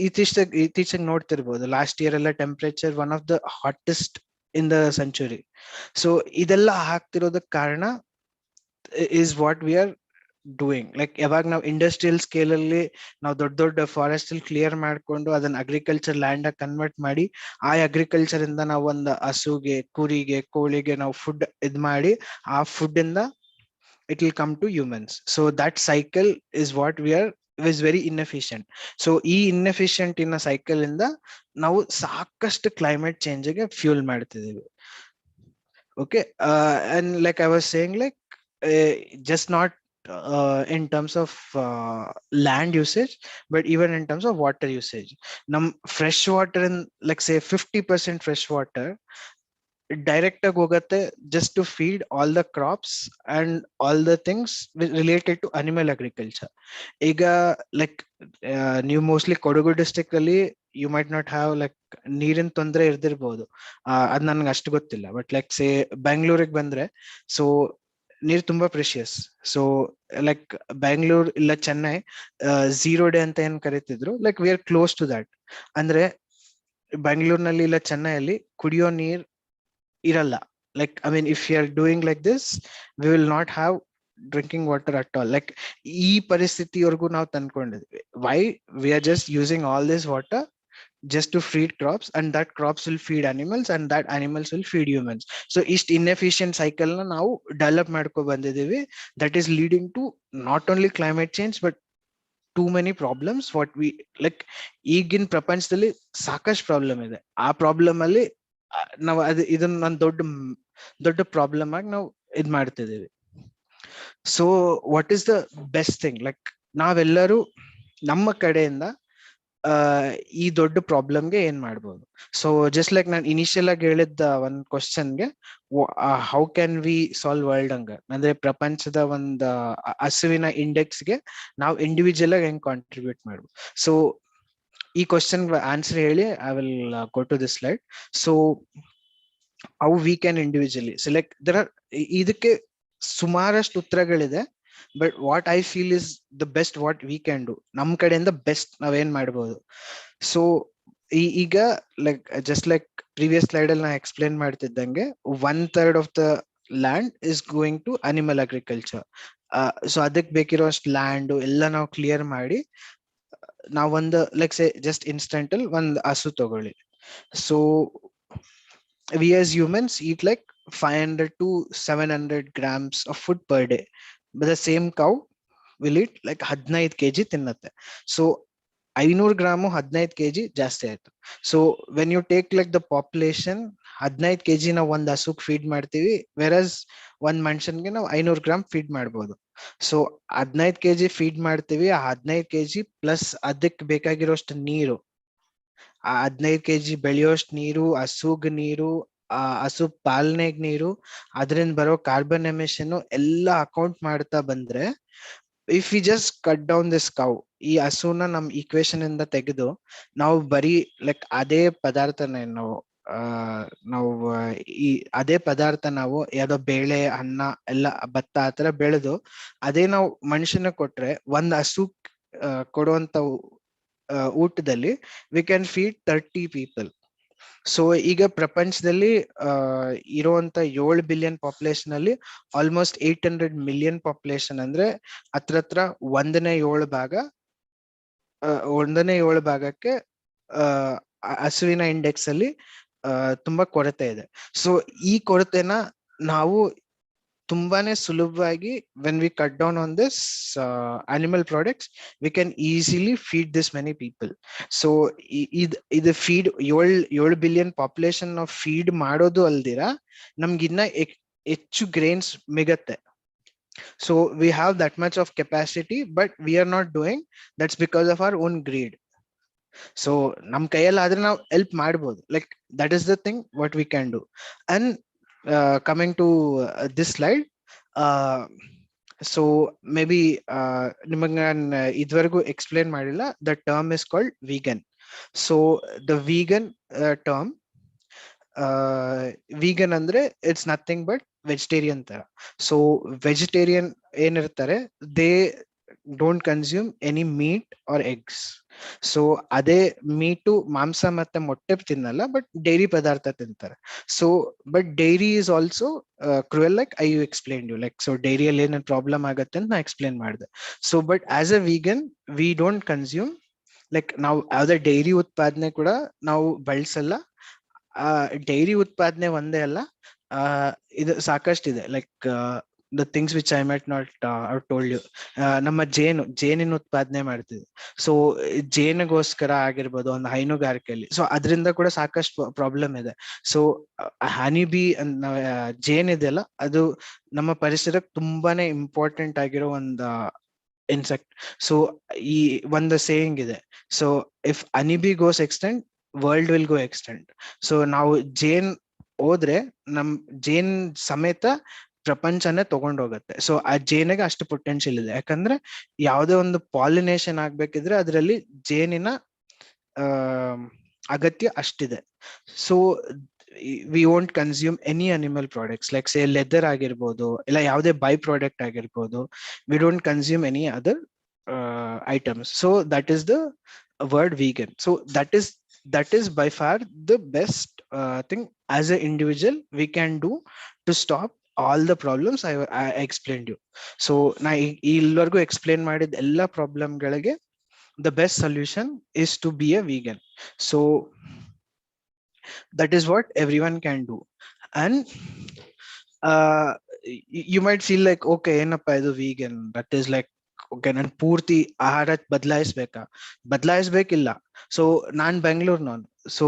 ಇತ್ತೀಚೆಗೆ ನೋಡ್ತಿರ್ಬೋದು, ಲಾಸ್ಟ್ ಇಯರ್ ಎಲ್ಲ temperature one of the hottest in the century. So ಇದೆಲ್ಲ ಆಗ್ತಿರೋದಕ್ಕೆ ಕಾರಣ is what we are doing. Like ಯಾವಾಗ ನಾವು ಇಂಡಸ್ಟ್ರಿಯಲ್ ಸ್ಕೇಲ್ ಅಲ್ಲಿ ನಾವು ದೊಡ್ಡ ಫಾರೆಸ್ಟ್ ಅಲ್ಲಿ ಕ್ಲಿಯರ್ ಮಾಡ್ಕೊಂಡು ಅದನ್ನ ಅಗ್ರಿಕಲ್ಚರ್ ಲ್ಯಾಂಡ್ ಆಗಿ ಕನ್ವರ್ಟ್ ಮಾಡಿ, ಆ ಅಗ್ರಿಕಲ್ಚರ್ ಇಂದ ನಾವು ಒಂದು ಹಸುಗೆ, ಕುರಿಗೆ, ಕೋಳಿಗೆ ನಾವು ಫುಡ್ ಇದ್ ಮಾಡಿ, ಆ ಫುಡ್ ಇಂದ it will come to humans. So that cycle is what we are is very inefficient. So ಈ inefficient in a cycle ಇಂದ ನಾವು ಸಾಕಷ್ಟು ಕ್ಲೈಮೇಟ್ ಚೇಂಜ್ ಗೆ ಫ್ಯೂಲ್ ಮಾಡ್ತಿದೀವಿ. Okay, and like I was saying, like just not in terms of land usage, but even in terms of water usage. Nam fresh water in like say 50% fresh water direct ಆಗಿ ಹೋಗುತ್ತೆ just to feed all the crops and all the things related to animal agriculture. ಈಗ like ನೀವು mostly Kodagu district ಅಲ್ಲಿ you might not have like ನೀರಿನ ತೊಂದರೆ ಇರ್ದಿರ್ಬೋದು, ಅದ್ ನನ್ಗೆ ಅಷ್ಟು ಗೊತ್ತಿಲ್ಲ. ಬಟ್ ಲೈಕ್ ಸೇ ಬೆಂಗಳೂರಿಗೆ ಬಂದ್ರೆ, ಸೊ ನೀರ್ ತುಂಬಾ ಪ್ರೆಷಿಯಸ್. ಸೊ ಲೈಕ್ ಬೆಂಗಳೂರು ಇಲ್ಲ ಚೆನ್ನೈ 0 ಡೇ ಅಂತ ಏನ್ ಕರಿತಿದ್ರು, like we are close to that. ಅಂದ್ರೆ ಬೆಂಗಳೂರಿನಲ್ಲಿ ಇಲ್ಲ ಚೆನ್ನೈಯಲ್ಲಿ ಕುಡಿಯೋ ನೀರ್ ಇರಲ್ಲ. Like I mean if you are doing like this, we will not have drinking water at all. Like ಈ ಪರಿಸ್ಥಿತಿವರೆಗೂ ನಾವು ತಂದ್ಕೊಂಡಿದ್ವಿ. Why we are just using all this water just to feed crops, and that crops will feed animals, and that animals will feed humans. So ಇಷ್ಟು inefficient cycle na ನಾವು develop ಮಾಡ್ಕೊ ಬಂದಿದ್ದೀವಿ. That is leading to not only climate change but too many problems. What we like, ಈಗಿನ ಪ್ರಪಂಚದಲ್ಲಿ ಸಾಕಷ್ಟು problem ಇದೆ. ಆ problem ಅಲ್ಲಿ ನಾವು ಇದನ್ನ ಒಂದು ದೊಡ್ಡ ಪ್ರಾಬ್ಲಮ್ ಆಗಿ ನಾವು ಇದ್ ಮಾಡ್ತಿದ್ದೀವಿ. So what is the best thing? Like ನಾವೆಲ್ಲರೂ ನಮ್ಮ ಕಡೆಯಿಂದ ಈ ದೊಡ್ಡ ಪ್ರಾಬ್ಲಮ್ಗೆ ಏನ್ ಮಾಡ್ಬೋದು? ಸೊ ಜಸ್ಟ್ ಲೈಕ್ ನಾನು ಇನಿಷಿಯಲ್ ಆಗಿ ಹೇಳಿದ್ದ ಒಂದ್ ಕ್ವಶನ್ಗೆ, how can we solve world hunger, ಅಂದ್ರೆ ಪ್ರಪಂಚದ ಒಂದು ಹಸುವಿನ ಇಂಡೆಕ್ಸ್ಗೆ ನಾವು ಇಂಡಿವಿಜುವಲ್ ಆಗಿ ಹೆಂಗ್ ಕಾಂಟ್ರಿಬ್ಯೂಟ್ ಮಾಡ್ಬೋದು? ಸೊ ಈ ಕ್ವಶನ್ ಆನ್ಸರ್ ಹೇಳಿ I will go to this slide. So how we can individually select, there are, ಇದಕ್ಕೆ ಸುಮಾರಷ್ಟು ಉತ್ತರಗಳಿದೆ. But what I feel is the best what we can do, ನಮ್ ಕಡೆಯಿಂದ ಬೆಸ್ಟ್ ನಾವೇನ್ ಮಾಡ್ಬೋದು. ಸೊ ಈಗ like just like previous slide ಅಲ್ಲಿ ನಾ ಎಕ್ಸ್ಪ್ಲೇನ್ ಮಾಡ್ತಿದ್ದಂಗೆ 1/3 of the land is going to animal agriculture. So ಅದಕ್ಕೆ ಬೇಕಿರೋಷ್ಟು ಲ್ಯಾಂಡ್ ಎಲ್ಲ ನಾವು ಕ್ಲಿಯರ್ ಮಾಡಿ, ನಾವೊಂದು ಲೈಕ್ ಸೇ ಜಸ್ಟ್ ಇನ್ಸ್ಟೆಂಟ್ ಅಲ್ಲಿ ಒಂದು ಹಸು ತಗೊಳ್ಳಿ. So we as humans eat like 500 to 700 grams of food per day, but the same cow will eat like 15 kg ತಿನ್ನತ್ತೆ. ಸೊ 500 ಗ್ರಾಮು 15 kg ಜಾಸ್ತಿ ಆಯ್ತು. So when you take like the population, 15 kg ನಾವು ಒಂದ್ ಹಸುಕ್ feed ಮಾಡ್ತೀವಿ, virus ಒಂದ್ ಮನುಷ್ಯನ್ಗೆ ನಾವು 500 gram feed ಮಾಡ್ಬೋದು. So 15 kg feed ಮಾಡ್ತೀವಿ, ಆ 15 kg ಪ್ಲಸ್ ಅದಕ್ಕೆ ಬೇಕಾಗಿರೋಷ್ಟು ನೀರು, ಆ 15 kg ಬೆಳೆಯೋಷ್ಟು ನೀರು, ಹಸುಗ್ ನೀರು, ಆ ಹಸು ಪಾಲನೆಗ್ ನೀರು, ಅದರಿಂದ ಬರೋ ಕಾರ್ಬನ್ ಎಮಿಷನ್ ಎಲ್ಲ ಅಕೌಂಟ್ ಮಾಡ್ತಾ ಬಂದ್ರೆ, if we just cut down this cow, ಈ ಹಸುನ ನಮ್ ಈಕ್ವೇಶನ್ ಇಂದ ತೆಗೆದು ನಾವು ಬರೀ ಲೈಕ್ ಅದೇ ಪದಾರ್ಥನ ನಾವು ಈ ಅದೇ ಪದಾರ್ಥ ನಾವು ಯಾವ್ದೋ ಬೇಳೆ, ಅನ್ನ ಎಲ್ಲ ಭತ್ತ ಆತರ ಬೆಳೆದು ಅದೇ ನಾವು ಮನುಷ್ಯನ ಕೊಟ್ರೆ, ಒಂದ್ ಹಸು ಕೊಡುವಂತ ಊಟದಲ್ಲಿ we can feed 30 people. So ಈಗ ಪ್ರಪಂಚದಲ್ಲಿ ಇರುವಂತ 7 ಬಿಲಿಯನ್ ಪಾಪ್ಯುಲೇಷನ್ ಅಲ್ಲಿ ಆಲ್ಮೋಸ್ಟ್ 800 ಮಿಲಿಯನ್ ಪಾಪ್ಯುಲೇಷನ್, ಅಂದ್ರೆ ಹತ್ರ 1/7 ಭಾಗಕ್ಕೆ ಹಸುವಿನ ಇಂಡೆಕ್ಸ್ ಅಲ್ಲಿ ತುಂಬಾ ಕೊರತೆ ಇದೆ. ಸೊ ಈ ಕೊರತೆನ ನಾವು ತುಂಬಾನೇ ಸುಲಭವಾಗಿ, when we cut down on this animal products, we can easily feed this many people. So ಇದು ಫೀಡ್ 7 ಬಿಲಿಯನ್ ಪಾಪ್ಯುಲೇಷನ್ ನಾವು ಫೀಡ್ ಮಾಡೋದು ಅಲ್ದಿರ ನಮ್ಗಿನ್ನ ಹೆಚ್ಚು ಗ್ರೇನ್ಸ್ ಮಿಗತ್ತೆ. So we have that much of capacity, but we are not doing. That's because of our own greed. So ನಮ್ ಕೈಯಲ್ಲಿ ಆದ್ರೆ ನಾವು ಹೆಲ್ಪ್ ಮಾಡ್ಬೋದು. Like that is the thing what we can do. And coming to this slide, so maybe ನಿಮಗೆ ನಾನು ಇದುವರೆಗೂ explain ಮಾಡಿಲ್ಲ, the term is called vegan. So the vegan term, vegan ಅಂದ್ರೆ it's nothing but vegetarian ತರ. So vegetarian ಏನಿರ್ತಾರೆ, they don't consume any meat or eggs. So ಅದೇ meat, ಮಾಂಸ ಮತ್ತೆ ಮೊಟ್ಟೆ ತಿನ್ನಲ್ಲ, ಬಟ್ ಡೈರಿ ಪದಾರ್ಥ ತಿಂತಾರೆ. So but dairy is also cruel, like I you explain you, like so ಡೈರಿಯಲ್ಲಿ ಏನೇನು ಪ್ರಾಬ್ಲಮ್ ಆಗುತ್ತೆ ಅಂತ ನಾ ಎಕ್ಸ್ಪ್ಲೇನ್ ಮಾಡಿದೆ. So but as a vegan we don't consume, like ನಾವು ಯಾವ್ದೇ ಡೈರಿ ಉತ್ಪಾದನೆ ಕೂಡ ನಾವು ಬಳಸಲ್ಲ. ಡೈರಿ ಉತ್ಪಾದನೆ ಒಂದೇ ಅಲ್ಲ, ಇದು ಸಾಕಷ್ಟಿದೆ. Like the things which I might not have told you. ನಮ್ಮ ಜೇನಿನ ಉತ್ಪಾದನೆ ಮಾಡ್ತೀವಿ. ಸೊ ಜೇನಿಗೋಸ್ಕರ ಆಗಿರ್ಬೋದು ಒಂದು ಹೈನುಗಾರಿಕೆಯಲ್ಲಿ, ಸೊ ಅದರಿಂದ ಕೂಡ ಸಾಕಷ್ಟು ಪ್ರಾಬ್ಲಮ್ ಇದೆ. ಸೊ ಹನಿ ಬಿ ಜೇನ್ ಇದೆಯಲ್ಲ, ಅದು ನಮ್ಮ ಪರಿಸರಕ್ಕೆ ತುಂಬಾನೇ ಇಂಪಾರ್ಟೆಂಟ್ ಆಗಿರೋ ಒಂದು ಇನ್ಸೆಕ್ಟ್. ಸೊ ಈ ಒಂದು ಸೇಯಿಂಗ್ ಇದೆ, so if honey bee goes extent, world will go extent. So ನಾವು ಜೇನ್ ಹೋದ್ರೆ ನಮ್ ಜೇನ್ ಸಮೇತ ಪ್ರಪಂಚನೇ ತಗೊಂಡೋಗತ್ತೆ. ಸೊ ಆ ಜೇನಿಗೆ ಅಷ್ಟು ಪೊಟೆನ್ಶಿಯಲ್ ಇದೆ, ಯಾಕಂದ್ರೆ ಯಾವುದೇ ಒಂದು ಪಾಲಿನೇಷನ್ ಆಗ್ಬೇಕಿದ್ರೆ ಅದರಲ್ಲಿ ಜೇನಿನ ಅಗತ್ಯ ಅಷ್ಟಿದೆ. So we won't consume any animal products, like say leather ಆಗಿರ್ಬೋದು, ಇಲ್ಲ ಯಾವುದೇ ಬೈ ಪ್ರಾಡಕ್ಟ್ ಆಗಿರ್ಬೋದು. We don't consume any other items. So that is the word vegan. So that is by far the best thing as an individual we can do to stop all the problems I explained you. So ನಾ ಇಲ್ಲಿವರೆಗೂ explain ಮಾಡಿದ ಎಲ್ಲ ಪ್ರಾಬ್ಲಮ್ಗಳಿಗೆ the best solution is to be a vegan. So that is what everyone can do. And you might feel like, okay, ಏನಪ್ಪ ಇದು vegan, that is like, okay ನಾನು ಪೂರ್ತಿ ಆಹಾರ ಬದಲಾಯಿಸ್ಬೇಕಿಲ್ಲ. So ನಾನ್ ಬೆಂಗಳೂರಿನವನು. So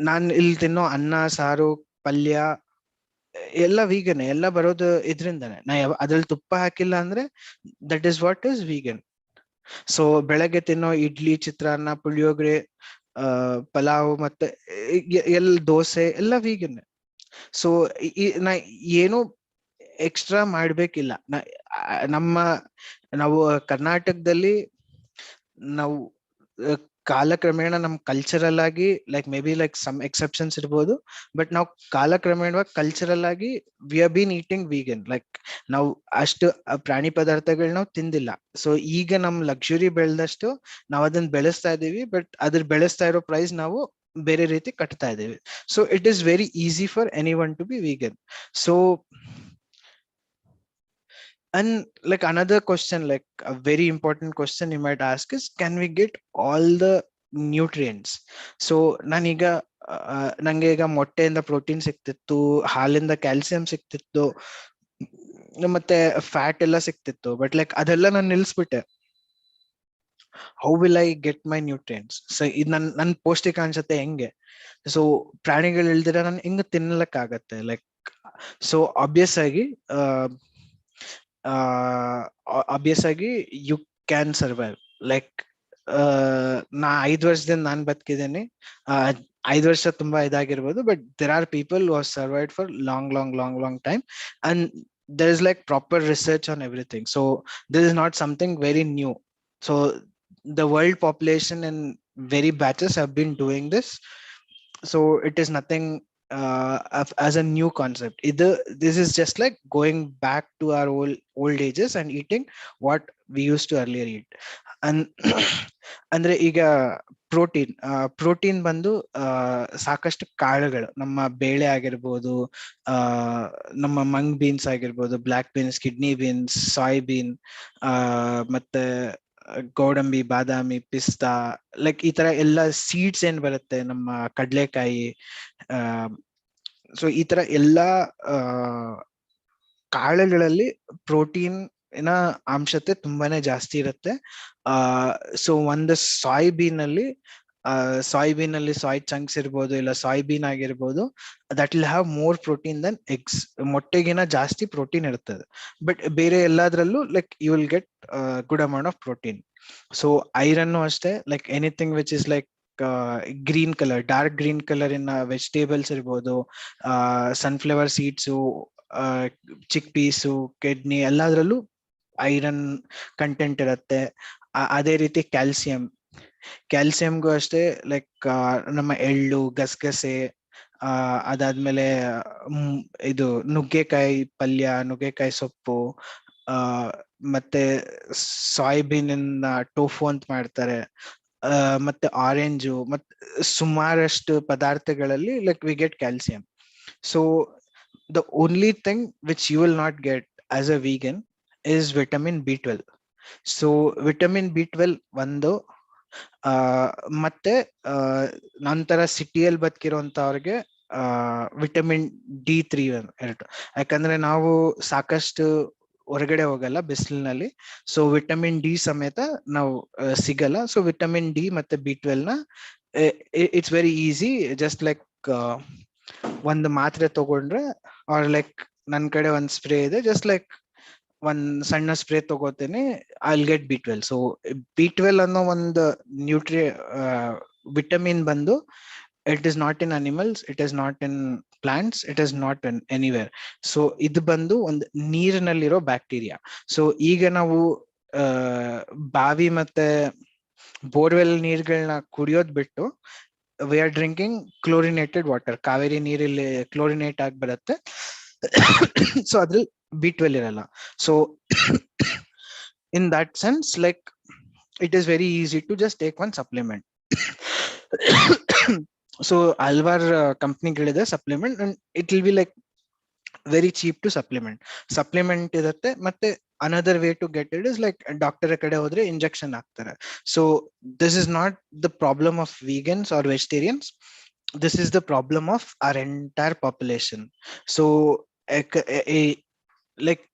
ನಾನ್ ಇಲ್ಲಿ ತಿನ್ನೋ ಅನ್ನ ಸಾರು ಪಲ್ಯ ಎಲ್ಲ ವೀಗನ್, ಎಲ್ಲ ಬರೋದು ಇದ್ರಿಂದಾನೆ. ನಾ ಅದ್ರಲ್ಲಿ ತುಪ್ಪ ಹಾಕಿಲ್ಲ ಅಂದ್ರೆ that is what is vegan. So ಬೆಳಗ್ಗೆ ತಿನ್ನೋ ಇಡ್ಲಿ, ಚಿತ್ರಾನ್ನ, ಪುಳಿಯೋಗರೆ, ಪಲಾವ್ ಮತ್ತೆ ದೋಸೆ ಎಲ್ಲ ವೀಗನ್. ಸೊ ನಾ ಏನು ಎಕ್ಸ್ಟ್ರಾ ಮಾಡ್ಬೇಕಿಲ್ಲ. ನಾವು ಕರ್ನಾಟಕದಲ್ಲಿ ನಾವು ಕಾಲಕ್ರಮೇಣ ನಮ್ ಕಲ್ಚರಲ್ ಆಗಿ like May be like some exceptions ಇರ್ಬೋದು, ಬಟ್ ನಾವು ಕಾಲಕ್ರಮೇಣವಾಗಿ ಕಲ್ಚರಲ್ ಆಗಿ we are been eating vegan. Like ನಾವು ಅಷ್ಟು ಪ್ರಾಣಿ ಪದಾರ್ಥಗಳನ್ನ ನಾವು ತಿಂದಿಲ್ಲ. ಸೊ ಈಗ ನಮ್ ಲಕ್ಸುರಿ ಬೆಳೆದಷ್ಟು ನಾವು ಅದನ್ನ ಬೆಳೆಸ್ತಾ ಇದೀವಿ, ಬಟ್ ಅದ್ರ ಬೆಳೆಸ್ತಾ ಇರೋ ಪ್ರೈಸ್ ನಾವು ಬೇರೆ ರೀತಿ ಕಟ್ತಾ ಇದೀವಿ. So it is very easy for any one to be vegan. So and like another question, like a very important question you might ask is, can we get all the nutrients? So nanige nange ಈಗ ಮೊಟ್ಟೆಯಿಂದ protein ಸಿಕ್ತಿತ್ತು, ಹಾಲಿಂದ calcium ಸಿಕ್ತಿತ್ತು, ಮತ್ತೆ fat ಎಲ್ಲ ಸಿಕ್ತಿತ್ತು, but like ಅದೆಲ್ಲ ನಾನು ನಿಲ್ಸ್ಬಿಟ್ಟೆ. How will I get my nutrients? So ಇದು ನನ್ ಪೌಷ್ಟಿಕಾಂಶತೆ ಹೆಂಗೆ? ಸೊ ಪ್ರಾಣಿಗಳು ಇಲ್ದಿರ ನಾನು ಹೆಂಗ ತಿನ್ನಲಕ್ ಆಗತ್ತೆ? ಲೈಕ್ ಸೊ ಆಬ್ವಿಯಸ್ ಆಗಿ ಯು ಕ್ಯಾನ್ ಸರ್ವೈವ್. ಲೈಕ್ ನಾ 5 ವರ್ಷದಿಂದ ನಾನ್ ಬದುಕಿದ್ದೇನೆ. 5 ವರ್ಷ ತುಂಬಾ ಇದಾಗಿರ್ಬೋದು, but there are people who have survived for long time, and there is like proper research on everything. So this is not something very new. So the world population in very batches have been doing this. So it is nothing as a new concept. This is just like going back to our old ages and eating what we used to earlier eat. And ಅಂದ್ರೆ ಈಗ protein ಬಂದು ಸಾಕಷ್ಟು ಕಾಳುಗಳು, ನಮ್ಮ ಬೇಳೆ ಆಗಿರ್ಬೋದು, ನಮ್ಮ ಮಂಗ್ beans ಆಗಿರ್ಬೋದು, ಬ್ಲಾಕ್ ಬೀನ್ಸ್, ಕಿಡ್ನಿ ಬೀನ್ಸ್, ಸಾಯ್ಬೀನ್, ಮತ್ತೆ ಗೋಡಂಬಿ, ಬಾದಾಮಿ, ಪಿಸ್ತಾ, ಲೈಕ್ ಈ ತರ ಎಲ್ಲ ಸೀಡ್ಸ್ ಏನ್ ಬರುತ್ತೆ, ನಮ್ಮ ಕಡ್ಲೆಕಾಯಿ, ಸೊ ಈ ತರ ಎಲ್ಲಾ ಕಾಳುಗಳಲ್ಲಿ ಪ್ರೋಟೀನ್ ಅಂಶತೆ ತುಂಬಾನೇ ಜಾಸ್ತಿ ಇರುತ್ತೆ. ಸೊ ಒಂದು ಸಾಯ್ಬೀನ್ ಅಲ್ಲಿ ಸಾಯ್ ಚಂಕ್ಸ್ ಇರ್ಬೋದು, ಇಲ್ಲ ಸಾಯ್ಬೀನ್ ಆಗಿರ್ಬೋದು, that will have more protein than eggs. ಮೊಟ್ಟೆಗಿನ ಜಾಸ್ತಿ ಪ್ರೋಟೀನ್ ಇರ್ತದೆ. ಬಟ್ ಬೇರೆ ಎಲ್ಲಾದ್ರಲ್ಲೂ like you will get good amount of protein. So iron ಅಷ್ಟೇ, like anything which is like green colour, dark green colour in vegetables ಇರ್ಬೋದು, sunflower seeds, chickpeas, kidney, ಎಲ್ಲದ್ರಲ್ಲೂ iron content ಇರುತ್ತೆ. ಅದೇ ರೀತಿ ಕ್ಯಾಲ್ಸಿಯಂಗೂ ಅಷ್ಟೇ, ಲೈಕ್ ನಮ್ಮ ಎಳ್ಳು, ಗಸಗಸೆ, ಅದಾದ್ಮೇಲೆ ಇದು ನುಗ್ಗೆಕಾಯಿ ಪಲ್ಯ, ನುಗ್ಗೆಕಾಯಿ ಸೊಪ್ಪು, ಮತ್ತೆ ಸಾಯ್ಬೀನ್ ಟೋಫು ಅಂತ ಮಾಡ್ತಾರೆ, ಮತ್ತೆ ಆರೆಂಜು, ಮತ್ತೆ ಸುಮಾರಷ್ಟು ಪದಾರ್ಥಗಳಲ್ಲಿ like we get calcium. So the only thing which you will not get as a vegan is vitamin B12. So vitamin B12 ಒಂದು, ಮತ್ತೆ ನಂತರ ಸಿಟಿಯಲ್ಲಿ ಬದುಕಿರುವಂತವ್ರಿಗೆ ವಿಟಮಿನ್ D3 2. ಯಾಕಂದ್ರೆ ನಾವು ಸಾಕಷ್ಟು ಹೊರಗಡೆ ಹೋಗಲ್ಲ ಬಿಸಿಲಿನಲ್ಲಿ, ಸೊ ವಿಟಮಿನ್ ಡಿ ಸಮೇತ ನಾವು ಸಿಗಲ್ಲ. ಸೊ ವಿಟಮಿನ್ ಡಿ ಮತ್ತೆ B12 it's very easy. Just like ಒಂದು ಮಾತ್ರೆ ತಗೊಂಡ್ರೆ, ಆರ್ ಲೈಕ್ ನನ್ ಕಡೆ ಒಂದ್ ಸ್ಪ್ರೇ ಇದೆ, ಜಸ್ಟ್ ಲೈಕ್ ಒಂದ್ ಸಣ್ಣ ಸ್ಪ್ರೇ ತಗೋತೇನೆ, I will get B12. So B12 ಅನ್ನೋ ಒಂದು ವಿಟಮಿನ್ ಬಂದು, it is not in animals, it is not in plants, it is not in anywhere. So ಇದು ಬಂದು ಒಂದು ನೀರಿನಲ್ಲಿರೋ ಬ್ಯಾಕ್ಟೀರಿಯಾ. ಸೊ ಈಗ ನಾವು ಬಾವಿ ಮತ್ತೆ ಬೋರ್ವೆಲ್ ನೀರ್ಗಳನ್ನ ಕುಡಿಯೋದ್ ಬಿಟ್ಟು we are drinking chlorinated water. Kaveri ನೀರಲ್ಲಿ ಕ್ಲೋರಿನೇಟ್ ಆಗಿ ಬರುತ್ತೆ. ಸೊ ಅದ್ರಲ್ಲಿ B12 ಇರಲ್ಲ. So in that sense, like it is very easy to just take one supplement. So ಹಲ್ವಾರು ಕಂಪ್ನಿಗಳಿದೆ supplement, and it will be like very cheap to supplement ಇರುತ್ತೆ. ಮತ್ತೆ another way to get it is like doctor kade hodre injection ಹಾಕ್ತಾರೆ. So this is not the problem of vegans or vegetarians. This is the problem of our entire population. So like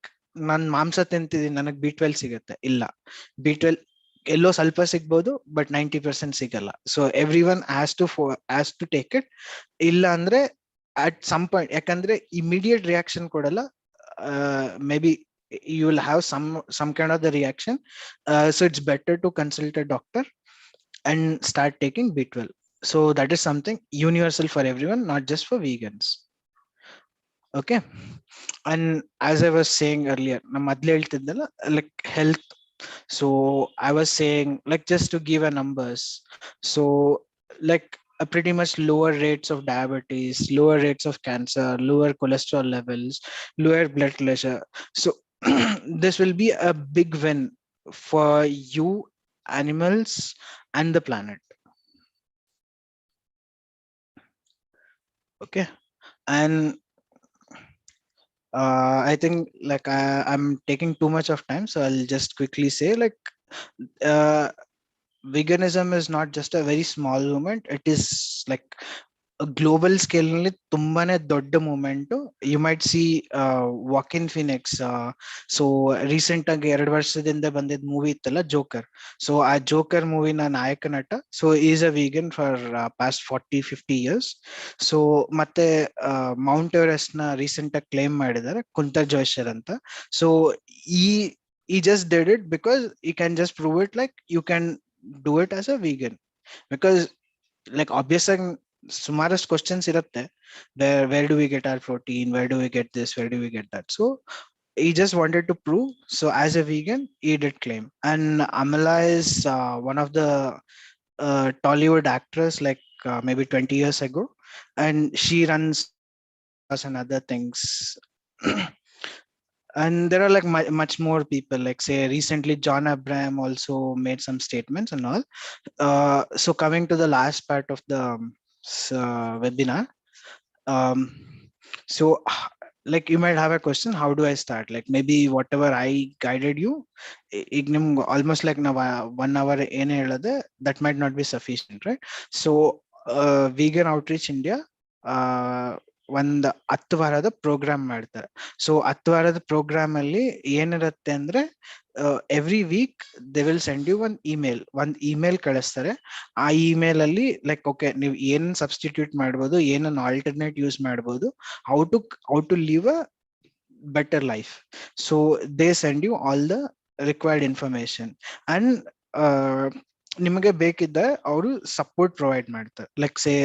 ನಾನ್ ಮಾಂಸ ತಿಂತಿದ್ದೀನಿ, ನನಗೆ B12 ಸಿಗುತ್ತೆ, ಇಲ್ಲ, B12 ಎಲ್ಲೋ ಸ್ವಲ್ಪ ಸಿಗ್ಬೋದು, but 90% ಸಿಗಲ್ಲ. So every one has to take it. ಇಲ್ಲ ಅಂದ್ರೆ ಅಟ್ ಸಮ್ ಪಾಯಿಂಟ್, ಯಾಕಂದ್ರೆ ಇಮಿಡಿಯೇಟ್ ರಿಯಾಕ್ಷನ್ ಕೊಡಲ್ಲ, may be you will have some kind of the reaction. So it's better to consult a doctor and start taking B12. So that is something universal for everyone, not just for vegans. Okay. And as I was saying earlier, na madle heltiddala like health. So I was saying, like, just to give a numbers, so like a pretty much lower rates of diabetes, lower rates of cancer, lower cholesterol levels, lower blood pressure. So this will be a big win for you, animals, and the planet. Okay. And I think like I'm taking too much of time, so I'll just quickly say, like, uh, veganism is not just a very small movement. It is like global scale ನಲ್ಲಿ ತುಂಬಾನೇ ದೊಡ್ಡ movement. You might see Joaquin Phoenix. So recent ಆಗಿ 2 ವರ್ಷದಿಂದ ಬಂದಿದ್ movie ಇತ್ತಲ್ಲ Joker. So ಆ Joker ಮೂವಿನ ನಾಯಕ ನಟ, so is a vegan for past 40-50 years. So ಮತ್ತೆ ಮೌಂಟ್ ಎವರೆಸ್ಟ್ ನ ರೀಸೆಂಟ್ ಆಗಿ ಕ್ಲೇಮ್ ಮಾಡಿದ್ದಾರೆ ಕುಂತರ್ ಜೋಶರ್ ಅಂತ. ಸೊ ಈ just did it because you can just prove it, like you can do it as a vegan. Because like obvious ಸುಮಾರಷ್ಟು questions ಇರುತ್ತೆ, where do we get our protein, where do we get this, where do we get that. So he just wanted to prove. So as a vegan, he did claim. And Amala is one of the Tollywood actress, like maybe 20 years ago, and she runs podcasts and other things. And there are like much more people, like say recently John Abraham also made some statements and all. So coming to the last part of the webinar, um, so like you might have a question, how do I start? Like maybe whatever I guided you, almost like now 1 hour ಏನ್ ಹೇಳದೆ, that might not be sufficient, right? So vegan outreach India ಒಂದ್ 10 ವಾರದ program ಮಾಡ್ತಾರೆ. So 10 ವಾರದ program ಅಲ್ಲಿ ಏನಿರುತ್ತೆ ಅಂದ್ರೆ, every week they will send you ಒಂದ್ ಇಮೇಲ್ ಕಳಿಸ್ತಾರೆ. ಆ ಇಮೇಲ್ ಅಲ್ಲಿ ಲೈಕ್ ಓಕೆ, ನೀವು ಏನ್ ಸಬ್ಸ್ಟಿಟ್ಯೂಟ್ ಮಾಡ್ಬೋದು, ಏನನ್ನ ಆಲ್ಟರ್ನೇಟ್ ಯೂಸ್ ಮಾಡ್ಬೋದು, how to live a better life. So they send you all the required information. And ನಿಮಗೆ ಬೇಕಿದ್ದ ಅವರು ಸಪೋರ್ಟ್ ಪ್ರೊವೈಡ್ ಮಾಡ್ತಾರೆ. ಲೈಕ್ ಸೇ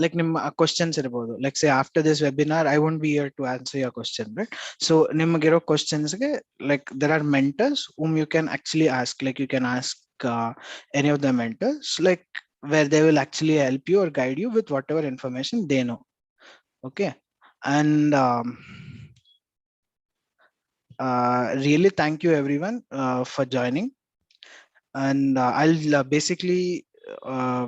like ನಿಮ್ಮ questions ಇರಬಹುದು, like say after this webinar I won't be here to answer your question, right? So ನಿಮಗಿರೋ questions ಗೆ like there are mentors whom you can actually ask. Like you can ask any of the mentors, like where they will actually help you or guide you with whatever information they know. Okay. And really thank you everyone for joining. And I'll basically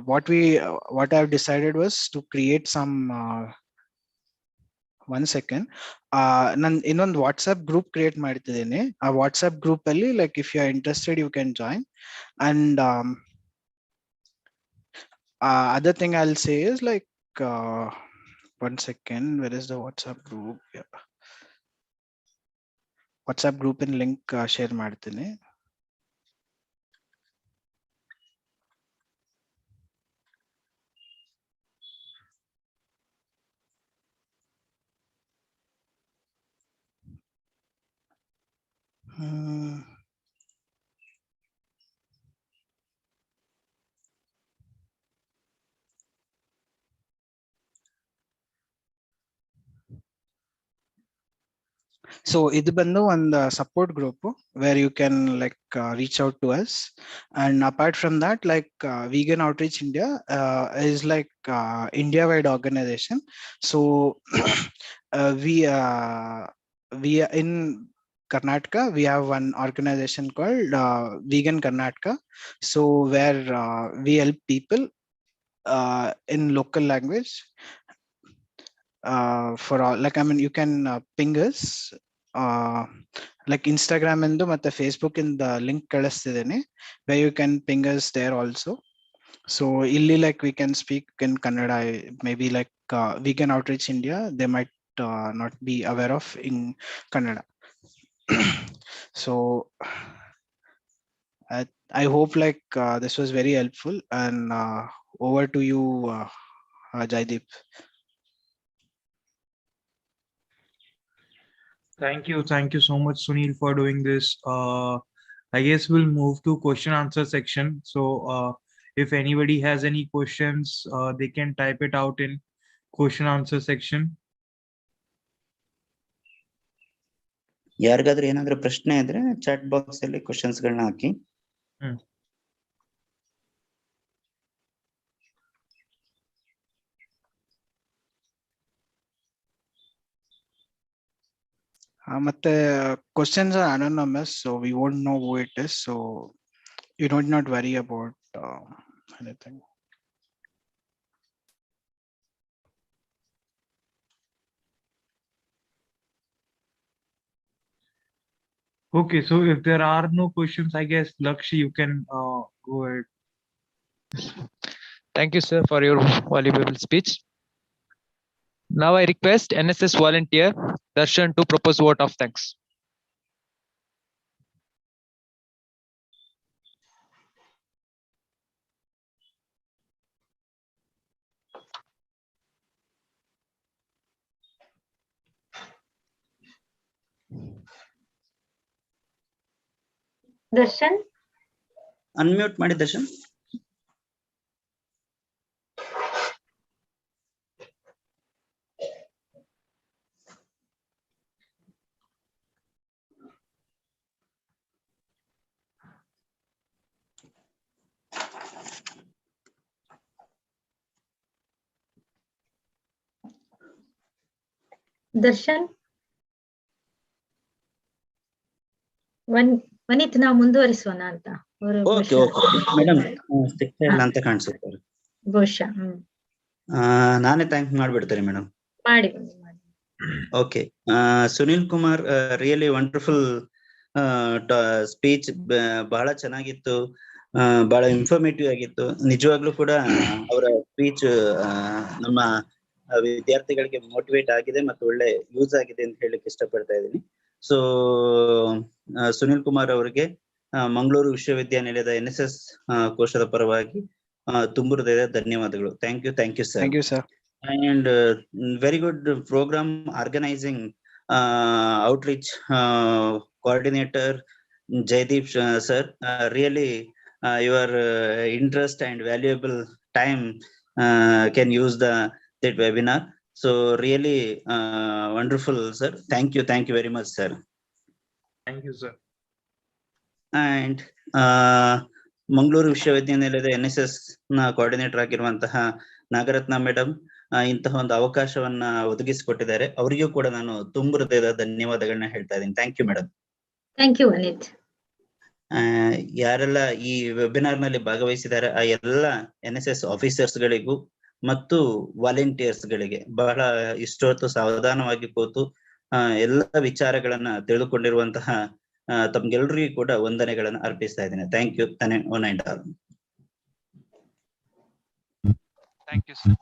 what I've decided was to create some 1 second. ನಾನು ಇನ್ನೊಂದು WhatsApp group create ಮಾಡ್ತಿದ್ದೀನಿ. ಆ WhatsApp group ಅಲ್ಲಿ like if you are interested you can join. And other thing I'll say is like 1 second, where is the WhatsApp group? Yeah, WhatsApp group in link share ಮಾಡ್ತೀನಿ. So ಇದು ಬಂದು ಒಂದು support group where you can like reach out to us. And apart from that, like Vegan Outreach India is like India wide organization. So we are in Karnataka. We have one organization called Vegan Karnataka. So where we help people in local language for all. Like I mean, you can ping us like Instagram ಎಂದು ಮತ್ತೆ Facebook ಇಂದ link ಕಳಿಸ್ತಿದ್ದೀನಿ, where you can ping us there also. So illi like we can speak in Kannada, maybe like Vegan Outreach India, they might not be aware of in Kannada. So I hope like this was very helpful, and over to you, Jaideep. Thank you so much, Sunil, for doing this. I guess we'll move to question answer section. So if anybody has any questions, they can type it out in question answer section. ಯಾರಿಗಾದ್ರೂ ಏನಾದ್ರೂ ಪ್ರಶ್ನೆ ಇದ್ರೆ chat box ಅಲ್ಲಿ questions ಗಳನ್ನ ಹಾಕಿ. ಮತ್ತೆ questions are anonymous, so we won't know who it is, so you don't not worry about anything. Okay, so if there are no questions, I guess Lakshya, you can go ahead. Thank you, sir, for your valuable speech. Now I request NSS volunteer Darshan to propose vote of thanks. Darshan unmute ಮಾಡಿ ದರ್ಶನ್. ದರ್ಶನ್ ವನಿತ್ ನಾವು ಮುಂದುವರಿಸೋಣ ಅಂತ ಅವರು okay okay madam ಸಿಗ್ತಾ ಇಲ್ಲ ಅಂತ ಕಾಣಿಸುತ್ತೆ. ಬಹುಶಃ ನಾನೇ ಥ್ಯಾಂಕ್ ಮಾಡ್ಬಿಡ್ತೇನೆ ಮೇಡಮ್. ಮಾಡಿ. Okay, Sunil Kumar, really wonderful speech, ಬಹಳ ಚೆನ್ನಾಗಿತ್ತು, ಬಹಳ ಇನ್ಫಾರ್ಮೇಟಿವ್ ಆಗಿತ್ತು. ನಿಜವಾಗ್ಲೂ ಕೂಡ ಅವರ ಸ್ಪೀಚ್ ನಮ್ಮ ವಿದ್ಯಾರ್ಥಿಗಳಿಗೆ ಮೋಟಿವೇಟ್ ಆಗಿದೆ ಮತ್ತು ಒಳ್ಳೆ ಯೂಸ್ ಆಗಿದೆ ಅಂತ ಹೇಳಲಿಕ್ಕೆ ಇಷ್ಟಪಡ್ತಾ ಇದ್ದೀನಿ. ಸೊ ಸುನಿಲ್ ಕುಮಾರ್ ಅವರಿಗೆ ಮಂಗಳೂರು ವಿಶ್ವವಿದ್ಯಾನಿಲಯದ NSS ಕೋಶದ ಪರವಾಗಿ ತುಂಬು ಹೃದಯದ ಧನ್ಯವಾದಗಳು. Thank you sir. Thank you sir. And very good program organizing, outreach coordinator Jaideep sir, really your interest and valuable time can use that webinar. So really wonderful sir. Thank you very much sir. Thank you sir. And Mangaluru ವಿಶ್ವವಿದ್ಯಾನಿಲಯದ NSS ನ coordinator ಆಗಿರುವಂತಹ Nagaratna madam ಇಂತಹ ಒಂದು ಅವಕಾಶವನ್ನ ಒದಗಿಸಿಕೊಟ್ಟಿದ್ದಾರೆ. ಅವರಿಗೂ ಕೂಡ ನಾನು ತುಂಬು ಹೃದಯದ ಧನ್ಯವಾದಗಳನ್ನ ಹೇಳ್ತಾ ಇದ್ದೀನಿ. Thank you madam. Thank you Anit. ಯಾರೆಲ್ಲ ಈ ವೆಬಿನಾರ್ ನಲ್ಲಿ ಭಾಗವಹಿಸಿದ್ದಾರೆ ಆ ಎಲ್ಲ NSS ಆಫೀಸರ್ಸ್ ಗಳಿಗೂ ಮತ್ತು ವಾಲಂಟಿಯರ್ಸ್ ಗಳಿಗೆ ಬಹಳ ಇಷ್ಟೊತ್ತು ಸಾವಧಾನವಾಗಿ ಕೂತು ಎಲ್ಲ ವಿಚಾರಗಳನ್ನ ತಿಳಿದುಕೊಂಡಿರುವಂತಹ ತಮ್ಗೆಲ್ರಿಗೂ ಕೂಡ ವಂದನೆಗಳನ್ನ ಅರ್ಪಿಸ್ತಾ ಇದ್ದೇನೆ. Thank you. One and all. Thank you, sir.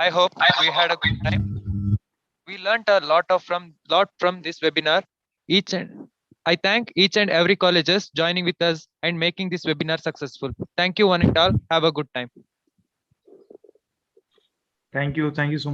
I hope we had a good time. We learned a lot from this webinar. I thank each and every colleges joining with us and making this webinar successful. Thank you one and all. Have a good time. Thank you so much.